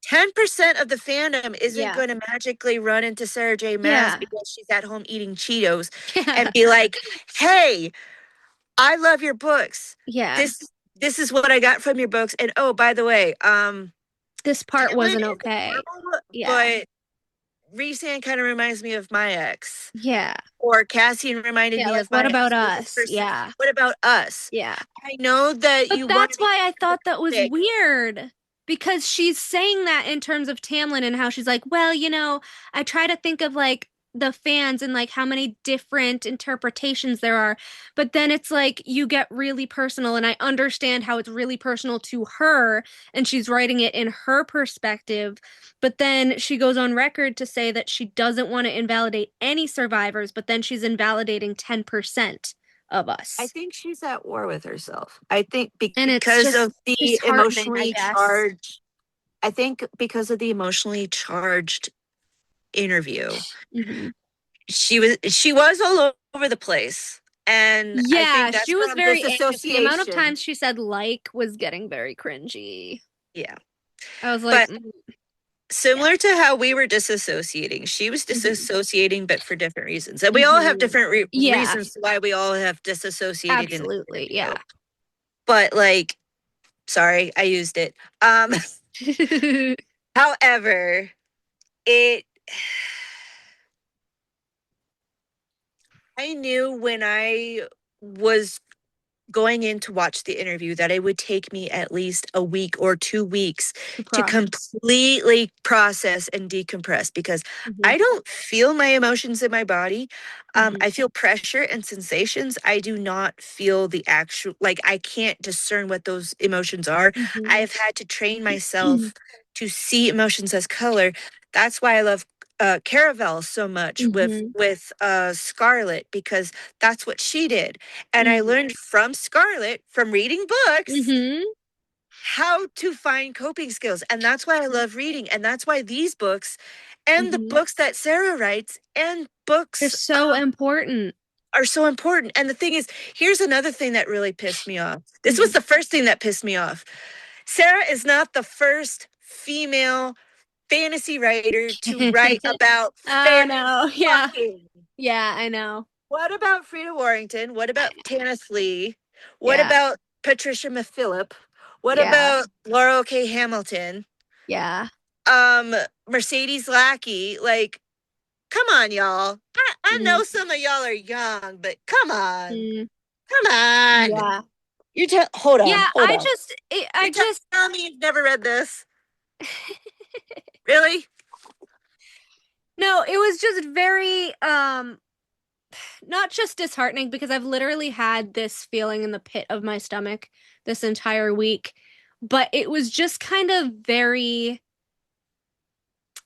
10% of the fandom isn't Yeah. going to magically run into Sarah J. Maas Yeah. because she's at home eating Cheetos Yeah. and be like, "Hey, I love your books. Yeah. This is what I got from your books. And oh, by the way, This part Tamlin wasn't is okay. adorable, Yeah. but Rhysand kind of reminds me of my ex. Yeah. Or Cassian reminded Yeah, me like, of my what about ex with this us? person. Yeah. What about us? Yeah. I know that But you that's want why I thought that was thick. weird. Because she's saying that in terms of Tamlin, and how she's like, well, I try to think of like the fans and like how many different interpretations there are. But then it's like, you get really personal, and I understand how it's really personal to her, and she's writing it in her perspective. But then she goes on record to say that she doesn't want to invalidate any survivors, but then she's invalidating 10% of us. I think she's at war with herself. I think And it's because just of the disheartening, I emotionally guess. charged. I think because of the emotionally charged interview, she was all over the place. And I Yeah, think that's she was from very anxious. The amount of disassociation. times she said like was getting very cringy. Yeah. I was like, But similar to how we were disassociating, she was disassociating, but for different reasons. And we all have different Yeah. reasons why we all have disassociated. Absolutely, yeah. But like, sorry, I used it. However, I knew when I was going in to watch the interview that it would take me at least a week or 2 weeks to completely process and decompress, because I don't feel my emotions in my body. I feel pressure and sensations. I do not feel the actual, like, I can't discern what those emotions are. I have had to train myself to see emotions as color. That's why I love Caravel so much with Scarlet, because that's what she did. And I learned from Scarlet, from reading books, how to find coping skills. And that's why I love reading. And that's why these books and the books that Sarah writes and books are so important. Are so important. And the thing is, here's another thing that really pissed me off. This was the first thing that pissed me off. Sarah is not the first female fantasy writer to write about Oh, fair no. Yeah. fucking. Yeah, I know. What about Frida Warrington? What about Tanith Lee? What Yeah. about Patricia McPhillip? What Yeah. about Laurel K. Hamilton? Yeah. Mercedes Lackey? Like, come on, y'all. I know some of y'all are young, but come on. Mm. Come on. Yeah. Hold on. Yeah, Hold on. I just tell me you've never read this. Really? No, it was just very not just disheartening, because I've literally had this feeling in the pit of my stomach this entire week, but it was just kind of very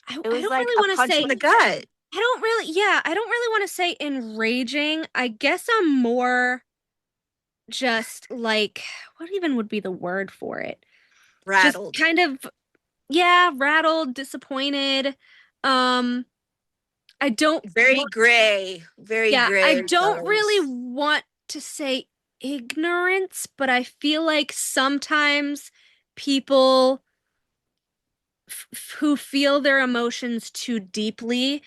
I don't really want to say in the gut. I don't really want to say enraging. I guess I'm more just like, what even would be the word for it? Rattled. Just kind of, rattled, disappointed. I don't Very gray. Very gray. I don't really want to say ignorance, but I feel like sometimes people who feel their emotions too deeply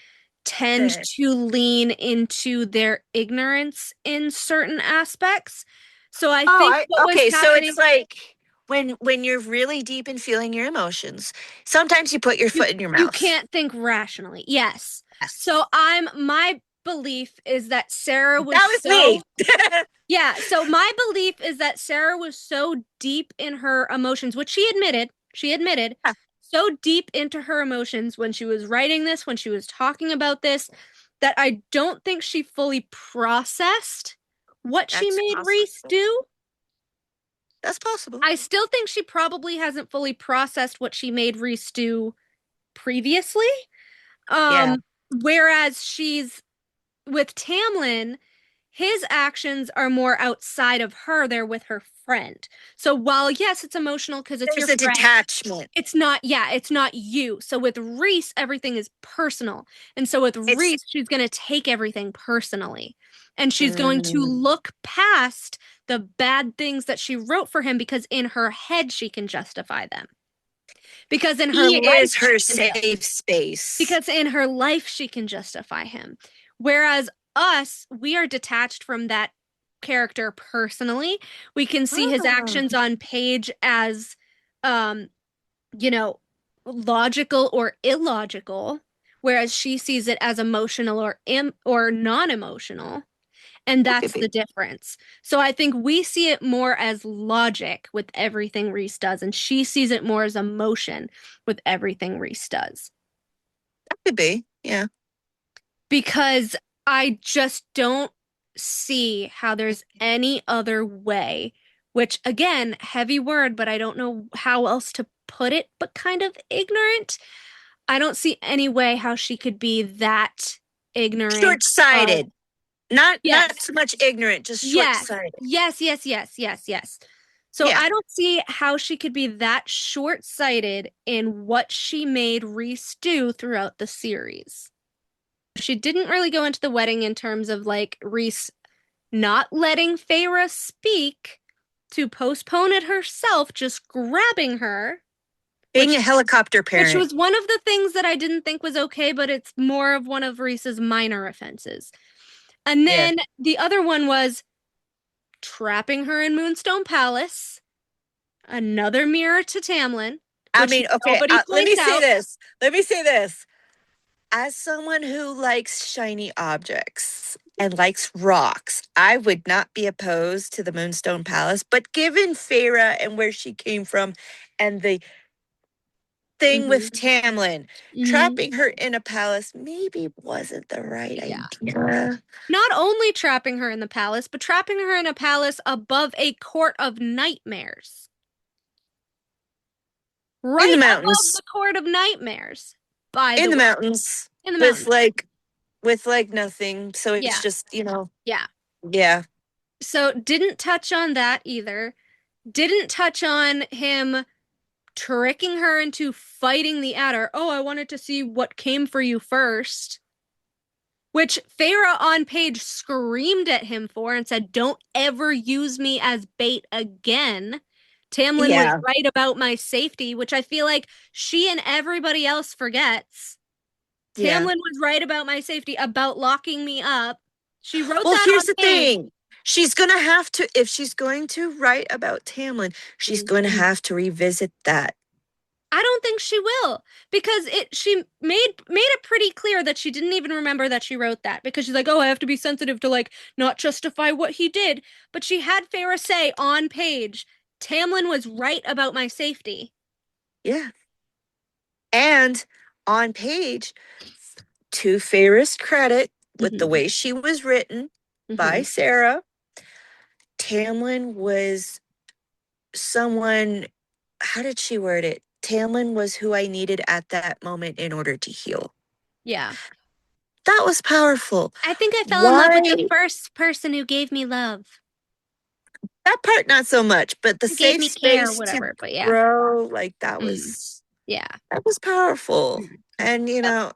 tend to lean into their ignorance in certain aspects. So I think what was so happening, it's like when you're really deep in feeling your emotions, sometimes you put your foot in your mouth. you can't think rationally. Yes. So my belief is that Sarah was That was me. Yeah, so my belief is that Sarah was so deep in her emotions, which she admitted, Yeah. so deep into her emotions when she was writing this, when she was talking about this, that I don't think she fully processed what she That's made possible. Reese do. That's possible. I still think she probably hasn't fully processed what she made Reese do previously. Whereas she's with Tamlin, his actions are more outside of her. They're with her friend. So while yes, it's emotional because it's There's your a friend, detachment. it's not you. So with Reese, everything is personal. And so with Reese, she's going to take everything personally. And she's going to look past the bad things that she wrote for him, because in her head she can justify them. Because in her life is her safe space. Because in her life she can justify him. Whereas us, we are detached from that character personally. We can see his actions on page as logical or illogical, whereas she sees it as emotional or non-emotional. And that's the difference. So I think we see it more as logic with everything Reese does, and she sees it more as emotion with everything Reese does. That could be, yeah. Because I just don't see how there's any other way, which again, heavy word, but I don't know how else to put it, but kind of ignorant. I don't see any way how she could be that ignorant. Short-sighted. Not so much ignorant, just short-sighted. Yes. So I don't see how she could be that short-sighted in what she made Reese do throughout the series. She didn't really go into the wedding in terms of like Reese not letting Feyre speak to postpone it herself, just grabbing her. Being a helicopter parent. Which was one of the things that I didn't think was okay, but it's more of one of Reese's minor offenses. And then the other one was trapping her in Moonstone Palace. Another mirror to Tamlin. I mean, okay, let me say this. As someone who likes shiny objects and likes rocks, I would not be opposed to the Moonstone Palace. But given Feyre and where she came from and the thing with Tamlin, trapping her in a palace maybe wasn't the right idea. Not only trapping her in the palace, but trapping her in a palace above a court of nightmares. Right in the above mountains. the court of nightmares. By in the the way. mountains. In the mountains. With nothing. So it's just, Yeah. So didn't touch on that either. Didn't touch on him tricking her into fighting the adder. Oh, I wanted to see what came for you first. Which Feyre on page screamed at him for and said, don't ever use me as bait again. Tamlin was Yeah. right about my safety, which I feel like she and everybody else forgets. Yeah. Tamlin was right about my safety, about locking me up. She wrote Well, that here's on the page. thing. She's going to have to, if she's going to write about Tamlin, she's going to have to revisit that. I don't think she will, because she made it pretty clear that she didn't even remember that she wrote that, because she's like, oh, I have to be sensitive to like not justify what he did. But she had Feyre say on page, Tamlin was right about my safety. Yeah. And on page, to Feyre's credit, with the way she was written by Sarah, Tamlin was someone, how did she word it? Tamlin was who I needed at that moment in order to heal. Yeah. That was powerful. I think I fell in love with the first person who gave me love. That part, not so much, but the Who gave safe me care, space whatever, to but yeah. grow, like that was, yeah. that was powerful. And, you know,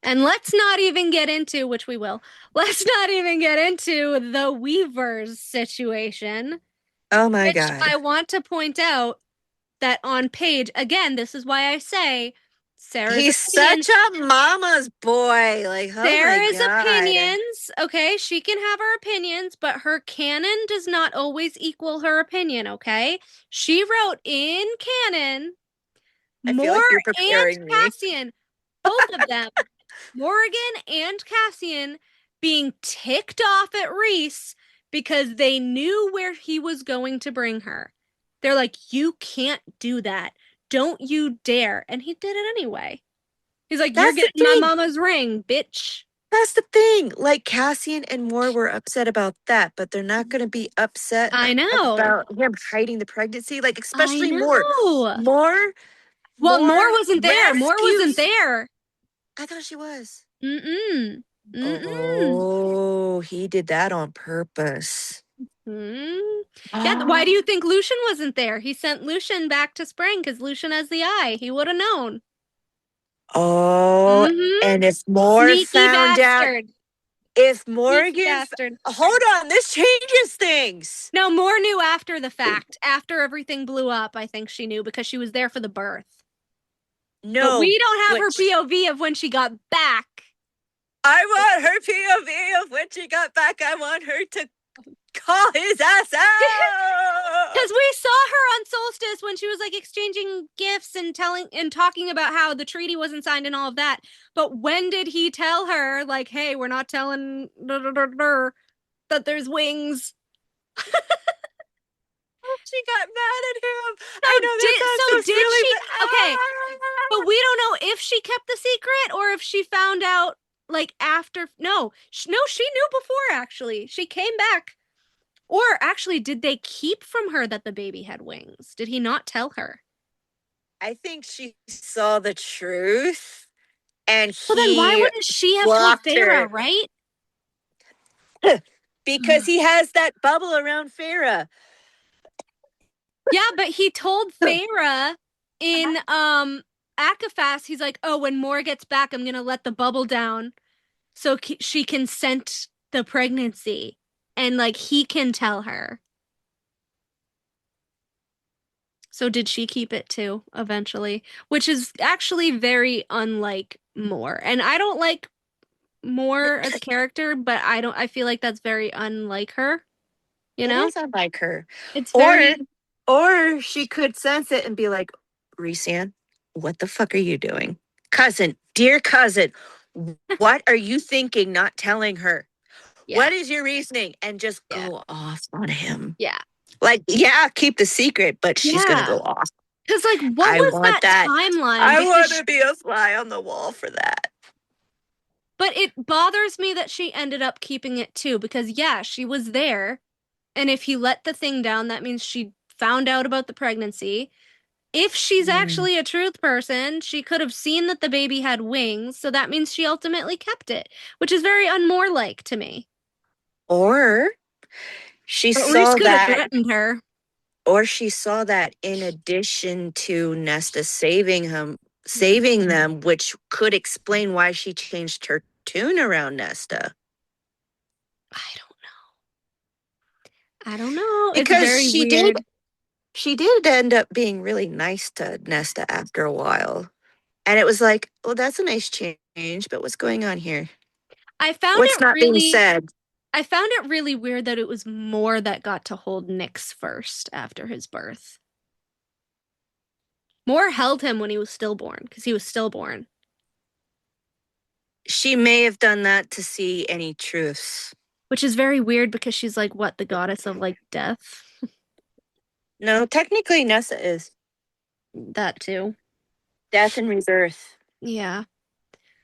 and let's not even get into, which we will, let's not even get into the Weavers situation. Oh my which God. I want to point out that on page, again, this is why I say Sarah's He's such a mama's boy. Like, oh Sarah's my God. opinions, okay? She can have her opinions, but her canon does not always equal her opinion, okay? She wrote in canon, I feel like you're and preparing me. Cassian, both of them, Morgan and Cassian, being ticked off at Rhys because they knew where he was going to bring her. They're like, you can't do that. Don't you dare. And he did it anyway. He's like, you're getting my mama's ring, bitch. That's the thing. Like, Cassian and Moore were upset about that, but they're not going to be upset about him hiding the pregnancy. Like, especially Moore. Well, Moore wasn't there. Moore wasn't there. I thought she was. Mm-mm. Oh, he did that on purpose. Yeah, why do you think Lucian wasn't there? He sent Lucian back to Spring because Lucian has the eye. He would have known. Oh, and if Moore found out, if Morgan, hold on, this changes things. No, Moore knew after the fact. After everything blew up, I think she knew because she was there for the birth. No, but we don't have her POV of when she got back. I want her POV of when she got back. I want her to call his ass out. Because we saw her on Solstice when she was like exchanging gifts and talking about how the treaty wasn't signed and all of that. But when did he tell her, like, hey, we're not telling that there's wings? She got mad at him. I know that did really she? Okay, but we don't know if she kept the secret or if she found out like after. No, she knew before. Actually, she came back. Or actually, did they keep from her that the baby had wings? Did he not tell her? I think she saw the truth, and he. Well, then why wouldn't she have told Feyre, right? Because he has that bubble around Feyre. Yeah, but he told Feyre in Akafas, he's like, oh, when Moore gets back, I'm gonna let the bubble down so she can scent the pregnancy. And, like, he can tell her. So did she keep it, too, eventually? Which is actually very unlike Moore. And I don't like Moore as a character, but I feel like that's very unlike her. You know? It is unlike her. It's or she could sense it and be like, Rhys-Anne, what the fuck are you doing? Cousin, dear cousin, what are you thinking not telling her? Yeah. What is your reasoning? And just go off on him. Yeah. Like, keep the secret, but she's going to go off. Because, like, what was that timeline? I want to be a fly on the wall for that. But it bothers me that she ended up keeping it, too. Because, she was there. And if he let the thing down, that means she found out about the pregnancy. If she's actually a truth person, she could have seen that the baby had wings. So that means she ultimately kept it, which is very unmore-like to me. Or she saw that threatened her. Or she saw that in addition to Nesta saving them, which could explain why she changed her tune around Nesta. I don't know. Because it's very weird. she did end up being really nice to Nesta after a while. And it was like, well, that's a nice change, but what's going on here? I found What's it not being really said? I found it really weird that it was Moore that got to hold Nyx first after his birth. Moore held him when he was stillborn because he was stillborn. She may have done that to see any truths. Which is very weird because she's like, what, the goddess of like death? No, technically Nessa is. That too. Death and rebirth. Yeah.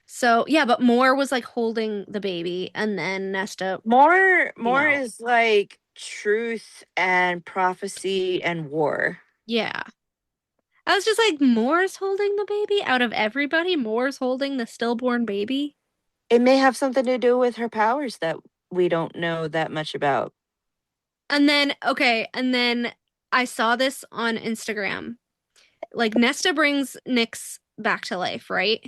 So, yeah, but Moore was like holding the baby and then Nesta. More know. is like truth and prophecy and war. Yeah. I was just like, Moore's holding the baby out of everybody? Moore's holding the stillborn baby? It may have something to do with her powers that we don't know that much about. And then, okay, and then I saw this on Instagram. Like, Nesta brings Nyx back to life, right?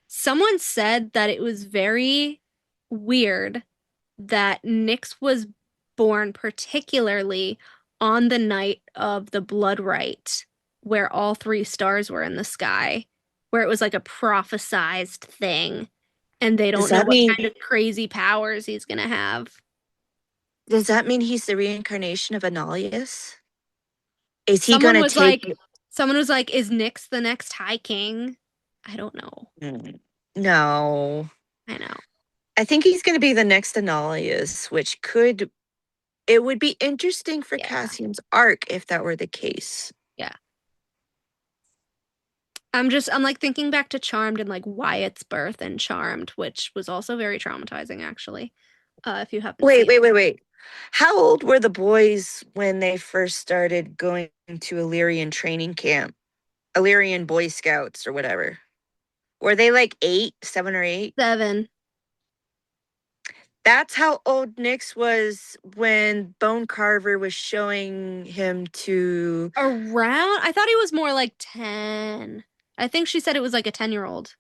Someone said that it was very weird that Nyx was born particularly on the night of the blood rite, where all three stars were in the sky, where it was like a prophesized thing, and they don't know what kind of crazy powers he's gonna have. Does that mean he's the reincarnation of Analius? Is he gonna take? Someone was like, "Is Nyx the next High King?" I don't know. No. I know. I think he's gonna be the next Analius, which could. It would be interesting for Cassian's arc if that were the case. Yeah. I'm like thinking back to Charmed and like Wyatt's birth and Charmed, which was also very traumatizing, actually. If you haven't seen it. Wait. How old were the boys when they first started going to Illyrian training camp? Illyrian Boy Scouts or whatever. Were they like 8, 7 or 8? 7. That's how old Nyx was when Bone Carver was showing him to. Around? I thought he was more like 10. I think she said it was like a 10-year-old.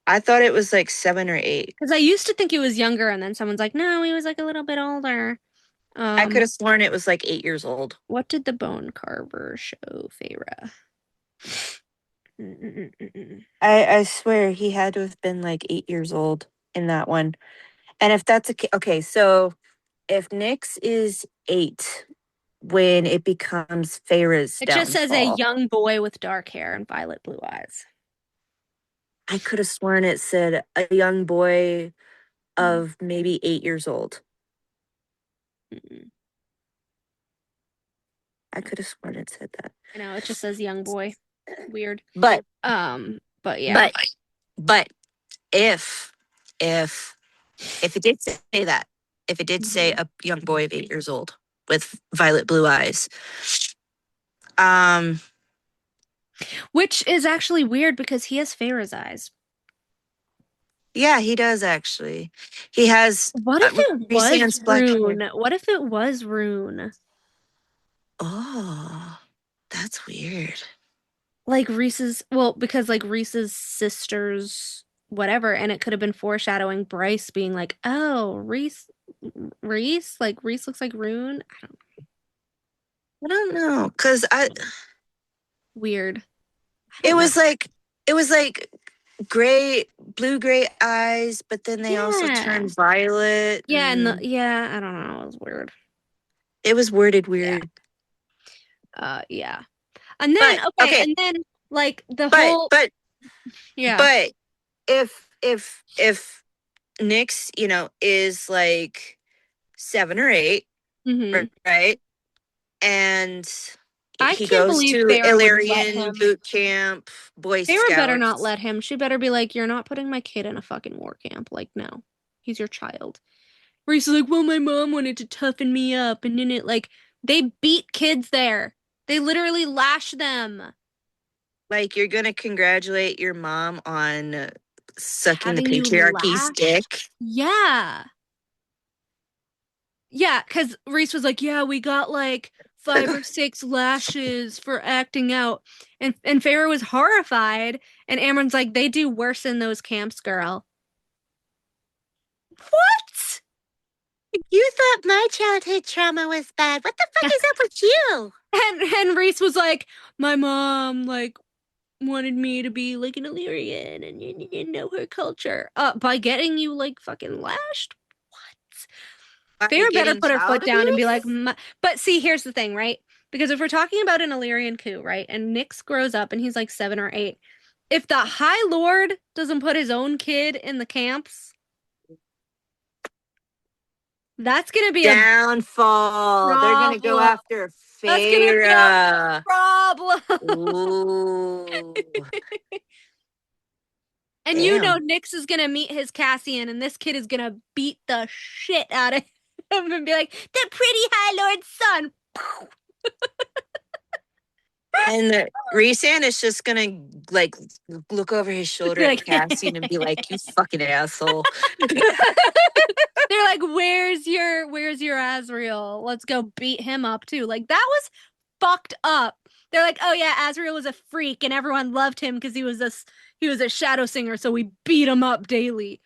I thought it was like 7 or 8. Because I used to think he was younger, and then someone's like, no, he was like a little bit older. I could have sworn it was like 8 years old. What did the Bone Carver show, Feyre? I swear he had to have been like 8 years old in that one. And if that's okay, so if Nyx is 8 when it becomes Feyre's downfall. It just says a young boy with dark hair and violet blue eyes. I could have sworn it said a young boy of maybe 8 years old. I could have sworn it said that. I know, it just says young boy. Weird. But yeah. But if it did say that, if it did say a young boy of 8 years old with violet blue eyes, which is actually weird because he has Feyre's eyes. Yeah, he does actually. He has. What if it was Rune? What if it was Rune? Oh, that's weird. Like because like Reese's sisters, whatever, and it could have been foreshadowing Bryce being like, "Oh, Reese, like Reese looks like Rune." I don't know, cause weird. It was like blue gray eyes, but then they also turned violet. Yeah, and I don't know, it was weird. It was worded weird. Yeah. And then and then like the whole But if Nyx, is like 7 or 8, right? And he goes to Illyrian boot camp, Boy Scouts. Feyre better not let him. She better be like, you're not putting my kid in a fucking war camp. Like, no, he's your child. Reese is like, well, my mom wanted to toughen me up, and then they beat kids there. They literally lash them. Like, you're gonna congratulate your mom on sucking the patriarchy's dick? Yeah. Yeah, because Reese was like, yeah, we got like 5 or 6 lashes for acting out. And Feyre was horrified. And Amren's like, they do worse in those camps, girl. What? You thought my childhood trauma was bad. What the fuck is up with you? And Reese was like, my mom like wanted me to be like an Illyrian and you know her culture. By getting you like fucking lashed? What? By Feyre better getting put her foot child down and be like, abuse? but see, here's the thing, right? Because if we're talking about an Illyrian coup, right? And Nyx grows up and he's like 7 or 8. If the High Lord doesn't put his own kid in the camps, that's gonna be a Downfall. They're gonna go problem. after That's gonna be a Feyre. problem. Ooh. And you know Damn. Nyx is gonna meet his Cassian, and this kid is gonna beat the shit out of him and be like, the pretty High Lord's son. And Rhysand is just gonna like look over his shoulder Like- at Cassian and be like, "You fucking asshole." They're like, where's your Azriel? Let's go beat him up too. Like that was fucked up. They're like, oh yeah, Azriel was a freak and everyone loved him because he was a shadow singer, so we beat him up daily.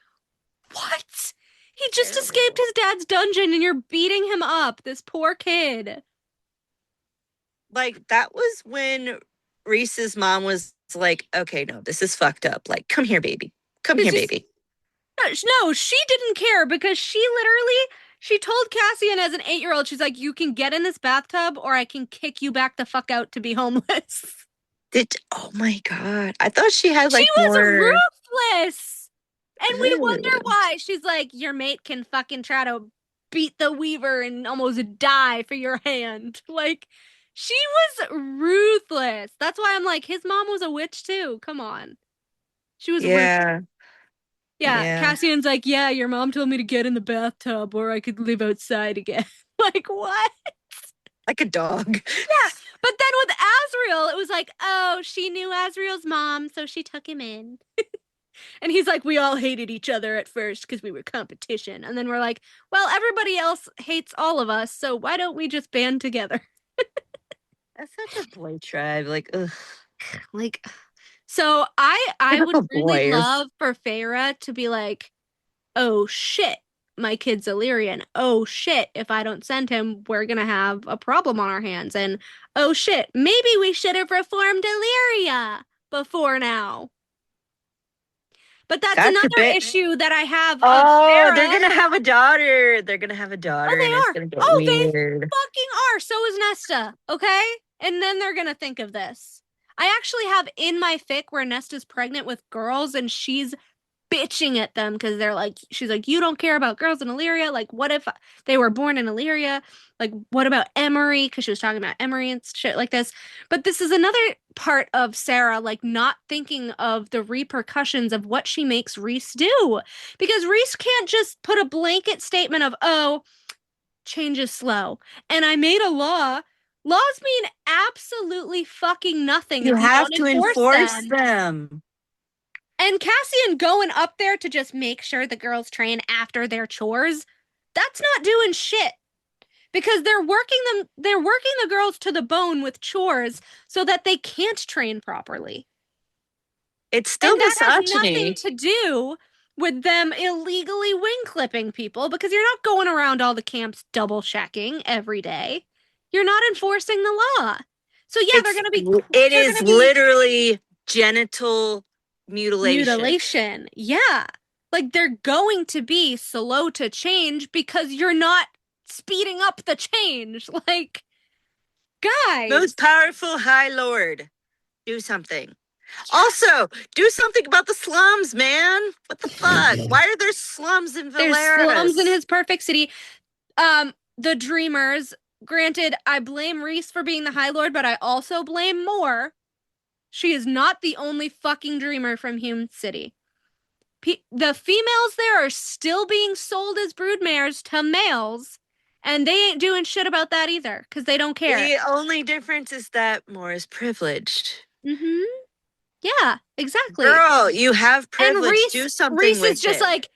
What? He just Terrible. escaped his dad's dungeon and you're beating him up. This poor kid. Like that was when Reese's mom was like, "Okay, no, this is fucked up. Like, come here, baby. Come here, baby." No, she didn't care because she told Cassian as an 8-year-old, she's like, you can get in this bathtub or I can kick you back the fuck out to be homeless. Oh my god. I thought she had like She was more ruthless. And we wonder why. She's like, your mate can fucking try to beat the Weaver and almost die for your hand. Like, she was ruthless. That's why I'm like, his mom was a witch too. Come on. She was ruthless. Yeah, Cassian's like, yeah, your mom told me to get in the bathtub or I could live outside again. Like, what? like a dog. Yeah, but then with Azriel, it was like, oh, she knew Azriel's mom, so she took him in. And he's like, we all hated each other at first because we were competition. And then we're like, well, everybody else hates all of us, so why don't we just band together? That's such a boy tribe. Like, ugh. Like, so I would really Boys. love for Feyre to be like, oh shit, my kid's Illyrian. Oh shit, if I don't send him, we're gonna have a problem on our hands. And oh shit, maybe we should have reformed Illyria before now. But that's God another forbid. issue that I have. Oh, of they're Feyre. gonna have a daughter. They're gonna have a daughter, Oh, they and are. it's gonna get Oh, they weird. fucking are. So is Nesta. Okay, and then they're gonna think of this. I actually have in my fic where Nesta's pregnant with girls, and she's bitching at them because they're like, she's like, you don't care about girls in Illyria. Like, what if they were born in Illyria? Like, what about Emery? Because she was talking about Emery and shit like this. But this is another part of Sarah, like, not thinking of the repercussions of what she makes Rhys do. Because Rhys can't just put a blanket statement of, oh, change is slow. And I made a law. Laws mean absolutely fucking nothing. You if have don't to enforce them. And Cassian going up there to just make sure the girls train after their chores, that's not doing shit. Because they're working the girls to the bone with chores so that they can't train properly. It's still and that has misogyny. nothing to do with them illegally wing clipping people because you're not going around all the camps double checking every day. You're not enforcing the law. So yeah, they're going to be. It is literally genital mutilation. Yeah. Like they're going to be slow to change because you're not speeding up the change. Like, guys. Most powerful High Lord, do something. Also, do something about the slums, man. What the fuck? Why are there slums in Valeris? There's slums in his perfect city. The Dreamers. Granted, I blame Rhys for being the High Lord, but I also blame Moore. She is not the only fucking dreamer from Hume City. The females there are still being sold as broodmares to males, and they ain't doing shit about that either, because they don't care. The only difference is that Moore is privileged. Mm-hmm. Yeah, exactly. Girl, you have privilege. Rhys, do something Rhys with is just like,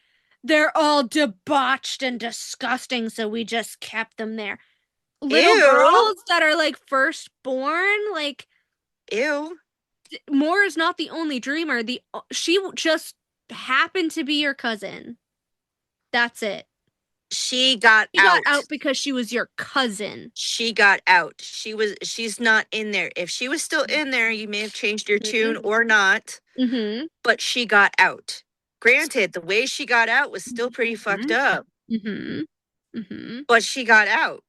they're all debauched and disgusting, so we just kept them there. Little girls that are like firstborn, like, ew. Moore is not the only dreamer. She just happened to be your cousin. That's it. She got She out. got out because she was your cousin. She got out. She's not in there. If she was still in there, you may have changed your tune or not, Mm-hmm. but she got out. Granted, the way she got out was still pretty fucked up, Mm-hmm. Mm-hmm. but she got out.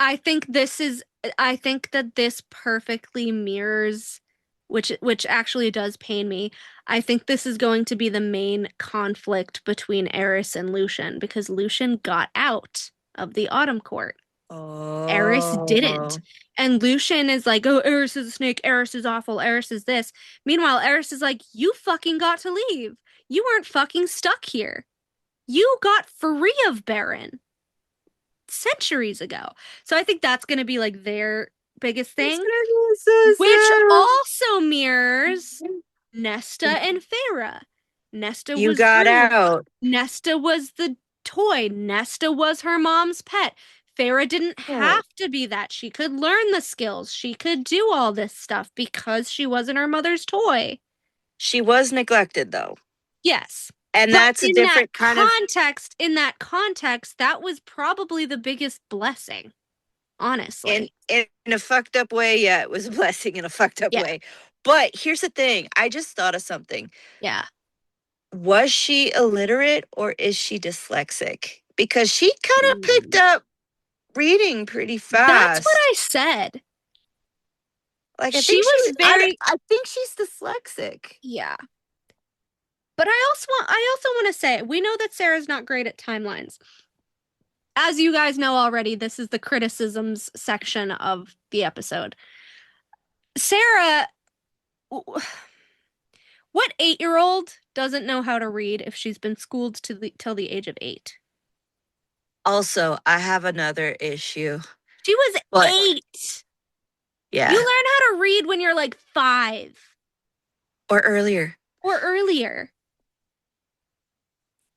I think that this perfectly mirrors, which actually does pain me. I think this is going to be the main conflict between Eris and Lucian, because Lucian got out of the Autumn Court. Eris didn't. Oh. And Lucian is like, oh, Eris is a snake, Eris is awful, Eris is this. Meanwhile, Eris is like, you fucking got to leave. You weren't fucking stuck here. You got free of Baron centuries ago. So I think that's going to be like their biggest thing, which also mirrors Nesta and Feyre. Nesta You was got groomed. out. Nesta was the toy. Nesta was her mom's pet. Feyre didn't have to be that. She could learn the skills. She could do all this stuff because she wasn't her mother's toy. She was neglected, though. Yes. And But that's a different kind of in that context, that was probably the biggest blessing, honestly. in a fucked up way. Yeah, it was a blessing in a fucked up Yeah. way. But here's the thing. I just thought of something. Yeah. Was she illiterate or is she dyslexic? Because she kind of picked up reading pretty fast. That's what I said. Like, I She think was very. I think she's dyslexic. Yeah. But I also want to say, we know that Sarah's not great at timelines. As you guys know already, this is the criticisms section of the episode. Sarah, what 8-year-old doesn't know how to read if she's been schooled till the age of 8? Also, I have another issue. She was 8. Yeah. You learn how to read when you're like 5. Or earlier. Or earlier.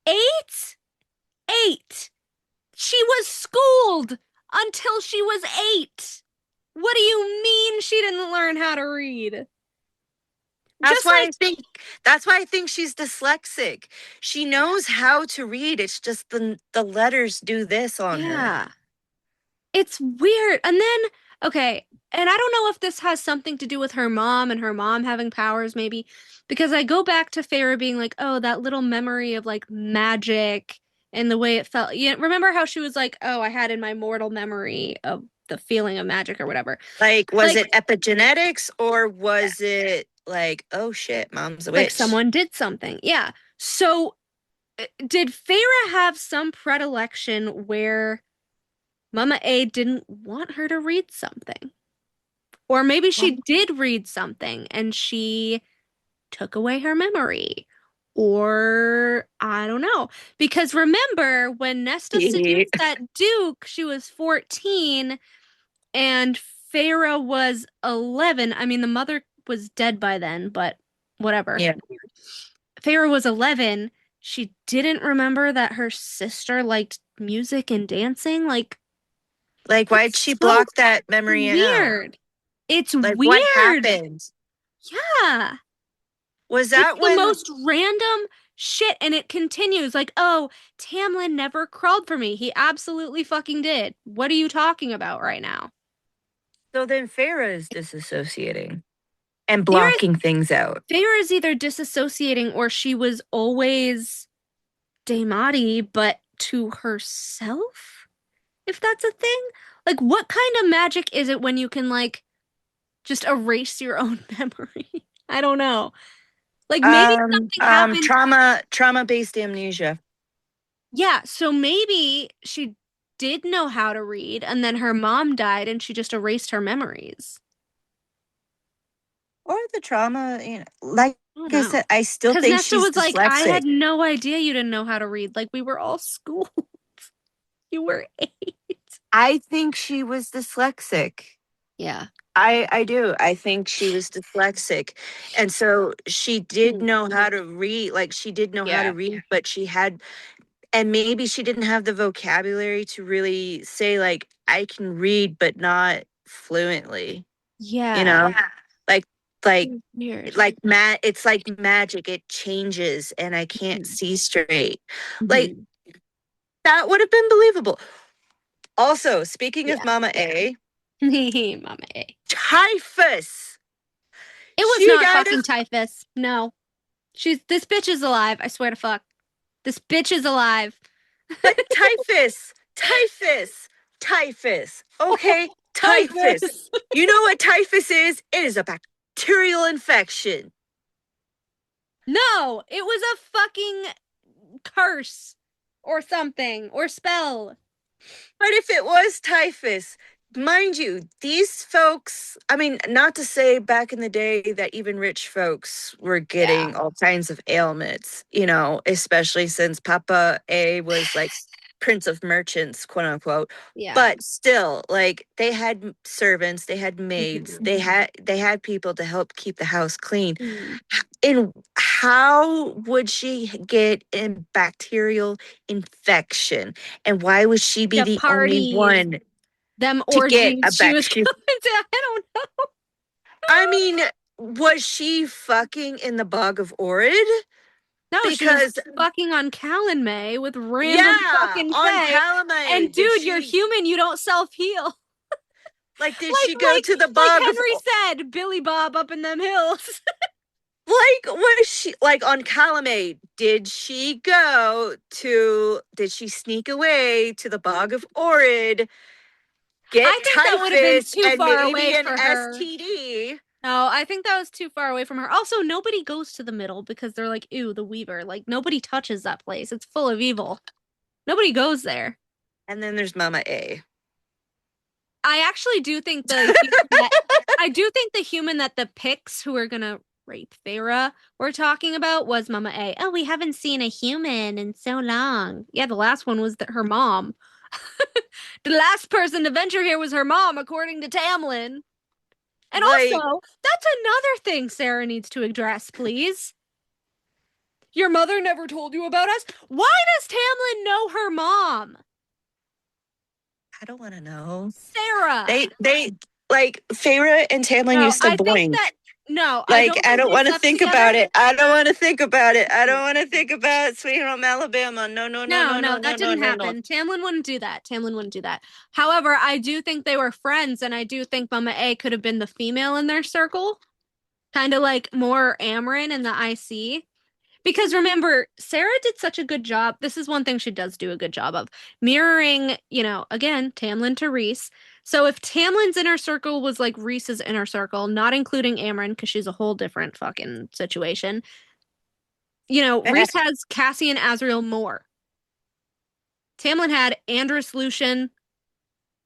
8? 8. She was schooled until she was 8. What do you mean she didn't learn how to read? That's why I think she's dyslexic. She knows how to read. It's just the letters do this on her. Yeah. It's weird. And then, okay, and I don't know if this has something to do with her mom and her mom having powers, maybe, because I go back to Feyre being like, oh, that little memory of like magic and the way it felt. Yeah, remember how she was like, oh, I had in my mortal memory of the feeling of magic or whatever. Like, was it epigenetics or was it like, oh shit, mom's a witch? Like someone did something. Yeah. So did Feyre have some predilection where Mama A didn't want her to read something? Or maybe she did read something and she took away her memory. Or I don't know. Because remember when Nesta seduced that Duke, she was 14 and Feyre was 11. I mean, the mother was dead by then, but whatever. Yeah. Feyre was 11. She didn't remember that her sister liked music and dancing. Like why'd she block that memory out? Weird. It's like, weird. What happened? Yeah. Was that the most random shit? And it continues like, oh, Tamlin never crawled for me. He absolutely fucking did. What are you talking about right now? So then Feyre is disassociating and blocking things out. Feyre is either disassociating or she was always Daemati, but to herself, if that's a thing. Like, what kind of magic is it when you can, like, just erase your own memory? I don't know. Like, maybe something happened. Trauma-based amnesia. Yeah, so maybe she did know how to read, and then her mom died, and she just erased her memories. Or the trauma, like I said, I still think Nesta she's was dyslexic. like, I had no idea you didn't know how to read. Like, we were all schooled. You were 8. I think she was dyslexic. Yeah. I do. I think she was dyslexic. And so she did know how to read. Like, she did know how to read, but she had, and maybe she didn't have the vocabulary to really say, like, I can read, but not fluently. Yeah. Like weird. It's like magic. It changes and I can't see straight. Like, That would have been believable. Also, speaking of Yeah. Mama A, Mama A. typhus. It was She not died fucking of typhus. No. This bitch is alive. I swear to fuck. This bitch is alive. but typhus. Okay, typhus. You know what typhus is? It is a bacterial infection. No, it was a fucking curse or something or spell. But if it was typhus, mind you, these folks, I mean, not to say back in the day that even rich folks were getting all kinds of ailments, you know, especially since Papa A was like Prince of Merchants, quote unquote. Yeah. But still, like they had servants, they had maids, they had people to help keep the house clean. And how would she get a bacterial infection? And why would she be the only one them to get orgies a she was bacteria? going to? I don't know. I mean, was she fucking in the bog of Orid? No, she was fucking on Calanmay with random fucking on Fae. Calamay. And dude, you're human. You don't self-heal. Like, did she go to the bog like Henry said, Billy Bob up in them hills. Like, was she like on Calamay? Did she sneak away to the bog of Orid, get I think that would have been typhus too and far maybe away an for her. STD? No, I think that was too far away from her. Also, nobody goes to the middle because they're like, ew, the Weaver. Like, nobody touches that place. It's full of evil. Nobody goes there. And then there's Mama A. I actually do think the human that the Picts who are gonna rape Feyre were talking about was Mama A. Oh, we haven't seen a human in so long. Yeah, the last one was her mom. The last person to venture here was her mom, according to Tamlin. And also, that's another thing Sarah needs to address, please. Your mother never told you about us? Why does Tamlin know her mom? I don't want to know. Sarah. They like Feyre and Tamlin used to boing. I don't want to think about it. I don't want to think about it. I don't want to think about Sweet Home Alabama. No, that didn't happen. Tamlin wouldn't do that. Tamlin wouldn't do that. However, I do think they were friends, and I do think Mama A could have been the female in their circle. Kind of like more Amryn in the IC. Because remember, Sarah did such a good job. This is one thing she does do a good job of. Mirroring, again, Tamlin to Rhys. So if Tamlin's inner circle was like Rhys's inner circle, not including Amryn, because she's a whole different fucking situation, Rhys has Cassie and Azriel more. Tamlin had Andrus, Lucian.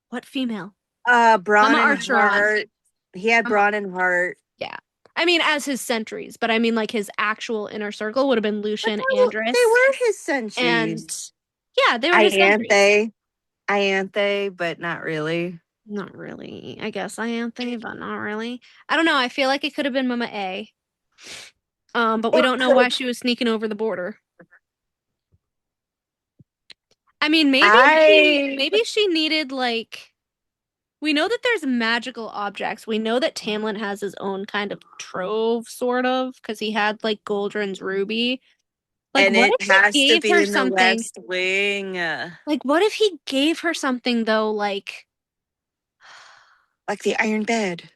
What female? Bronn and Hart. He had Bronn and Hart. Yeah. I mean, as his sentries, but I mean, like, his actual inner circle would have been Lucian, Andrus. They were his sentries. And, yeah, they were his sentries. Ianthe, but not really. Not really. I guess Ianthe, but not really. I don't know. I feel like it could have been Mama A. But we don't know why she was sneaking over the border. I mean, maybe she needed, like... We know that there's magical objects. We know that Tamlin has his own kind of trove, sort of, because he had, like, Goldrun's ruby. Like, and what it if has he gave to be her in something? The West Wing. Like, what if he gave her something, though, like the Iron Bed?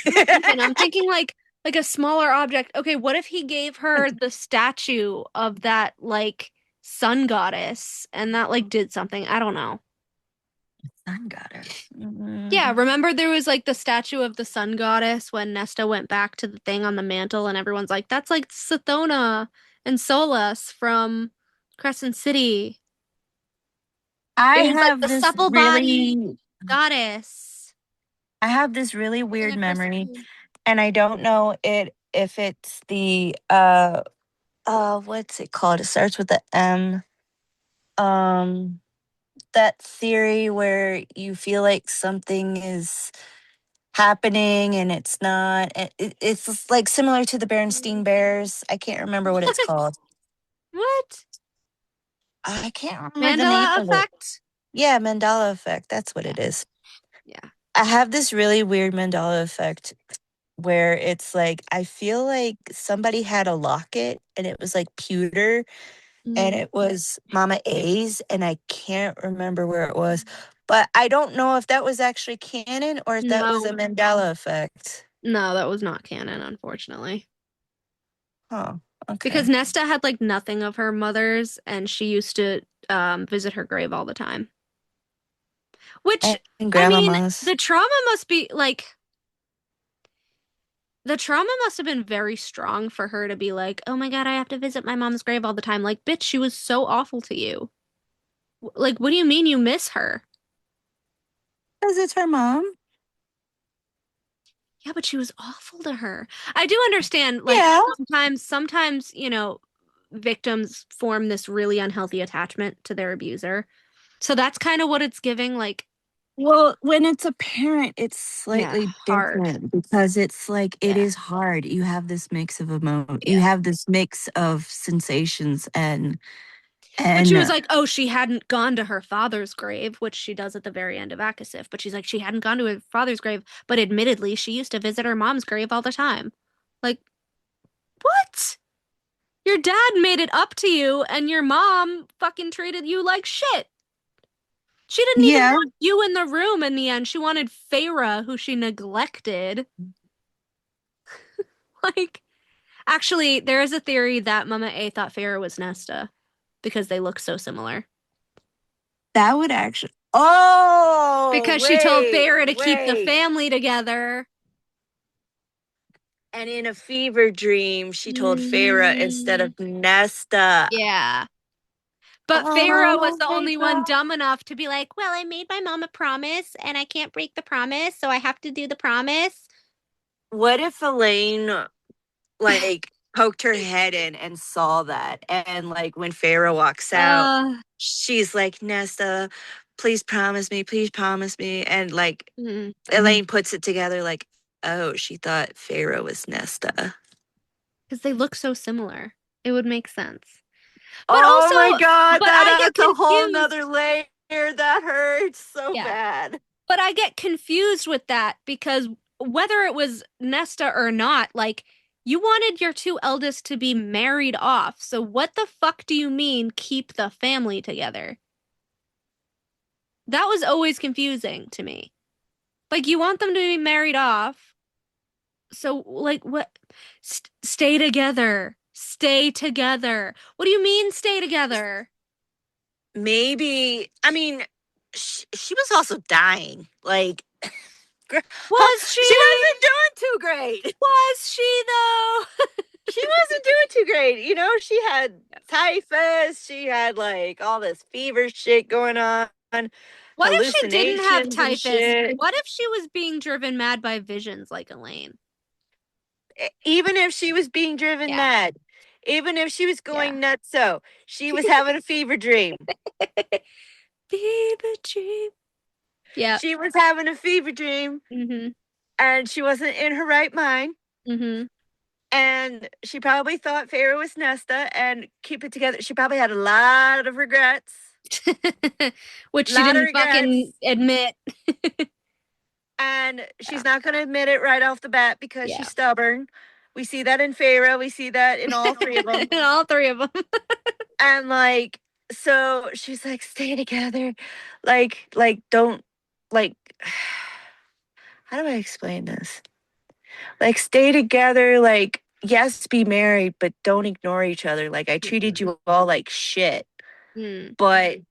I'm thinking like a smaller object. Okay, what if he gave her the statue of that, like, sun goddess, and that, like, did something? I don't know. Sun goddess. Yeah, remember there was like the statue of the sun goddess when Nesta went back to the thing on the mantle, and everyone's like, that's like Sathona and Solas from Crescent City. I have like the supple body goddess. I have this really weird memory, and I don't know if it's the what's it called? It starts with the M. That theory where you feel like something is happening and it's not. It's like similar to the Berenstein Bears. I can't remember what it's called. What? I can't remember Mandela the name effect? Of it. Yeah, Mandela effect. That's what it is. Yeah. I have this really weird Mandela effect where it's like I feel like somebody had a locket and it was like pewter and it was Mama A's, and I can't remember where it was. But I don't know if that was actually canon or if that was a Mandela effect. No, that was not canon, unfortunately. Oh, okay. Because Nesta had like nothing of her mother's, and she used to visit her grave all the time. Which, and I mean, grandmama's. the trauma must be like, the trauma must have been very strong for her to be like, oh my God, I have to visit my mom's grave all the time. Like, bitch, she was so awful to you. Like, what do you mean you miss her? Because it's her mom. Yeah, but she was awful to her. I do understand, like, Yeah. sometimes, you know, victims form this really unhealthy attachment to their abuser. So that's kind of what it's giving, like, Well, when it's a parent, it's slightly hard. different because it's like it Yeah. is hard. You have this mix of emotion. Yeah. You have this mix of sensations and But she was like, oh, she hadn't gone to her father's grave, which she does at the very end of Akasif. But she's like, she hadn't gone to her father's grave, but admittedly, she used to visit her mom's grave all the time. Like, what? Your dad made it up to you, and your mom fucking treated you like shit. She didn't even Yeah. want you in the room in the end. She wanted Feyre, who she neglected. Like, actually, there is a theory that Mama A thought Feyre was Nesta because they look so similar. That would actually. Oh, Because she told wait, Feyre to keep the wait. family together. And in a fever dream, she told Feyre instead of Nesta. Yeah. But Feyre was the only one dumb enough to be like, well, I made my mom a promise and I can't break the promise, so I have to do the promise. What if Elaine, like, poked her head in and saw that? And, like, when Feyre walks out, she's like, Nesta, please promise me, please promise me. And, like, Elaine puts it together, like, oh, she thought Feyre was Nesta. Because they look so similar. It would make sense. But oh also, my God, but that I adds get a whole confused. nother layer. That hurts so bad. But I get confused with that because whether it was Nesta or not, like, you wanted your two eldest to be married off. So what the fuck do you mean keep the family together? That was always confusing to me. Like, you want them to be married off. So, like, what? Stay together. Stay together. What do you mean stay together? Maybe, I mean, she was also dying. Like, was she? She wasn't doing too great. Was she, though? She wasn't doing too great. You know, she had typhus. She had, like, all this fever shit going on. What if she didn't have typhus? What if she was being driven mad by visions like Elaine? Even if she was being driven mad, even if she was going nuts, so she was having a fever dream. Fever dream. Yeah. She was having a fever dream. And she wasn't in her right mind. And she probably thought Feyre was Nesta and keep it together. She probably had a lot of regrets. Which she didn't fucking admit. And she's not going to admit it right off the bat because she's stubborn. We see that in Feyre. We see that in all three of them. In all three of them. And, like, so she's like, stay together. Like, don't, like, how do I explain this? Like, stay together. Like, yes, be married, but don't ignore each other. Like, I treated you all like shit. But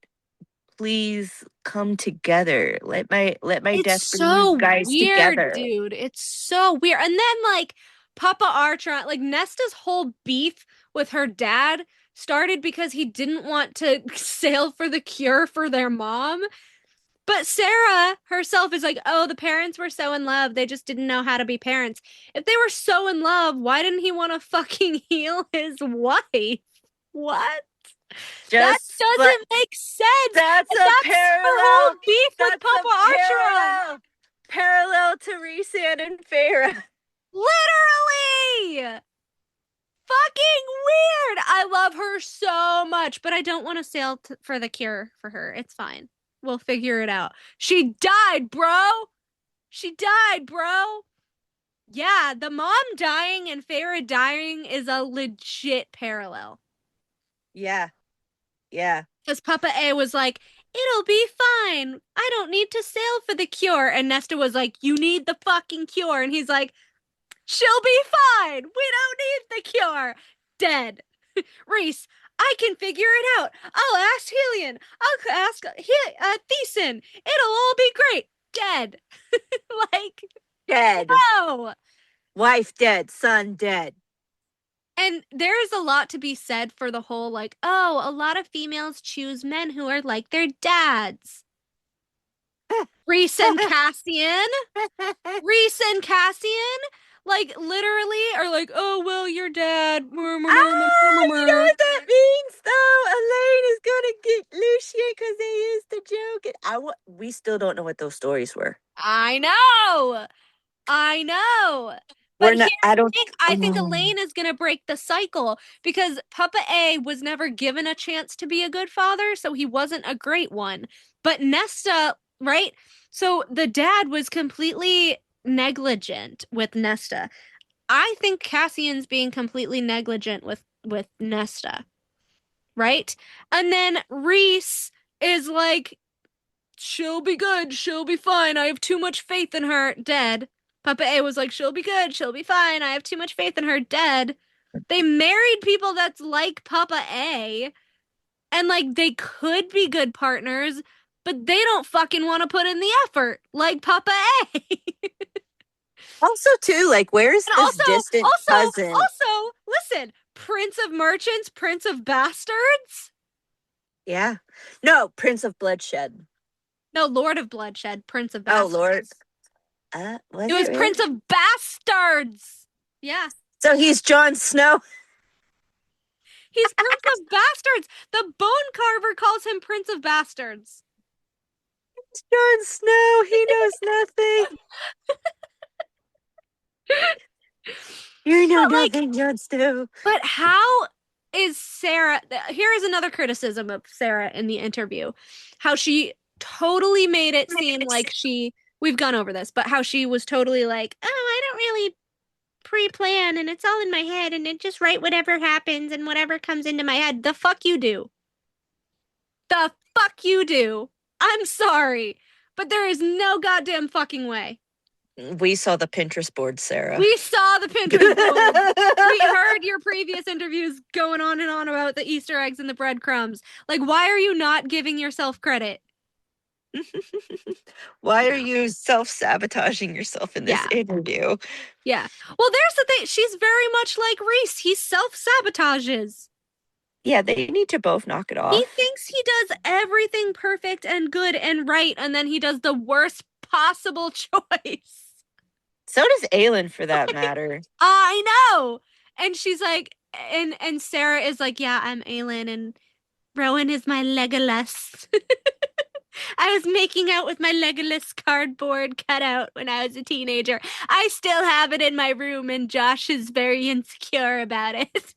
please come together. Let my death bring you guys together. Dude. It's so weird. And then, like, Papa Archer, like, Nesta's whole beef with her dad started because he didn't want to sail for the cure for their mom. But Sarah herself is like, oh, the parents were so in love. They just didn't know how to be parents. If they were so in love, why didn't he want to fucking heal his wife? What? That doesn't make sense. That's her whole beef with Papa Archer. Parallel to Rhysand and Feyre. Literally! Fucking weird. I love her so much, but I don't want to sail for the cure for her. It's fine. We'll figure it out. She died, bro. She died, bro. Yeah, the mom dying and Feyre dying is a legit parallel. Yeah. Yeah. Because Papa A was like, it'll be fine. I don't need to sail for the cure. And Nesta was like, you need the fucking cure. And he's like, she'll be fine. We don't need the cure. Dead. Reese, I can figure it out. I'll ask Helion. I'll ask Thiessen. It'll all be great. Dead. Like, Dead. no. Wife dead. Son dead. And there is a lot to be said for the whole, like, oh, a lot of females choose men who are like their dads. Reese and Cassian, like, literally are like, oh, well, your dad. You know what that means, though? Elaine is gonna get Lucien because they used the joke. We still don't know what those stories were. I know. But We're not. I think Elaine is gonna break the cycle because Papa A was never given a chance to be a good father, so he wasn't a great one. But Nesta, right? So the dad was completely negligent with Nesta. I think Cassian's being completely negligent with Nesta, right? And then Reese is like, she'll be good, she'll be fine. I have too much faith in her. Dead. Papa A was like, she'll be good, she'll be fine. I have too much faith in her. Dead. They married people that's like Papa A, and like they could be good partners, but they don't fucking want to put in the effort like Papa A. Also, too, like, where's this distant cousin? Also, listen, Prince of Merchants, Prince of Bastards? Yeah. No, Prince of Bloodshed. No, Lord of Bloodshed, Prince of Bastards. Oh, Lord. It was really? Prince of Bastards. Yeah. So he's Jon Snow. He's Prince of Bastards. The Bone Carver calls him Prince of Bastards. It's Jon Snow. He knows nothing. You know nothing, Jon Snow. But how is Sarah? Here is another criticism of Sarah in the interview. How she totally made it seem like we've gone over this, but how she was totally like, oh, I don't really pre-plan and it's all in my head and it just write whatever happens and whatever comes into my head. The fuck you do. The fuck you do. I'm sorry, but there is no goddamn fucking way. We saw the Pinterest board, Sarah. We saw the Pinterest board. We heard your previous interviews going on and on about the Easter eggs and the breadcrumbs. Like, why are you not giving yourself credit? Why are you self-sabotaging yourself in this interview? Yeah. Well, there's the thing. She's very much like Reese. He self-sabotages. Yeah, they need to both knock it off. He thinks he does everything perfect and good and right, and then he does the worst possible choice. So does Aelin, for that matter. I know. And she's like, and Sarah is like, yeah, I'm Aelin, and Rowan is my Legolas. I was making out with my Legolas cardboard cutout when I was a teenager. I still have it in my room, and Josh is very insecure about it.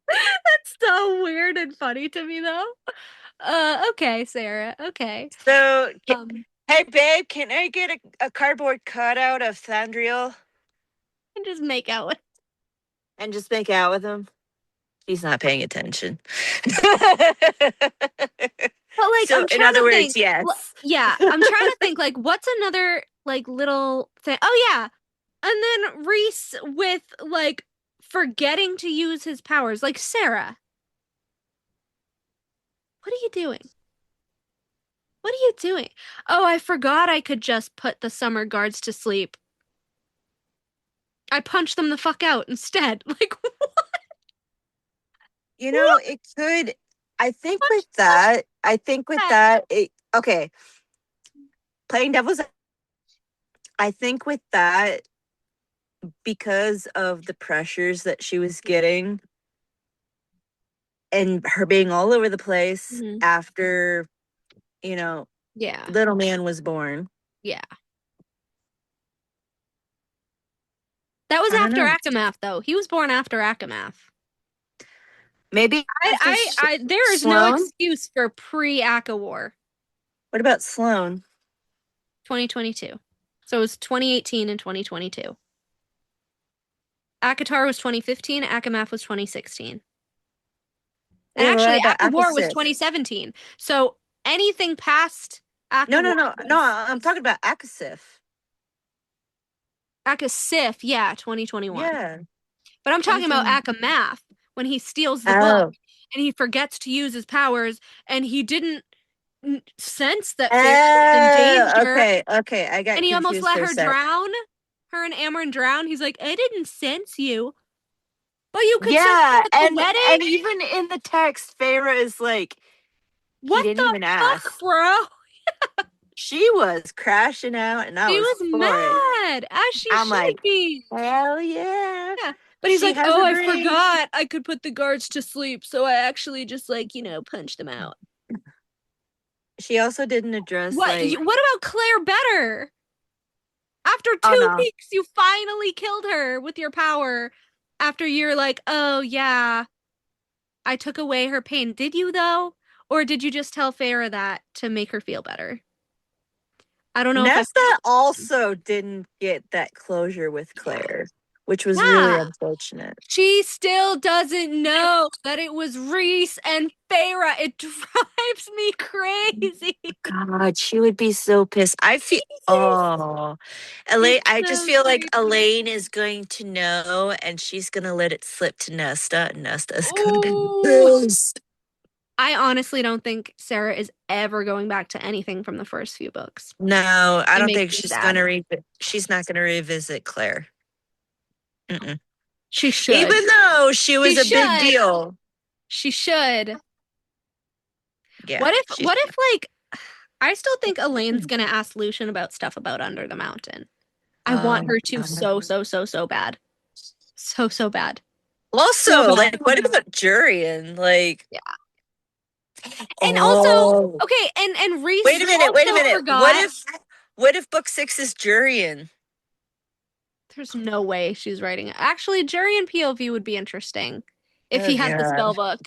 That's so weird and funny to me, though. Okay, Sarah. Okay. So, hey, babe, can I get a cardboard cutout of Thandriel? And just make out with And just make out with him? He's not paying attention. But like, so, in other words, yes. Yeah, I'm trying to think, like, what's another, like, little thing? Oh, yeah. And then Reese with, like, forgetting to use his powers. Like, Sarah. What are you doing? What are you doing? Oh, I forgot I could just put the summer guards to sleep. I punched them the fuck out instead. Like, what? You know, it could... I think with that, okay, playing devil's, I think with that, because of the pressures that she was getting and her being all over the place after, little man was born. Yeah. That was after Akamath, though. He was born after Akamath. Maybe there is no excuse for pre-Aka War. What about Sloane? 2022. So it was 2018 and 2022. Akatar was 2015. Akamath was 2016. And Yeah, actually, what about Aka War was Akasif? 2017. So anything past Aka No, no, War no, no. I'm talking about Akasif. Aka Sif, yeah, 2021. Yeah, But I'm talking about 2020. Aka Math when he steals the book Oh, and he forgets to use his powers and he didn't sense that Feyre was in oh, danger okay, okay. I got and he almost confused let for a her sec. drown. Her and Amryn drown. He's like, I didn't sense you. But you could sense Yeah, me at the and wedding? even in the text, Feyre is like, he What didn't the even fuck, ask. bro? She was crashing out, and I She was was for it. mad, as she I'm should like, be. hell yeah. Yeah. But he's She like, has oh, a I brain. forgot I could put the guards to sleep. So I actually just punched them out. She also didn't address What about Claire Better? After oh 2 weeks, you finally killed her with your power. After you're like, oh yeah, I took away her pain. Did you though? Or did you just tell Farah that to make her feel better? I don't know if Nesta also didn't get that closure with Claire, which was really Yeah. unfortunate. She still doesn't know that it was Reese and Farah. It drives me crazy. God, she would be so pissed. Elaine, I just So feel like crazy. Elaine is going to know and she's gonna let it slip to Nesta, and Nesta is gonna be Ooh. pissed. I honestly don't think Sarah is ever going back to anything from the first few books. No, I It don't makes think me she's sad. gonna she's not gonna revisit Claire. Mm-mm. She should. Even though she was a big should. deal. She should. Yeah. What if I still think Elaine's gonna ask Lucian about stuff about Under the Mountain. I want her to so bad. So bad. So Also, bad. like, what about Jurian? Like, Yeah. And also, okay, and Reese wait a minute. forgot. What if book 6 is Jurian? There's no way she's writing it. Actually, Jurian POV would be interesting if Oh, he had the God. spell book.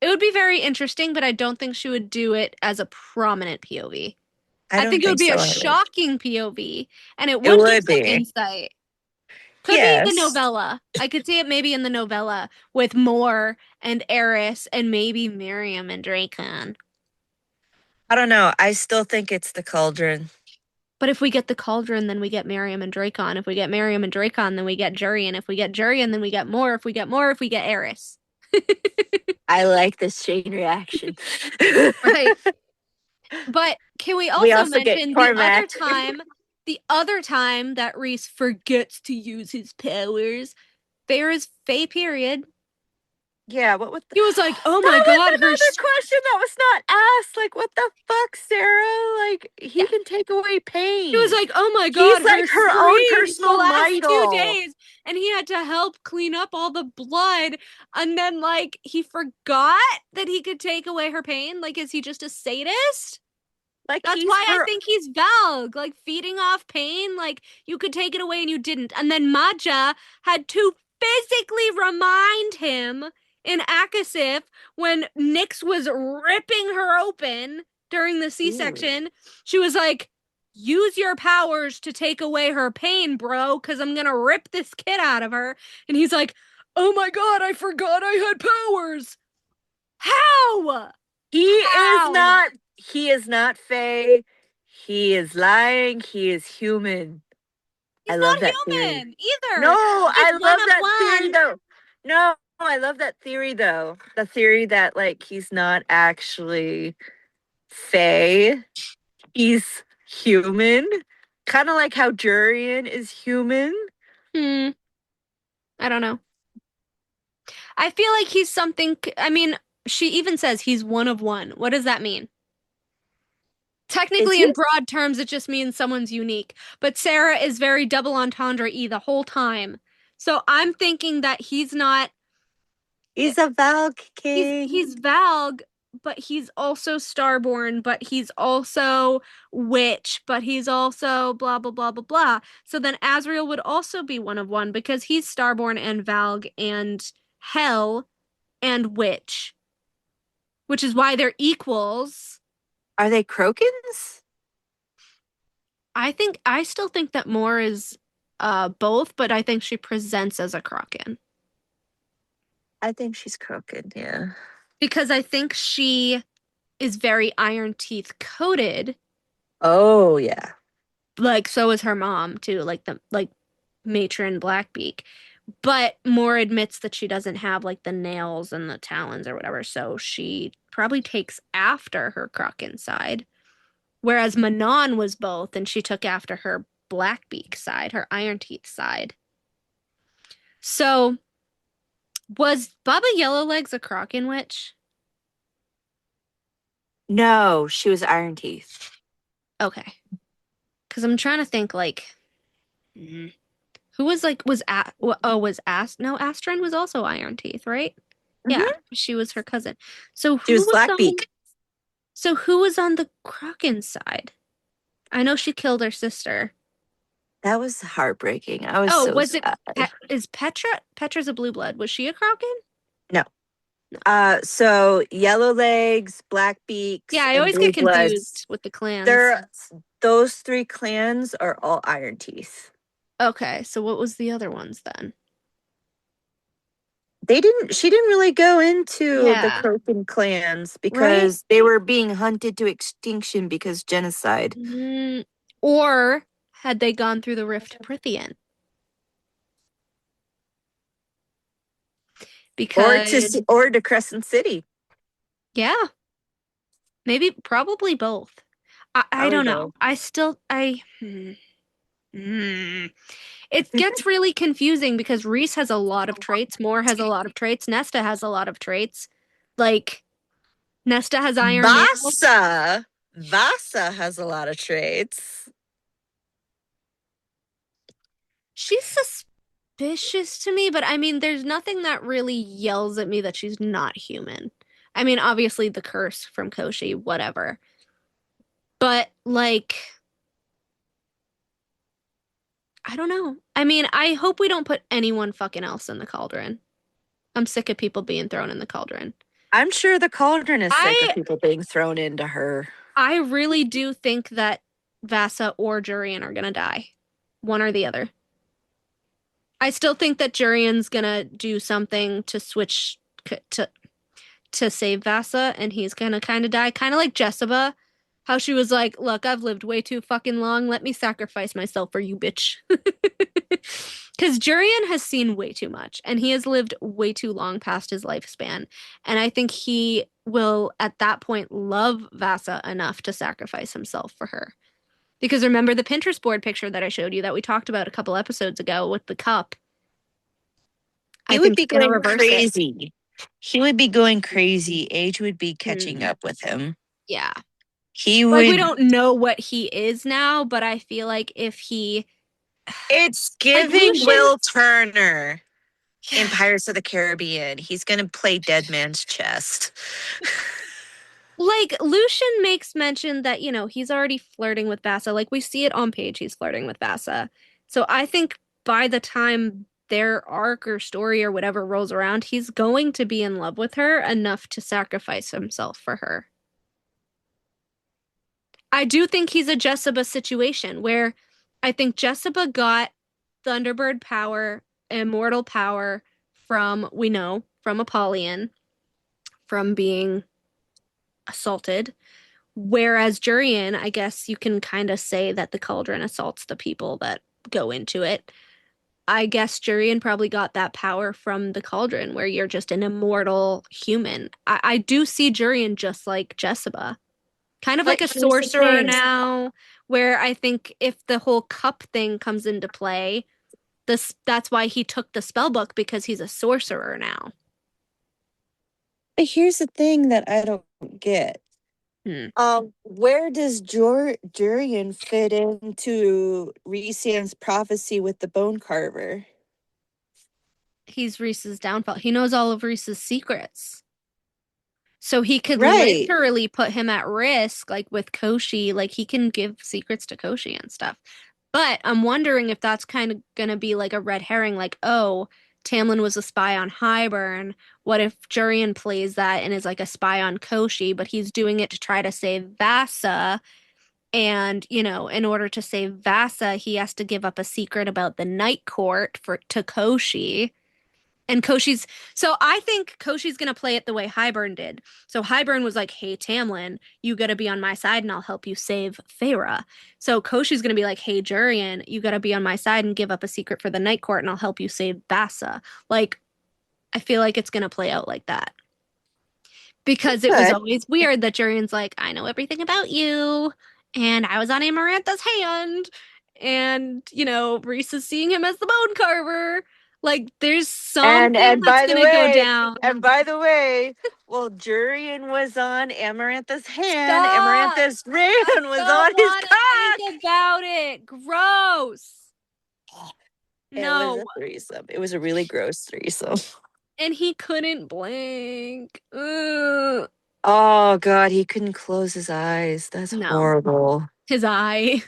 It would be very interesting, but I don't think she would do it as a prominent POV. I think it would be a shocking POV, and it would give some insight. Could be in the novella. I could see it maybe in the novella with Moore and Eris and maybe Miriam and Dracon. I don't know. I still think it's the Cauldron. But if we get the Cauldron, then we get Miriam and Dracon. If we get Miriam and Dracon, then we get Jurian. If we get Jurian, then we get Moore. If we get Moore, if we get Eris. I like this chain reaction. Right. But can we also mention the other time that Reese forgets to use his powers? Farah's Fae period. Yeah, what was He was like, "Oh my god, another question that was not asked. Like, what the fuck, Sarah? Like, he can take away pain. He was like, "Oh my god, he's like her own personal the last idol. 2 days," and he had to help clean up all the blood. And then, like, he forgot that he could take away her pain. Like, is he just a sadist? Like, that's why I think he's Valg, like feeding off pain. Like, you could take it away and you didn't. And then Maja had to physically remind him in Akasif when Nyx was ripping her open during the C-section. Ooh. She was like, use your powers to take away her pain, bro, because I'm gonna rip this kid out of her. And he's like, oh my god, I forgot I had powers. How? He is not Fae. He is lying. He is human. He's not human either. No, I love that theory though. No, I love that theory though. The theory that, like, he's not actually Fae. He's human. Kind of like how Jurian is human. I don't know. I feel like he's something. I mean, she even says he's one of one. What does that mean? Technically, in broad terms, it just means someone's unique. But Sarah is very double entendre-y the whole time. So I'm thinking that he's not. He's a Valg king. He's Valg, but he's also Starborn, but he's also Witch, but he's also blah, blah, blah, blah, blah. So then Azriel would also be one of one because he's Starborn and Valg and Hell and Witch, which is why they're equals. Are they Krokans? I still think that Moore is both, but I think she presents as a Kraken. I think she's Krokan, yeah. because I think she is very Iron Teeth coded. Oh, yeah. Like so is her mom too, like the like matron Blackbeak. But Moore admits that she doesn't have like the nails and the talons or whatever, so she probably takes after her Kraken side. Whereas Manon was both, and she took after her Blackbeak side, her Iron Teeth side. So was Baba Yellowlegs a Kraken witch? No, she was Iron Teeth. Okay. Because I'm trying to think like who was like was no, Astrid was also Iron Teeth, right? Yeah, Mhm. she was her cousin. So She was Blackbeak. who was on the Kraken side? I know she killed her sister. That was heartbreaking. I was Oh, so was it sad. is Petra? Petra's a blue blood. Was she a Kraken? No. No. So Yellowlegs, Blackbeaks, Yeah, I and always get Blue Bloods. confused with the clans. Those 3 clans are all Iron Teeth. Okay, so what was the other ones then? She didn't really go into the Yeah. Croken clans Right? because they were being hunted to extinction because genocide. Or had they gone through the Rift Prithian? Because Or to Crescent City. yeah, maybe probably both. I Probably don't know. both. I still I hmm. Hmm. It gets really confusing because Reese has a lot of traits, Moore has a lot of traits, Nesta has a lot of traits. Like Nesta has iron nails. Vasa has a lot of traits. She's suspicious to me, but I mean, there's nothing that really yells at me that she's not human. I mean, obviously the curse from Koshi, whatever. But like, I don't know. I mean, I hope we don't put anyone fucking else in the cauldron. I'm sick of people being thrown in the cauldron. I'm sure the cauldron is sick I of people being thrown into her. I really do think that Vasa or Jurian are gonna die. One or the other. I still think that Jurian's gonna do something to switch to save Vasa, and he's gonna kind of die, kind of like Jessica, how she was like, "Look, I've lived way too fucking long. Let me sacrifice myself for you, bitch." Because Jurian has seen way too much, and he has lived way too long past his lifespan, and I think he will, at that point, love Vasa enough to sacrifice himself for her. Because remember the Pinterest board picture that I showed you that we talked about a couple episodes ago with the cup? He would be going crazy. He would be going crazy. Age would be catching up with him. Yeah. He Like, would. we don't know what he is now, but I feel like if he. It's giving Will Turner in Pirates of the Caribbean. He's going to play Dead Man's Chest. Like, Lucian makes mention that, you know, he's already flirting with Vasa. Like, we see it on page, he's flirting with Vasa. So I think by the time their arc or story or whatever rolls around, he's going to be in love with her enough to sacrifice himself for her. I do think he's a Jessica situation where I think Jessica got Thunderbird power, immortal power from, we know, from Apollyon, from being assaulted. Whereas Jurian, I guess you can kind of say that the cauldron assaults the people that go into it. I guess Jurian probably got that power from the cauldron, where you're just an immortal human. I do see Jurian just like Jessica, kind of like a sorcerer now, where I think if the whole cup thing comes into play, that's why he took the spell book, because he's a sorcerer now. But here's the thing that I don't get. Where does Jurian fit into Rhysand's prophecy with the bone carver? He's Reese's downfall. He knows all of Reese's secrets. So he could literally put him at risk, like with Koshi, like he can give secrets to Koshi and stuff. But I'm wondering if that's kind of gonna be like a red herring, like, oh, Tamlin was a spy on Hybern. What if Jurian plays that and is like a spy on Koshi, but he's doing it to try to save Vasa? And, you know, in order to save Vasa, he has to give up a secret about the Night Court to Koshi. And Koshi's, so I think Koshi's gonna play it the way Highburn did. So Highburn was like, hey, Tamlin, you gotta be on my side and I'll help you save Feyre. So Koshi's gonna be like, hey, Jurian, you gotta be on my side and give up a secret for the Night Court and I'll help you save Bassa. Like, I feel like it's gonna play out like that. Because it was Good. always weird that Jurian's like, I know everything about you, and I was on Amarantha's hand, and, you know, Rhys is seeing him as the bone carver. Like, there's something And that's by the gonna go way, down. well, Jurian was on Amarantha's hand. Stop! Amarantha's ring was Don't on his wanna cock. think about it. Gross. It No. was a threesome. It was a really gross threesome. And he couldn't blink. Ugh. Oh God, he couldn't close his eyes. That's No. horrible. His eye.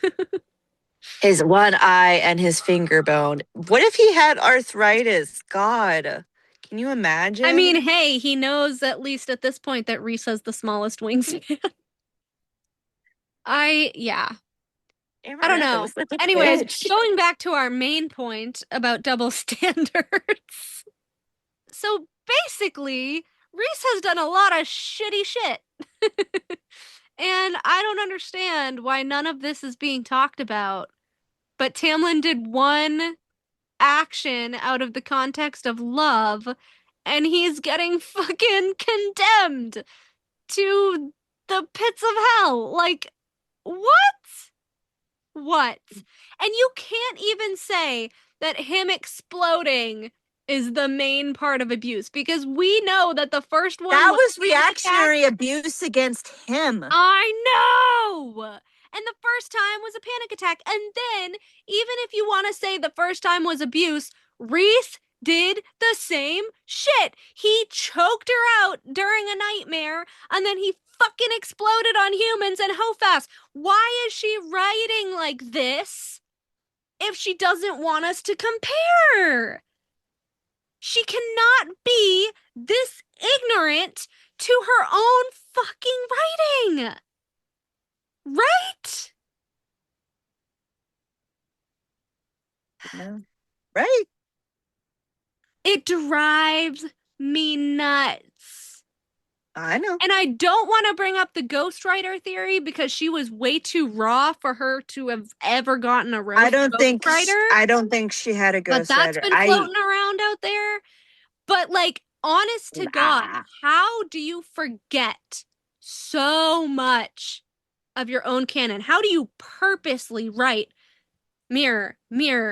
His one eye and his finger bone. What if he had arthritis? God, can you imagine? I mean, hey, he knows at least at this point that Rhys has the smallest wingspan. Yeah. I don't know. was such a Anyways, bitch. going back to our main point about double standards. So basically, Rhys has done a lot of shitty shit. And I don't understand why none of this is being talked about. But Tamlin did one action out of the context of love, and he's getting fucking condemned to the pits of hell. Like, what? What? And you can't even say that him exploding is the main part of abuse, because we know that the first one That was was reactionary abuse against him. I know. And the first time was a panic attack. And then, even if you want to say the first time was abuse, Rhys did the same shit. He choked her out during a nightmare, and then he fucking exploded on humans and Hofast. Why is she writing like this if she doesn't want us to compare? She cannot be this ignorant to her own fucking writing. Right? Yeah. Right. It drives me nuts. I know. And I don't want to bring up the ghostwriter theory because she was way too raw for her to have ever gotten a roast I don't think she had a but that's ghostwriter. been floating around out there. But like, honest to God, how do you forget so much of your own canon? How do you purposely write mirror,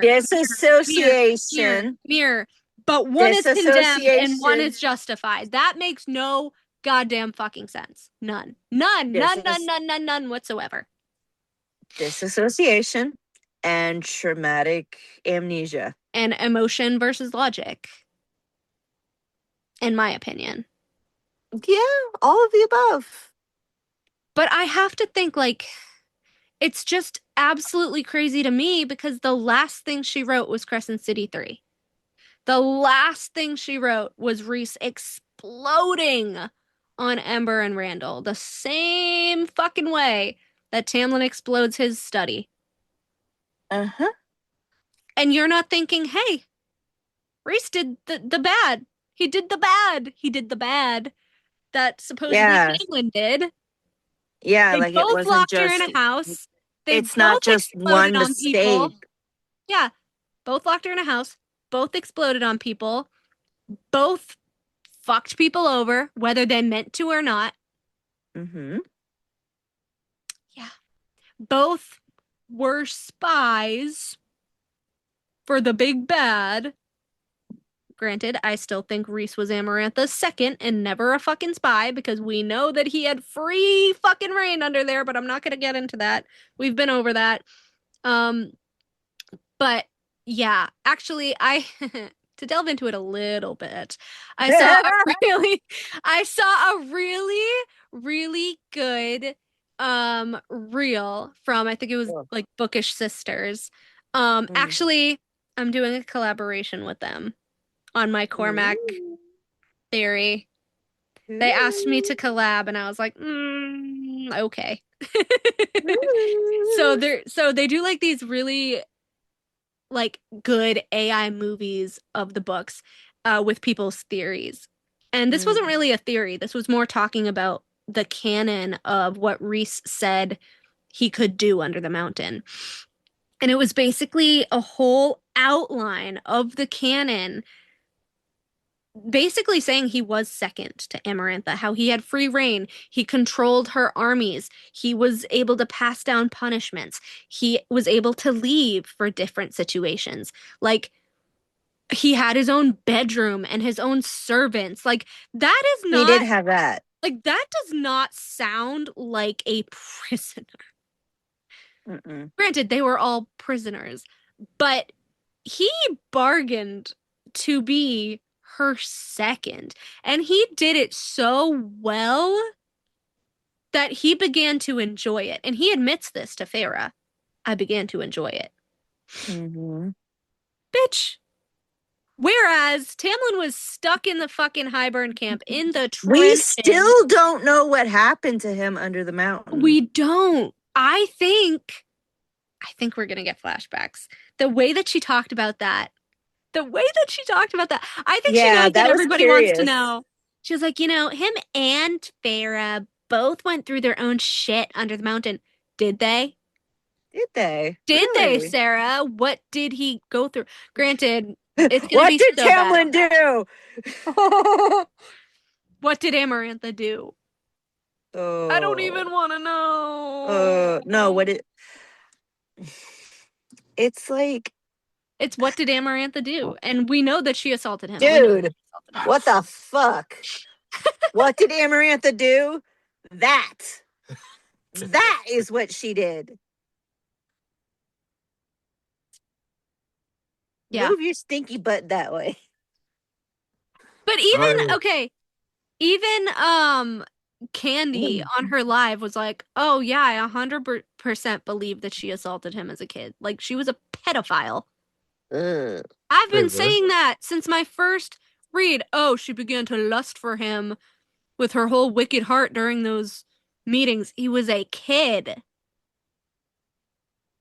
disassociation? Mirror. But one is condemned and one is justified. That makes no goddamn fucking sense. None whatsoever. Disassociation and traumatic amnesia. And emotion versus logic. In my opinion. Yeah, all of the above. But I have to think, like, it's just absolutely crazy to me because the last thing she wrote was Crescent City 3. The last thing she wrote was Rhys exploding on Ember and Randall the same fucking way that Tamlin explodes his study. Uh-huh. And you're not thinking, hey, Rhys did the bad. He did the bad. He did the bad that supposedly Tamlin did. Yeah, they like both it wasn't locked just her in a house. It's not just one mistake. Yeah, both locked her in a house. Both exploded on people. Both fucked people over, whether they meant to or not. Mm-hmm. Yeah. Both were spies for the big bad. Granted, I still think Rhys was Amarantha's second and never a fucking spy because we know that he had free fucking reign under there, but I'm not going to get into that. We've been over that. But yeah, actually, to delve into it a little bit, I saw a really good reel from, I think it was like Bookish Sisters. Actually, I'm doing a collaboration with them on my Cormac theory. They asked me to collab and I was like, okay. So they do like these really like good AI movies of the books. with people's theories. And this wasn't really a theory. This was more talking about the canon of what Reese said he could do under the mountain. And it was basically a whole outline of the canon, basically saying he was second to Amarantha, how he had free reign, he controlled her armies, he was able to pass down punishments, he was able to leave for different situations. Like, he had his own bedroom and his own servants. Like, that is He not, did have that. like, that does not sound like a prisoner. Granted, they were all prisoners, but he bargained to be her second, and he did it so well that he began to enjoy it. And he admits this to Farah. I began to enjoy it. Bitch. Whereas Tamlin was stuck in the fucking Highburn camp in the trenches. We still don't know what happened to him under the mountain. We don't. I think we're gonna get flashbacks. The way that she talked about that. I think she knows that everybody wants to know. She was like, him and Farah both went through their own shit under the mountain. Did they? Did they? Did Really? they, Sarah? What did he go through? Granted, it's gonna What be did so Tamlin bad. do? What did Amarantha do? I don't even want to know. No, it's like, it's what did Amarantha do? And we know that she assaulted him. Dude, what the fuck? What did Amarantha do? That is what she did. Yeah. Move your stinky butt that way. But even Candy on her live was like, oh yeah, I 100% believe that she assaulted him as a kid. Like, she was a pedophile. I've been saying that since my first read. Oh, she began to lust for him with her whole wicked heart during those meetings. He was a kid.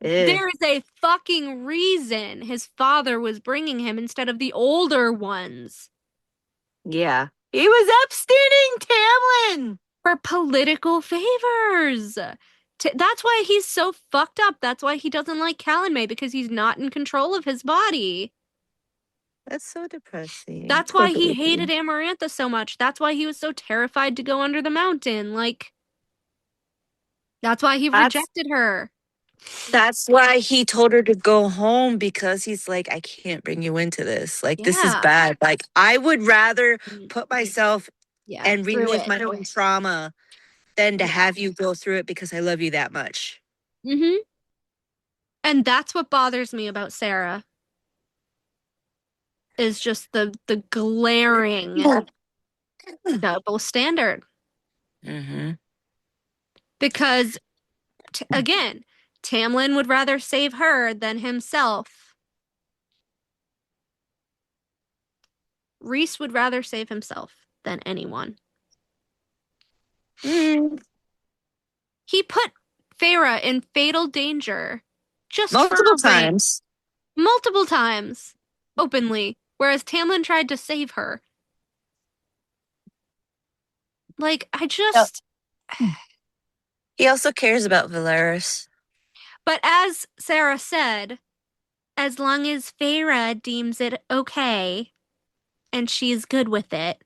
There is a fucking reason his father was bringing him instead of the older ones. Yeah. He was upstanding Tamlin for political favors. That's why he's so fucked up. That's why he doesn't like Calanmay, because he's not in control of his body. That's so depressing. That's why he hated Amarantha so much. That's why he was so terrified to go under the mountain. Like, that's why he rejected her. That's why he told her to go home, because he's like, I can't bring you into this. Like, this is bad. Like, I would rather put myself and relive my own trauma than to have you go through it because I love you that much. And that's what bothers me about Sarah. Is just the glaring double standard. Because, again, Tamlin would rather save her than himself. Reese would rather save himself than anyone. He put Farah in fatal danger just multiple times. Multiple times. Openly. Whereas Tamlin tried to save her. Like, I just... He also cares about Valeris. But as Sarah said, as long as Farah deems it okay, and she's good with it,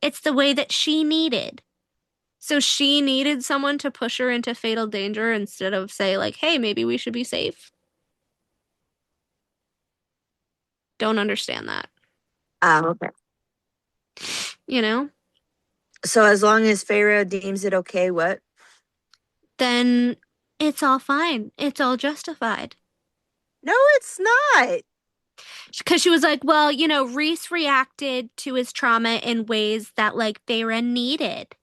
it's the way that she needed. So she needed someone to push her into fatal danger instead of say, like, hey, maybe we should be safe. Don't understand that. Okay. So as long as Farah deems it okay, what? Then it's all fine. It's all justified. No, it's not. Because she was like, well, Reese reacted to his trauma in ways that, like, Farah needed.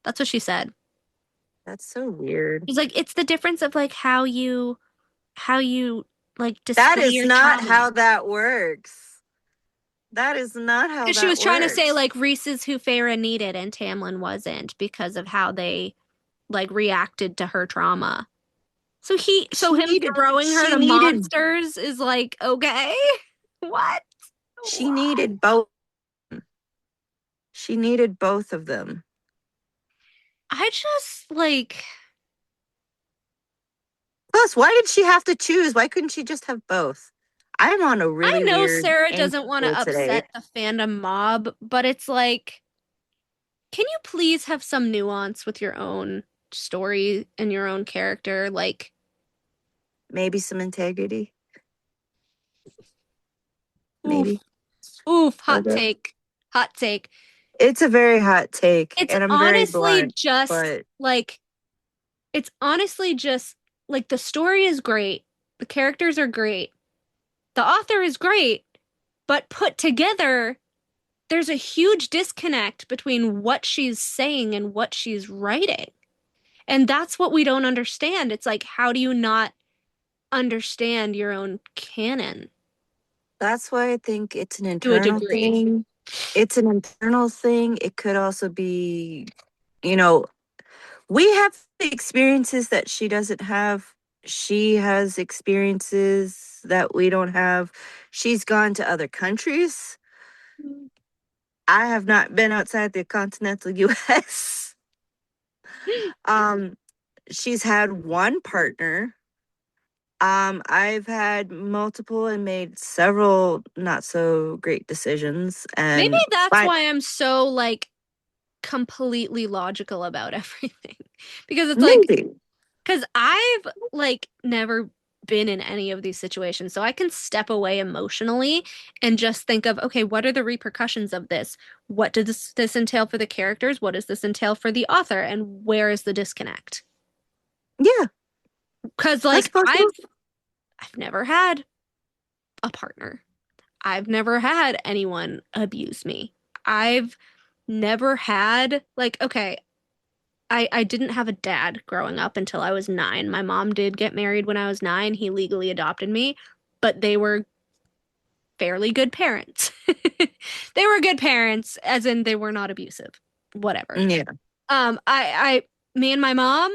That's what she said. That's so weird. She's like, it's the difference of, like, how you like, display that is your not trauma. How that works. That is not how that works. She was trying to say, like, Reese is who Farah needed and Tamlin wasn't because of how they, like, reacted to her trauma. So him throwing her to monsters is like, okay, what? She needed both. She needed both of them. I just like. Plus, why did she have to choose? Why couldn't she just have both? I'm on a really I know weird Sarah anger doesn't want to today. upset the fandom mob, but it's like, can you please have some nuance with your own story and your own character? Like, Maybe some integrity. Maybe. oof, hot Okay. take. Hot take. It's a very hot take, It's and I'm very honestly blunt, just but like, it's honestly just like the story is great, the characters are great, the author is great, but put together, there's a huge disconnect between what she's saying and what she's writing. And that's what we don't understand. It's like, how do you not understand your own canon that's why I think it's an to a internal degree? thing. It's an internal thing. It could also be, you know, we have experiences that she doesn't have. She has experiences that we don't have. She's gone to other countries. I have not been outside the continental US. She's had one partner. I've had multiple and made several not so great decisions. Maybe And that's why I'm so like completely logical about everything. Because it's like, maybe. because I've like never been in any of these situations. So I can step away emotionally and just think of, okay, what are the repercussions of this? What does this entail for the characters? What does this entail for the author? And where is the disconnect? Yeah, Because that's like possible. I've never had a partner. I've never had anyone abuse me. I've never had like, okay, I didn't have a dad growing up until I was 9. My mom did get married when I was 9. He legally adopted me, but they were fairly good parents. They were good parents, as in they were not abusive. Whatever. Yeah. Me and my mom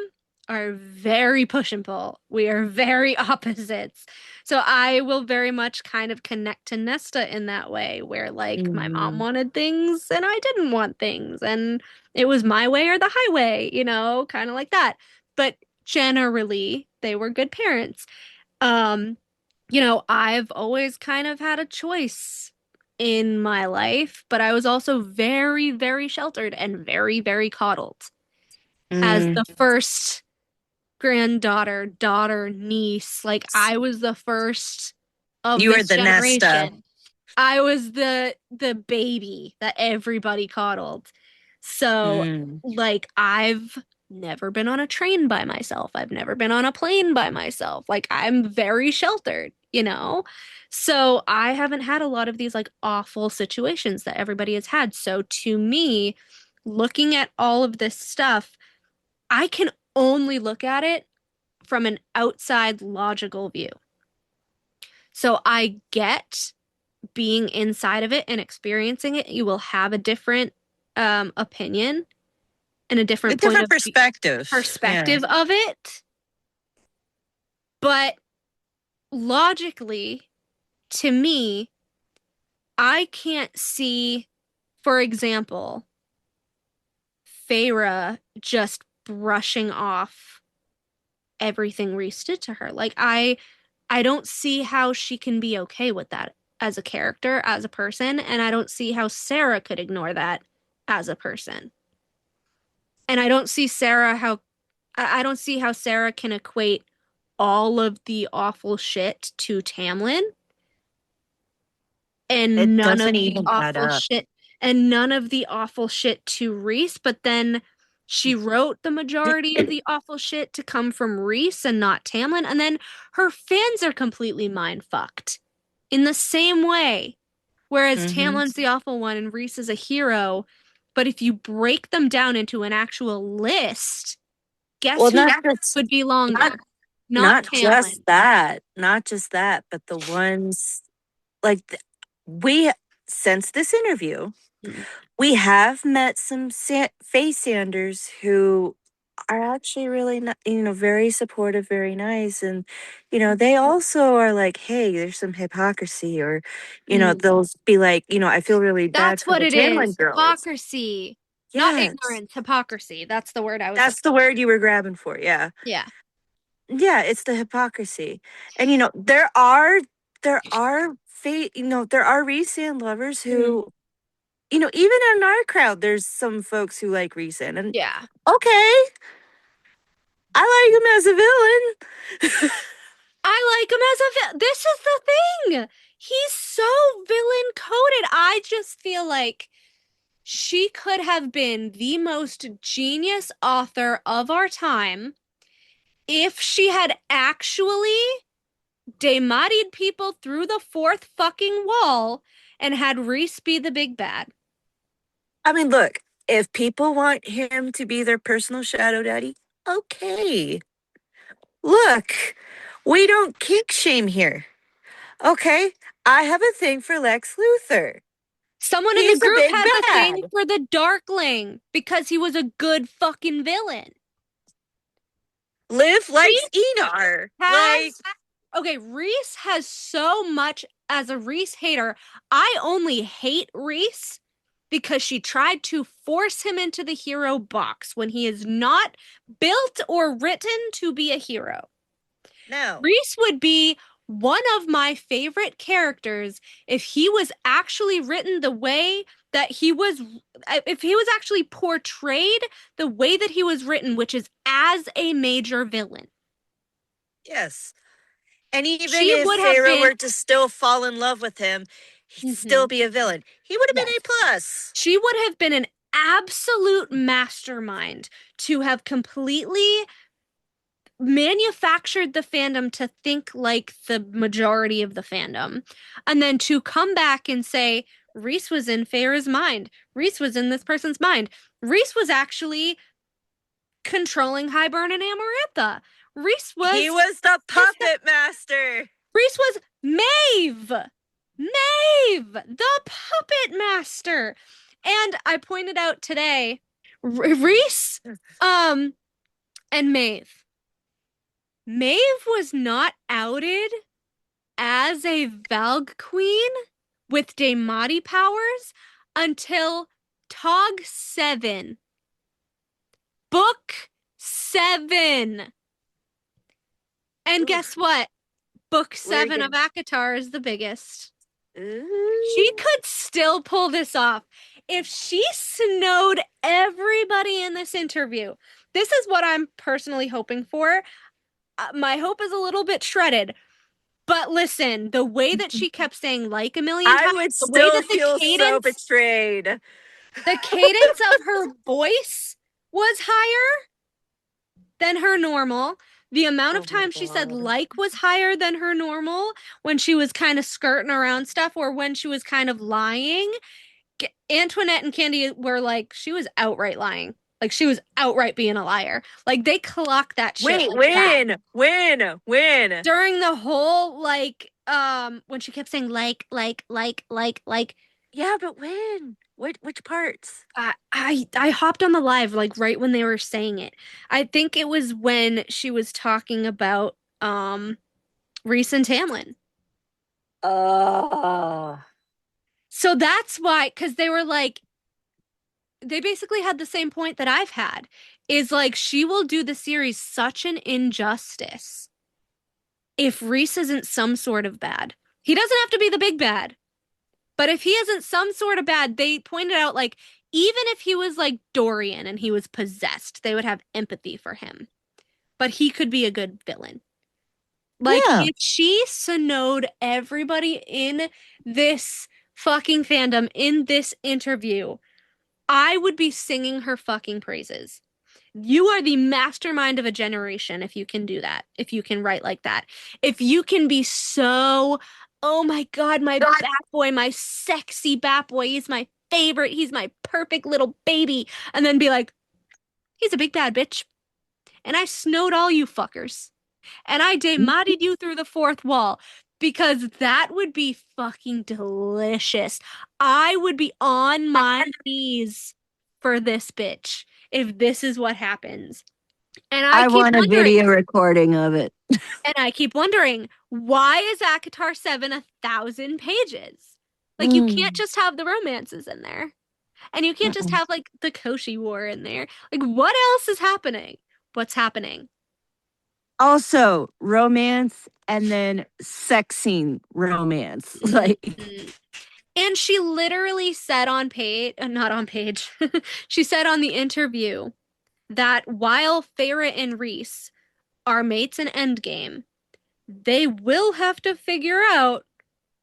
are very push and pull. We are very opposites. So I will very much kind of connect to Nesta in that way, where like my mom Mhm. wanted things and I didn't want things, and it was my way or the highway, kind of like that. But generally, they were good parents. Um, I've always kind of had a choice in my life, but I was also very, very sheltered and very, very coddled as Mm. the first granddaughter, daughter, niece. Like I was the first of You were this the Nesta. generation. I was the baby that everybody coddled. So Mm. like I've never been on a train by myself. I've never been on a plane by myself. Like I'm very sheltered. So I haven't had a lot of these like awful situations that everybody has had. So to me, looking at all of this stuff, I can only look at it from an outside logical view. So I get being inside of it and experiencing it, you will have a different opinion and a A different point different of perspective. perspective of it. But logically, to me, I can't see, for example, Feyre just brushing off everything Reese did to her. Like I don't see how she can be okay with that as a character, as a person, and I don't see how Sarah could ignore that as a person. And I don't see how Sarah can equate all of the awful shit to Tamlin and It none of doesn't the even add awful up. shit and none of the awful shit to Reese, but then she wrote the majority of the awful shit to come from Reese and not Tamlin, and then her fans are completely mind fucked in the same way. Whereas Mm-hmm. Tamlin's the awful one and Reese is a hero, but if you break them down into an actual list, guess Well, who not just would be longer? Not not just Tamlin. that, not just that, but the ones like we since this interview, Mm. we have met some Faye Sanders who are actually really, very supportive, very nice. And, they also are like, hey, there's some hypocrisy. Or, they'll be like, I feel really bad That's for what the it Tamlin is. girls. Hypocrisy. Not Yes. ignorance, hypocrisy. That's the word I was That's the word you were grabbing for. Yeah. Yeah. Yeah, it's the hypocrisy. And there are there are Rhysand lovers who, even in our crowd, there's some folks who like Rhysand. And Yeah. okay, I like him as a villain. I like him as a this is the thing. He's so villain coded. I just feel like she could have been the most genius author of our time if she had actually demodied people through the fourth fucking wall and had Rhys be the big bad. I mean, look, if people want him to be their personal shadow daddy, okay. Look, we don't kink shame here. Okay, I have a thing for Lex Luthor. Someone in the He's a group big has a thing bad. for the Darkling because he was a good fucking villain. Liv likes Enar. Okay, Rhys has so much as a Rhys hater. I only hate Rhys because she tried to force him into the hero box when he is not built or written to be a hero. No. Rhys would be one of my favorite characters if he was actually written the way that if he was actually portrayed the way that he was written, which is as a major villain. Yes. And even She if would have Feyre been were to still fall in love with him, he'd still be a villain. He would have been A+. She would have been an absolute mastermind to have completely manufactured the fandom to think like the majority of the fandom, and then to come back and say Rhys was in Feyre's mind, Rhys was in this person's mind, Rhys was actually controlling Hybern and Amarantha, He was the puppet master. Rhys was Maeve, the puppet master. And I pointed out today, Rhys, and Maeve. Maeve was not outed as a Valg queen with Daemati powers until Tog 7. Book 7. And guess what? Book 7 of ACOTAR is the biggest. She could still pull this off. If she snowed everybody in this interview, this is what I'm personally hoping for. My hope is a little bit shredded. But listen, the way that she kept saying like a million times, I would the way still that feel so betrayed. the cadence of her voice was higher than her normal. The amount of times she said like was higher than her normal when she was kind of skirting around stuff or when she was kind of lying. Antoinette and Candy were like, she was outright lying. Like she was outright being a liar. Like they clocked that shit. Wait, when? During the whole when she kept saying like. Yeah, but when? Which parts? I hopped on the live like right when they were saying it. I think it was when she was talking about Rhys and Tamlin. So that's why, because they were like, they basically had the same point that I've had, is like she will do the series such an injustice if Rhys isn't some sort of bad. He doesn't have to be the big bad. But if he isn't some sort of bad, they pointed out like even if he was like Dorian and he was possessed, they would have empathy for him. But he could be a good villain. Like if she snowed everybody in this fucking fandom in this interview, I would be singing her fucking praises. You are the mastermind of a generation if you can do that. If you can write like that. If you can be so, oh my God, my bat boy, my sexy bat boy, he's my favorite. He's my perfect little baby. And then be like, he's a big bad bitch. And I snowed all you fuckers. And I demodied you through the fourth wall. Because that would be fucking delicious. I would be on my knees for this bitch if this is what happens. And I keep want a wondering, video recording of it. and I keep wondering, why is ACOTAR 7 1,000 pages? Like, you can't just have the romances in there. And you can't just have, like, the Koshi War in there. Like, what else is happening? What's happening? Also, romance and then sex scene romance. Like, And she literally said on page, not on page, she said on the interview that while Farrah and Reese are mates in Endgame, they will have to figure out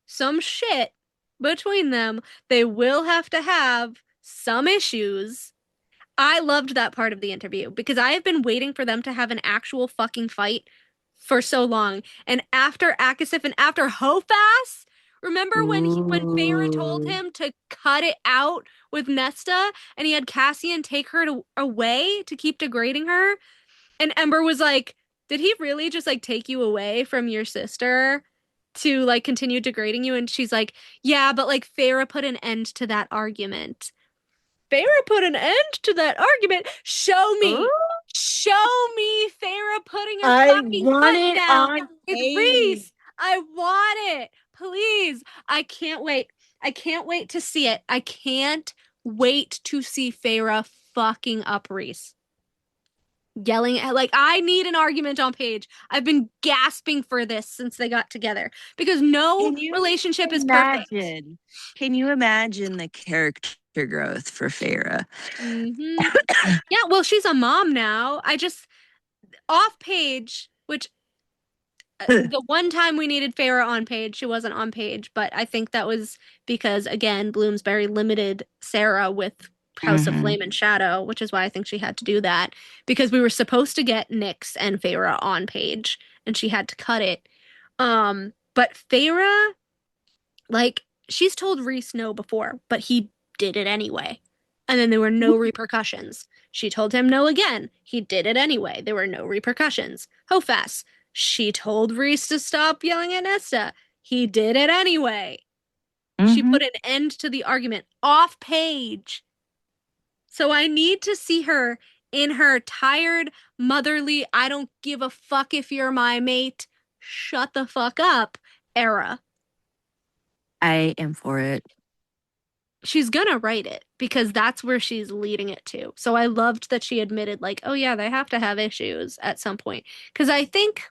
some shit between them. They will have to have some issues. I loved that part of the interview because I have been waiting for them to have an actual fucking fight for so long. And after Akasif and after Hofas, remember when Farrah told him to cut it out with Nesta and he had Cassian take her away to keep degrading her? And Ember was like, did he really just like take you away from your sister to like continue degrading you? And she's like, yeah, but like Farrah put an end to that argument. Farrah put an end to that argument. Show me. Show me Farrah putting her fucking foot down with Reese. I want it. Please. I can't wait. I can't wait to see it. I can't wait to see Farrah fucking up Reese. Yelling at, like, I need an argument on page. I've been gasping for this since they got together because no relationship is perfect. Can you imagine the character growth for Farrah? Yeah, well, she's a mom now. I just off page, which the one time we needed Farrah on page, she wasn't on page, but I think that was because again, Bloomsbury limited Sarah with House of Flame and Shadow, which is why I think she had to do that because we were supposed to get Nyx and Farrah on page and she had to cut it. But Farrah, like, she's told Reese no before, but he did it anyway. And then there were no repercussions. She told him no again. He did it anyway. There were no repercussions. Hofas, she told Reese to stop yelling at Nesta. He did it anyway. She put an end to the argument off page. So I need to see her in her tired, motherly, I don't give a fuck if you're my mate, shut the fuck up era. I am for it. She's gonna write it because that's where she's leading it to. So I loved that she admitted, like, oh yeah, they have to have issues at some point. Because I think,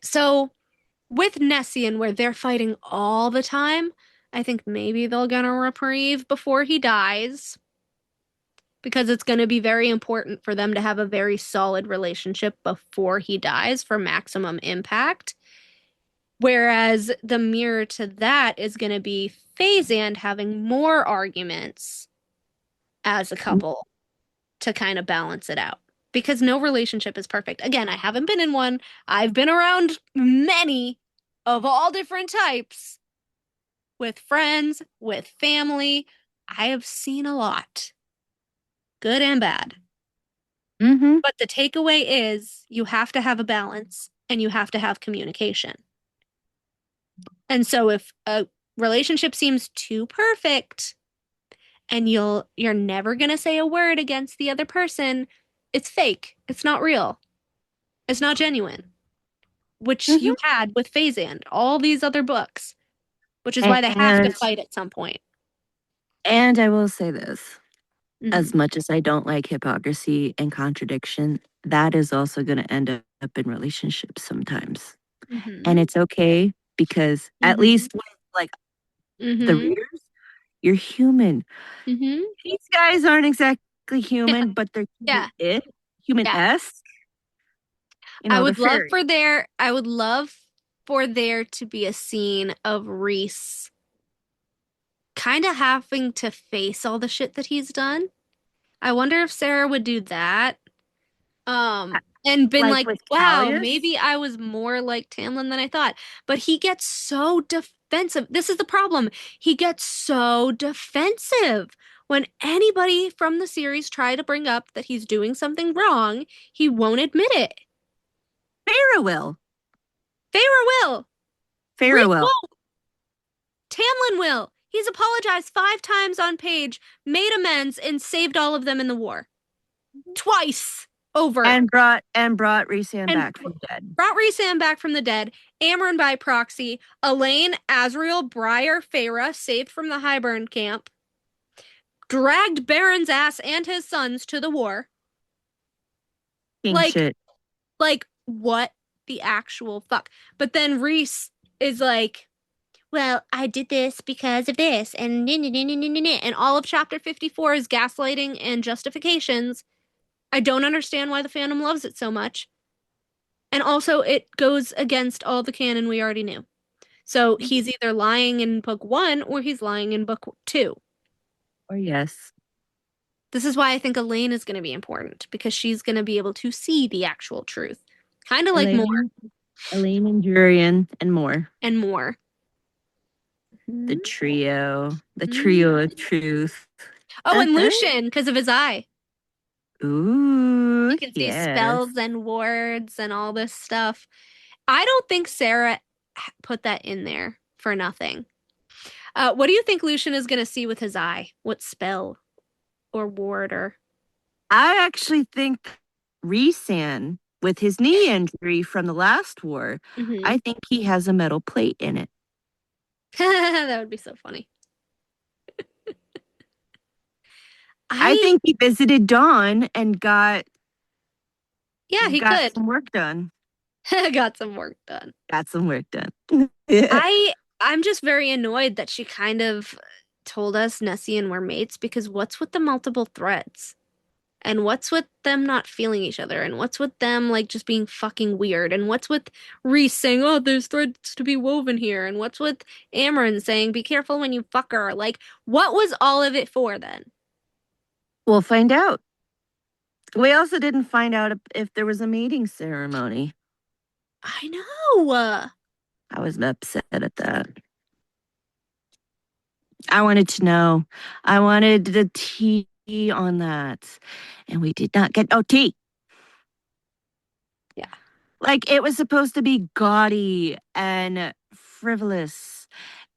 so with Nessian, where they're fighting all the time, I think maybe they'll get a reprieve before he dies. Because it's going to be very important for them to have a very solid relationship before he dies for maximum impact. Whereas the mirror to that is going to be Phazand having more arguments as a couple to kind of balance it out. Because no relationship is perfect. Again, I haven't been in one. I've been around many of all different types. With friends, with family. I have seen a lot. Good and bad. But the takeaway is you have to have a balance and you have to have communication. And so if a relationship seems too perfect and you're never going to say a word against the other person, it's fake. It's not real. It's not genuine. Which you had with Phazand, all these other books, which is why they have to fight at some point. And I will say this. As much as I don't like hypocrisy and contradiction, that is also going to end up in relationships sometimes. And it's okay because at least with like the readers, you're human. These guys aren't exactly human, but they're human-esque. You know, I would love for there to be a scene of Reese kind of having to face all the shit that he's done. I wonder if Sarah would do that. And been like, wow, Callias? maybe I was more like Tamlin than I thought. But he gets so defensive. This is the problem. He gets so defensive. When anybody from the series try to bring up that he's doing something wrong, he won't admit it. Farrah will. Reese won't. Tamlin will. He's apologized 5 times on page, made amends, and saved all of them in the war. Twice over. And brought Rhysand And back from the dead. Brought Rhysand back from the dead. Amren by proxy. Elaine, Azriel, Briar, Feyre, saved from the Highburn camp. Dragged Baron's ass and his sons to the war. King shit. Like, what the actual fuck? But then Rhys is like, well, I did this because of this, and and all of chapter 54 is gaslighting and justifications. I don't understand why the fandom loves it so much. And also, it goes against all the canon we already knew. So he's either lying in book 1 or he's lying in book 2. Or yes. This is why I think Elaine is going to be important, because she's going to be able to see the actual truth. Kind of like Mor. Elaine and Jurian and more. And more. The trio of truth. Oh, and Lucian, because of his eye. Ooh, You can see spells and words and all this stuff. I don't think Sarah put that in there for nothing. What do you think Lucian is going to see with his eye? What spell or ward or? I actually think Rhysand, with his knee injury from the last war, I think he has a metal plate in it. That would be so funny. I think he visited Dawn and got could. some work done. Got some work done. Got some work done. I'm just very annoyed that she kind of told us Nessian were mates, because what's with the multiple threads? And what's with them not feeling each other? And what's with them like just being fucking weird? And what's with Rhys saying, oh, there's threads to be woven here? And what's with Amren saying, be careful when you fuck her? Like, what was all of it for then? We'll find out. We also didn't find out if there was a mating ceremony. I know. I was upset at that. I wanted to know. I wanted the tea on that. And we did not get no tea. Yeah. Like, it was supposed to be gaudy and frivolous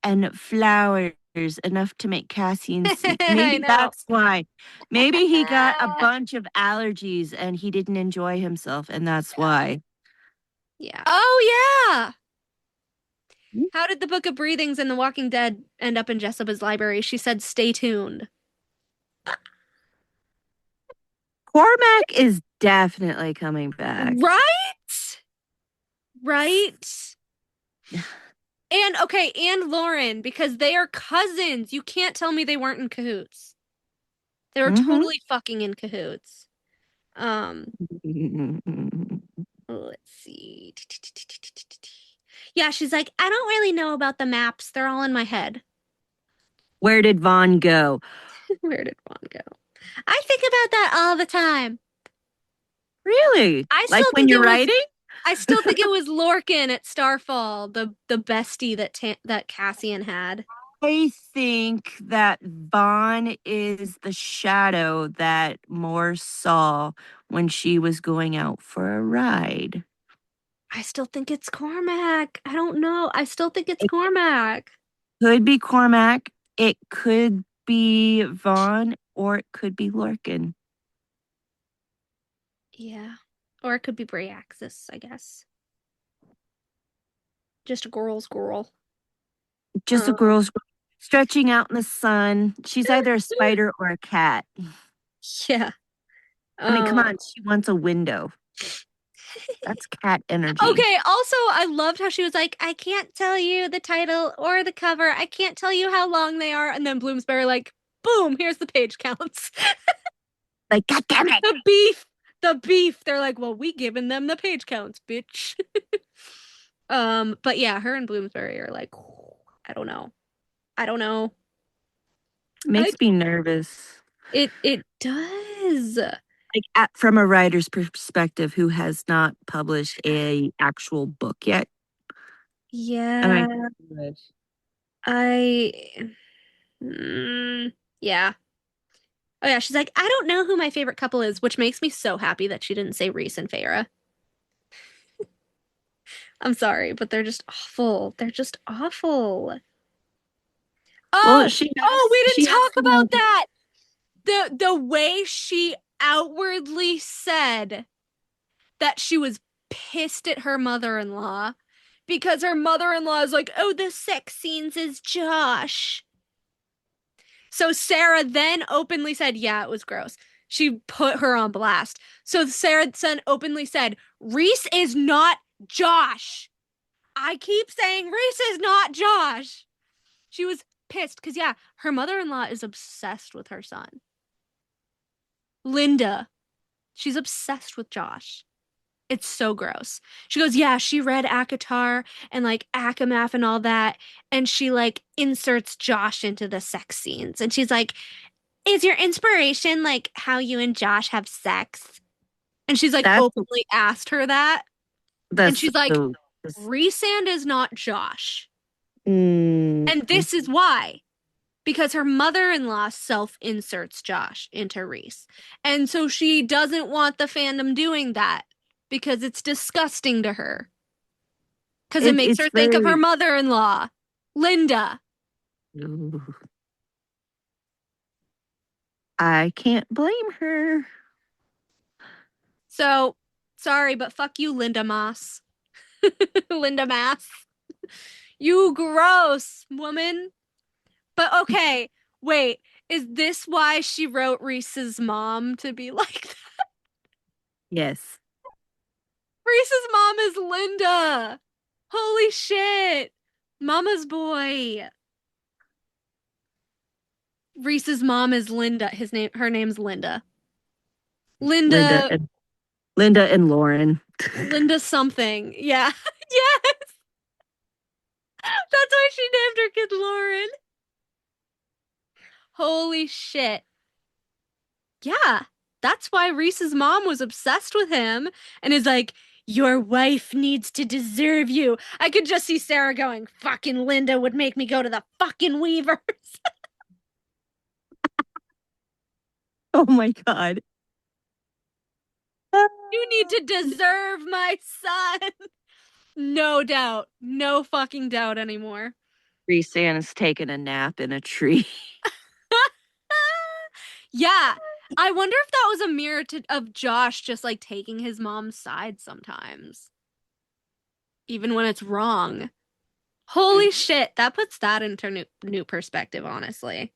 and flowers enough to make Cassian sick. Maybe that's why. Maybe he got a bunch of allergies and he didn't enjoy himself, and that's why. Yeah. Oh, yeah. How did the Book of Breathings and The Walking Dead end up in Jessica's library? She said, stay tuned. Cormac is definitely coming back. Right? And Lauren, because they are cousins. You can't tell me they weren't in cahoots. They were totally fucking in cahoots. Let's see. Yeah, she's like, I don't really know about the maps. They're all in my head. Where did Vaughn go? Where did Vaughn go? I think about that all the time. Really? Like when you're writing? I still think it was Lorcan at Starfall, the bestie that Cassian had. I think that Vaughn is the shadow that Mor saw when she was going out for a ride. I still think it's Cormac. I don't know. I still think it's Cormac. Could be Cormac. It could be Vaughn, or it could be Lorcan. Yeah. Or it could be Bryaxis, I guess. Just a girl's girl. Just a girl's stretching out in the sun. She's either a spider or a cat. Yeah. I mean, come on. She wants a window. That's cat energy. Okay, also, I loved how she was like, I can't tell you the title or the cover. I can't tell you how long they are. And then Bloomsbury like, boom, here's the page counts. Like, God damn it. The beef. They're like, well, we given them the page counts, bitch. But yeah, her and Bloomsbury are like, I don't know. Makes me nervous. It does. Like, from a writer's perspective who has not published a actual book yet. Yeah. Yeah. Oh yeah, she's like, I don't know who my favorite couple is, which makes me so happy that she didn't say Rhys and Feyre. I'm sorry, but they're just awful. They're just awful. Oh, we didn't talk about that. The way she outwardly said that she was pissed at her mother-in-law because her mother-in-law is like, oh, the sex scenes is Josh. So Sarah then openly said, yeah, it was gross. She put her on blast. So Sarah then openly said, Reese is not Josh. I keep saying Reese is not Josh. She was pissed because, yeah, her mother-in-law is obsessed with her son. Linda. She's obsessed with Josh. It's so gross. She goes, yeah, she read ACOTAR and like ACOMAF and all that. And she like inserts Josh into the sex scenes. And she's like, is your inspiration like how you and Josh have sex? And she's like That's openly asked her that. And she's like, so. Rhysand is not Josh. Mm, And this is why. Because her mother-in-law self-inserts Josh into Reese. And so she doesn't want the fandom doing that because it's disgusting to her. Because it makes it's her think of her very- mother-in-law, Linda. Ooh. I can't blame her. So, sorry, but fuck you, Linda Moss. Linda Mass. You gross woman. But okay, wait. Is this why she wrote Reese's mom to be like that? Yes. Reese's mom is Linda. Holy shit. Mama's boy. Reese's mom is Linda. Her name's Linda. Linda Linda and Lauren. Linda something. Yeah. Yes. That's why she named her kid Lauren. Holy shit. Yeah. That's why Reese's mom was obsessed with him and is like, your wife needs to deserve you. I could just see Sarah going, fucking Linda would make me go to the fucking Weavers. Oh my God. You need to deserve my son. No doubt. No fucking doubt anymore. Santa's taking a nap in a tree. Yeah. I wonder if that was a mirror of Josh just like taking his mom's side sometimes. Even when it's wrong. Holy shit. That puts that into new perspective, honestly.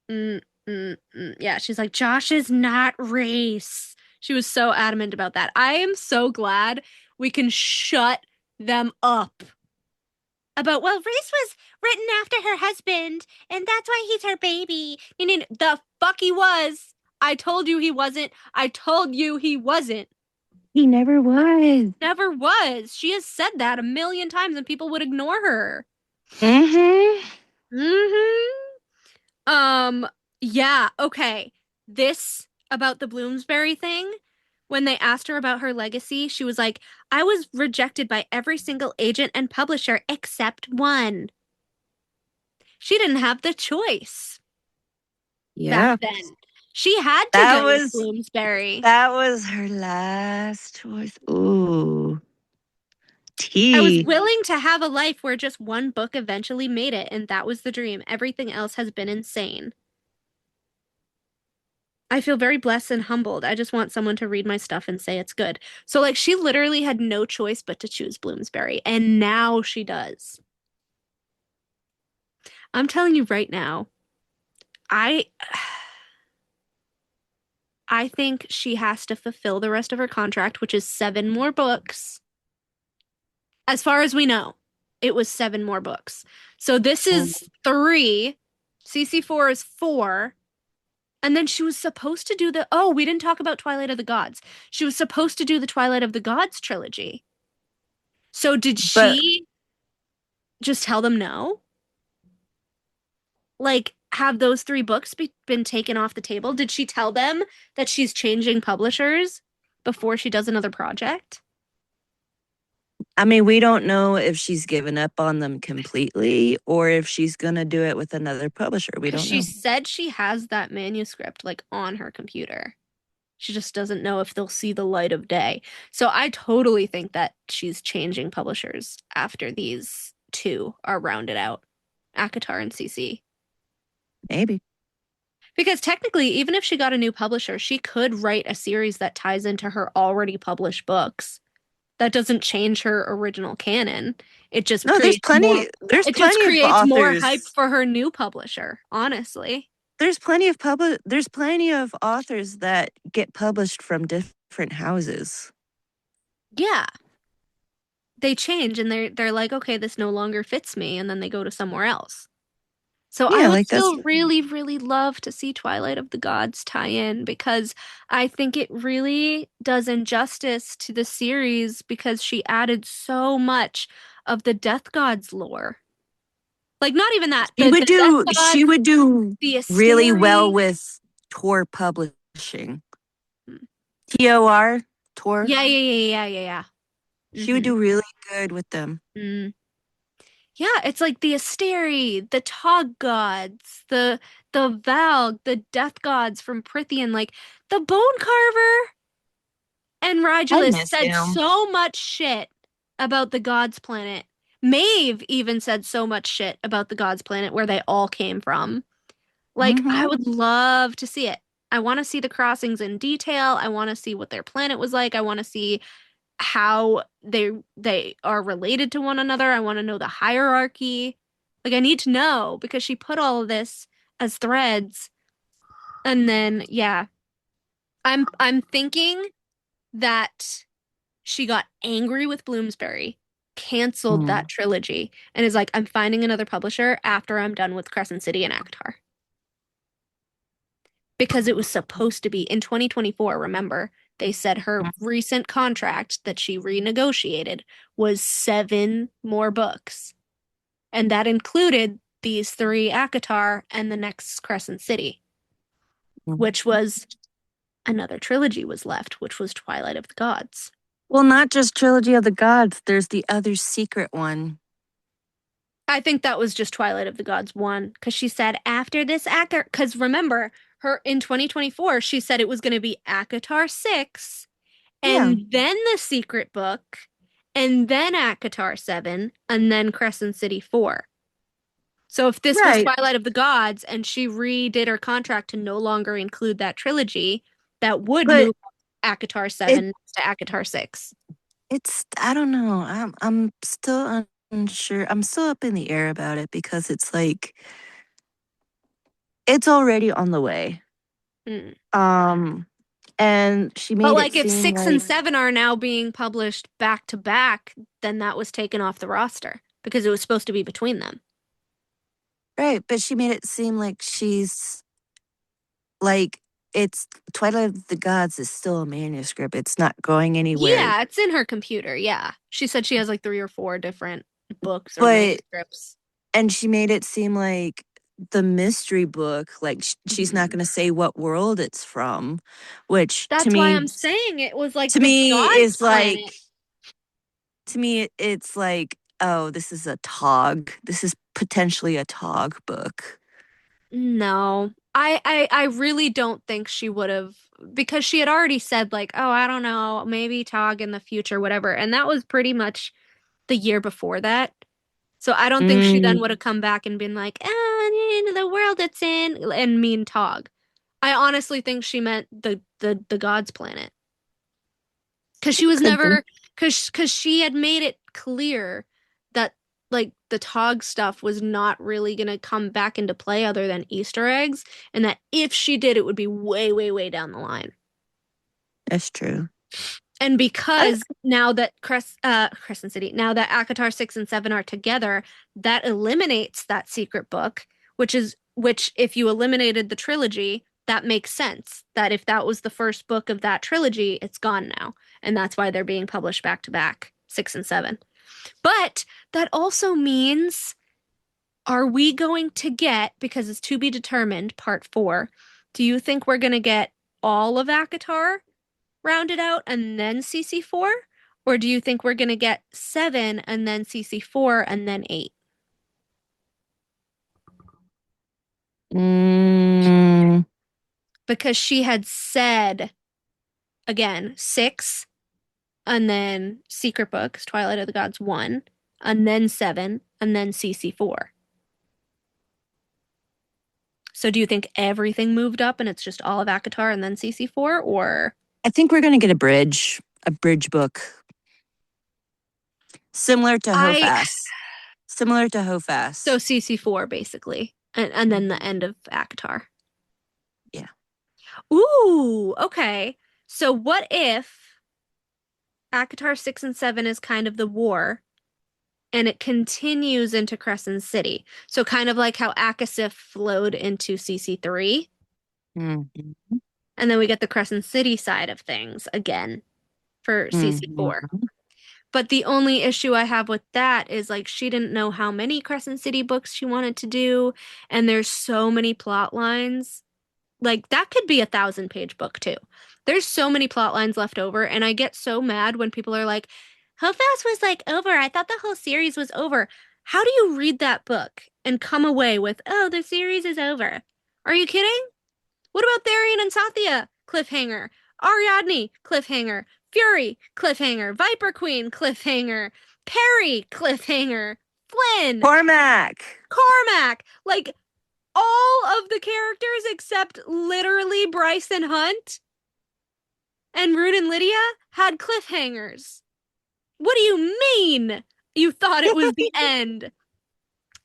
Yeah, she's like, Josh is not Reese. She was so adamant about that. I am so glad we can shut them up about, well, Reese was written after her husband, and that's why he's her baby. And the fuck he was. I told you he wasn't. I told you he wasn't. He never was. Never was. She has said that a million times, and people would ignore her. Mm-hmm. Yeah, okay. This about the Bloomsbury thing, when they asked her about her legacy, she was like, I was rejected by every single agent and publisher except one. She didn't have the choice. Yeah. Back then. She had to That go was- with Bloomsbury. That was her last choice. Ooh. I was Tea. willing to have a life where just one book eventually made it, and that was the dream. Everything else has been insane. I feel very blessed and humbled. I just want someone to read my stuff and say it's good. So, like, she literally had no choice but to choose Bloomsbury, and now she does. I'm telling you right now, I think she has to fulfill the rest of her contract, which is 7 more books. As far as we know, it was 7 more books. So this is 3. CC4 is 4. And then she was supposed to do we didn't talk about Twilight of the Gods. She was supposed to do the Twilight of the Gods trilogy. So did she just tell them no? Like, have those 3 books been taken off the table? Did she tell them that she's changing publishers before she does another project? I mean, we don't know if she's given up on them completely or if she's going to do it with another publisher. We don't know. She said she has that manuscript like on her computer. She just doesn't know if they'll see the light of day. So I totally think that she's changing publishers after these 2 are rounded out. ACOTAR and CC. Maybe. Because technically, even if she got a new publisher, she could write a series that ties into her already published books. That doesn't change her original canon. It just No, there's creates more. plenty. There's It just plenty of creates more hype authors. for her new publisher, honestly. There's plenty of There's plenty of authors that get published from different houses. Yeah. They change and they're like, okay, this no longer fits me, and then they go to somewhere else. So I Yeah, would like that's still really, really love to see Twilight of the Gods tie in because I think it really does injustice to the series because she added so much of the Death Gods lore. Like not even that, she the would Death do. She Gods, would do the really well Asteri. with Tor Publishing. Mm. TOR Tor. Yeah. She would do really good with them. Mm. Yeah, it's like the Asteri, the Tog gods, the Valg, the Death gods from Prithian, like the Bone Carver and I Rigelus miss said him. so much shit about the Gods Planet. Maeve even said so much shit about the Gods Planet where they all came from. Like, I Mm-hmm. would love to see it. I want to see the crossings in detail. I want to see what their planet was like. I want to see how they are related to one another. I want to know the hierarchy. Like I need to know because she put all of this as threads. And then yeah, I'm thinking that she got angry with Bloomsbury, canceled that trilogy, and is like, I'm finding another publisher after I'm done with Crescent City and Akatar. Because it was supposed to be in 2024, remember? They said her recent contract that she renegotiated was 7 more books. And that included these 3 Akatar and the next Crescent City, which was another trilogy was left, which was Twilight of the Gods. Well, not just Trilogy of the Gods. There's the other secret one. I think that was just Twilight of the Gods 1, because she said after this Akatar, because remember, her in 2024, she said it was going to be Akatar 6, and then the secret book, and then Akatar 7, and then Crescent City 4. So if this was Twilight of the Gods and she redid her contract to no longer include that trilogy, that would move Akatar 7 to Akatar 6. I don't know. I'm still unsure. I'm still up in the air about it because it's like it's already on the way. And she made But like it if seem 6 like, and 7 are now being published back to back, then that was taken off the roster because it was supposed to be between them. right, but she made it seem like she's like it's Twilight of the Gods is still a manuscript. It's not going anywhere. Yeah, it's in her computer. Yeah. She said she has like 3 or 4 different books or But manuscripts. and she made it seem like the mystery book, like she's not going to say what world it's from, which That's to me, why I'm saying it was like to the me God's is planet. like, to me it's like, oh, this is a Tog. This is potentially a Tog book. No, I really don't think she would have, because she had already said like, oh, I don't know, maybe Tog in the future, whatever. And that was pretty much the year before that. So I don't think she then would have come back and been like, the world it's in and mean Tog. I honestly think she meant the God's planet. Because she was never, because she had made it clear that like the Tog stuff was not really gonna come back into play other than Easter eggs, and that if she did, it would be way, way, way down the line. That's true. And because now that Crescent City, now that Akatar 6 and 7 are together, that eliminates that secret book, which if you eliminated the trilogy, that makes sense. That if that was the first book of that trilogy, it's gone now. And that's why they're being published back to back, 6 and 7. But that also means, are we going to get, because it's to be determined, part 4, do you think we're going to get all of Akatar rounded out and then CC4? Or do you think we're going to get 7 and then CC4 and then 8? Because she had said, again, 6 and then Secret Books, Twilight of the Gods 1, and then 7 and then CC4. So do you think everything moved up and it's just all of ACOTAR and then CC4, or? I think we're going to get a bridge book. Similar to Hofas. So CC4 basically, and then the end of ACOTAR. Yeah. Ooh, okay. So what if ACOTAR 6 and 7 is kind of the war, and it continues into Crescent City? So kind of like how Akasif flowed into CC3, Mhm. and then we get the Crescent City side of things again for CC4. Mhm. But the only issue I have with that is like she didn't know how many Crescent City books she wanted to do, and there's so many plot lines. Like that could be a 1,000-page book too. There's so many plot lines left over, and I get so mad when people are like, "How fast was like over? I thought the whole series was over." How do you read that book and come away with, "Oh, the series is over"? Are you kidding? What about Tharian and Sathya? Cliffhanger. Ariadne, cliffhanger. Fury, cliffhanger. Viper Queen, cliffhanger. Perry, cliffhanger. Flynn, Cormac. Cormac. Like all of the characters except literally Bryson Hunt and Rune and Lydia had cliffhangers. What do you mean you thought it was the end?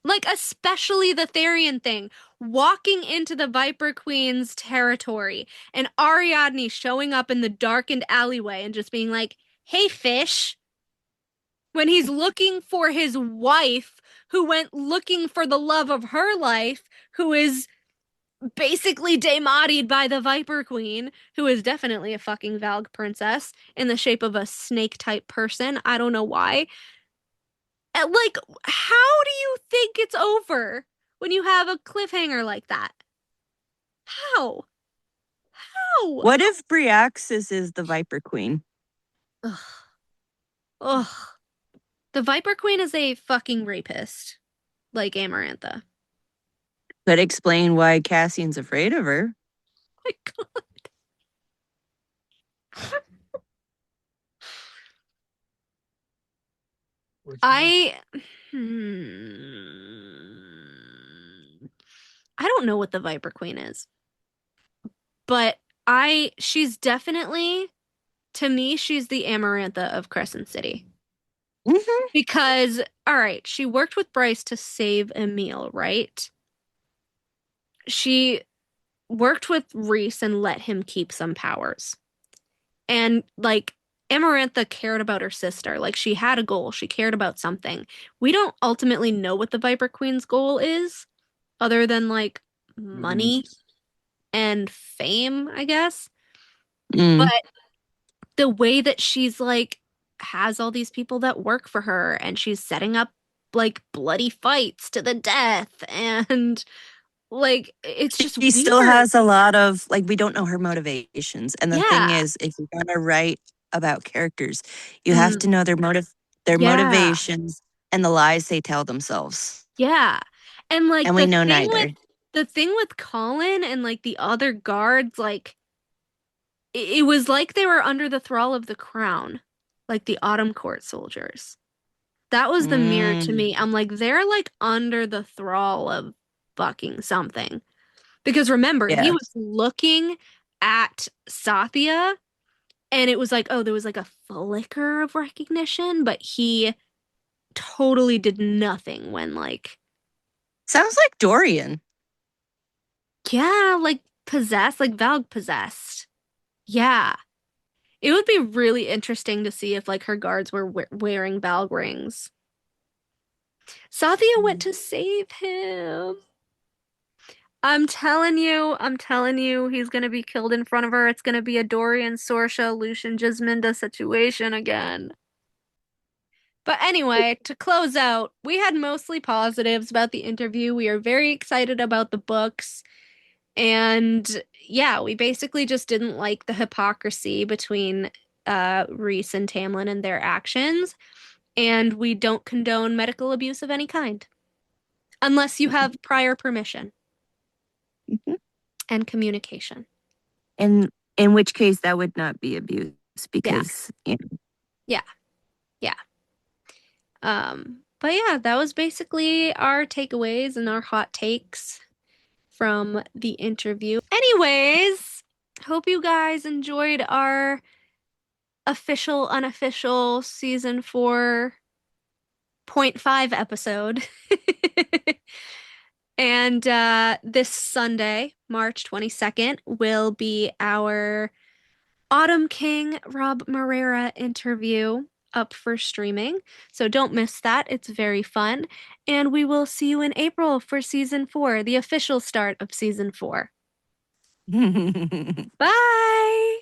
Like, especially the Therian thing, walking into the Viper Queen's territory and Ariadne showing up in the darkened alleyway and just being like, "Hey, fish," when he's looking for his wife, who went looking for the love of her life, who is basically demodied by the Viper Queen, who is definitely a fucking Valg princess in the shape of a snake-type person. I don't know why. Like, how do you think it's over when you have a cliffhanger like that? How? How? What if Briaxis is the Viper Queen? Ugh. Ugh. The Viper Queen is a fucking rapist, like Amarantha. Could explain why Cassian's afraid of her. My God. I I don't know what the Viper Queen is, but she's definitely, to me, she's the Amarantha of Crescent City. Mhm. Because, all right, she worked with Bryce to save Emil, right? She worked with Reese and let him keep some powers. And, like, Amarantha cared about her sister. Like, she had a goal. She cared about something. We don't ultimately know what the Viper Queen's goal is, other than, like, money and fame, I guess. Mm. But the way that she's, like, has all these people that work for her, and she's setting up like bloody fights to the death, and like it's just She still weird. has a lot of, like, we don't know her motivations. And the thing Yeah. is, if you're gonna write about characters, you have Mm, to know their yeah. motivations and the lies they tell themselves. Yeah. And like And we know neither. the thing with Colin and like the other guards, like it was like they were under the thrall of the crown, like the Autumn Court soldiers. That was the mirror to Mm. me. I'm like, they're like under the thrall of fucking something. Because remember, he was Yes. looking at Sathya, and it was like, oh, there was like a flicker of recognition, but he totally did nothing when, like, Sounds like Dorian. yeah, like possessed, like Valg possessed. Yeah. It would be really interesting to see if, like, her guards were wearing Valg rings. Sathya went to save him. I'm telling you, he's gonna be killed in front of her. It's gonna be a Dorian, Sorsha, Lucian, Jasminda situation again. But anyway, to close out, we had mostly positives about the interview. We are very excited about the books. And yeah, we basically just didn't like the hypocrisy between Reese and Tamlin and their actions. And we don't condone medical abuse of any kind unless you have prior permission Mhm. and communication. And in which case that would not be abuse Yeah. because Yeah. Yeah. But yeah, that was basically our takeaways and our hot takes from the interview. Anyways, hope you guys enjoyed our official, unofficial season 4.5 episode. And this Sunday, March 22nd, will be our Autumn King Rob Morera interview up for streaming. So don't miss that. It's very fun. And we will see you in April for season 4, the official start of season 4. Bye.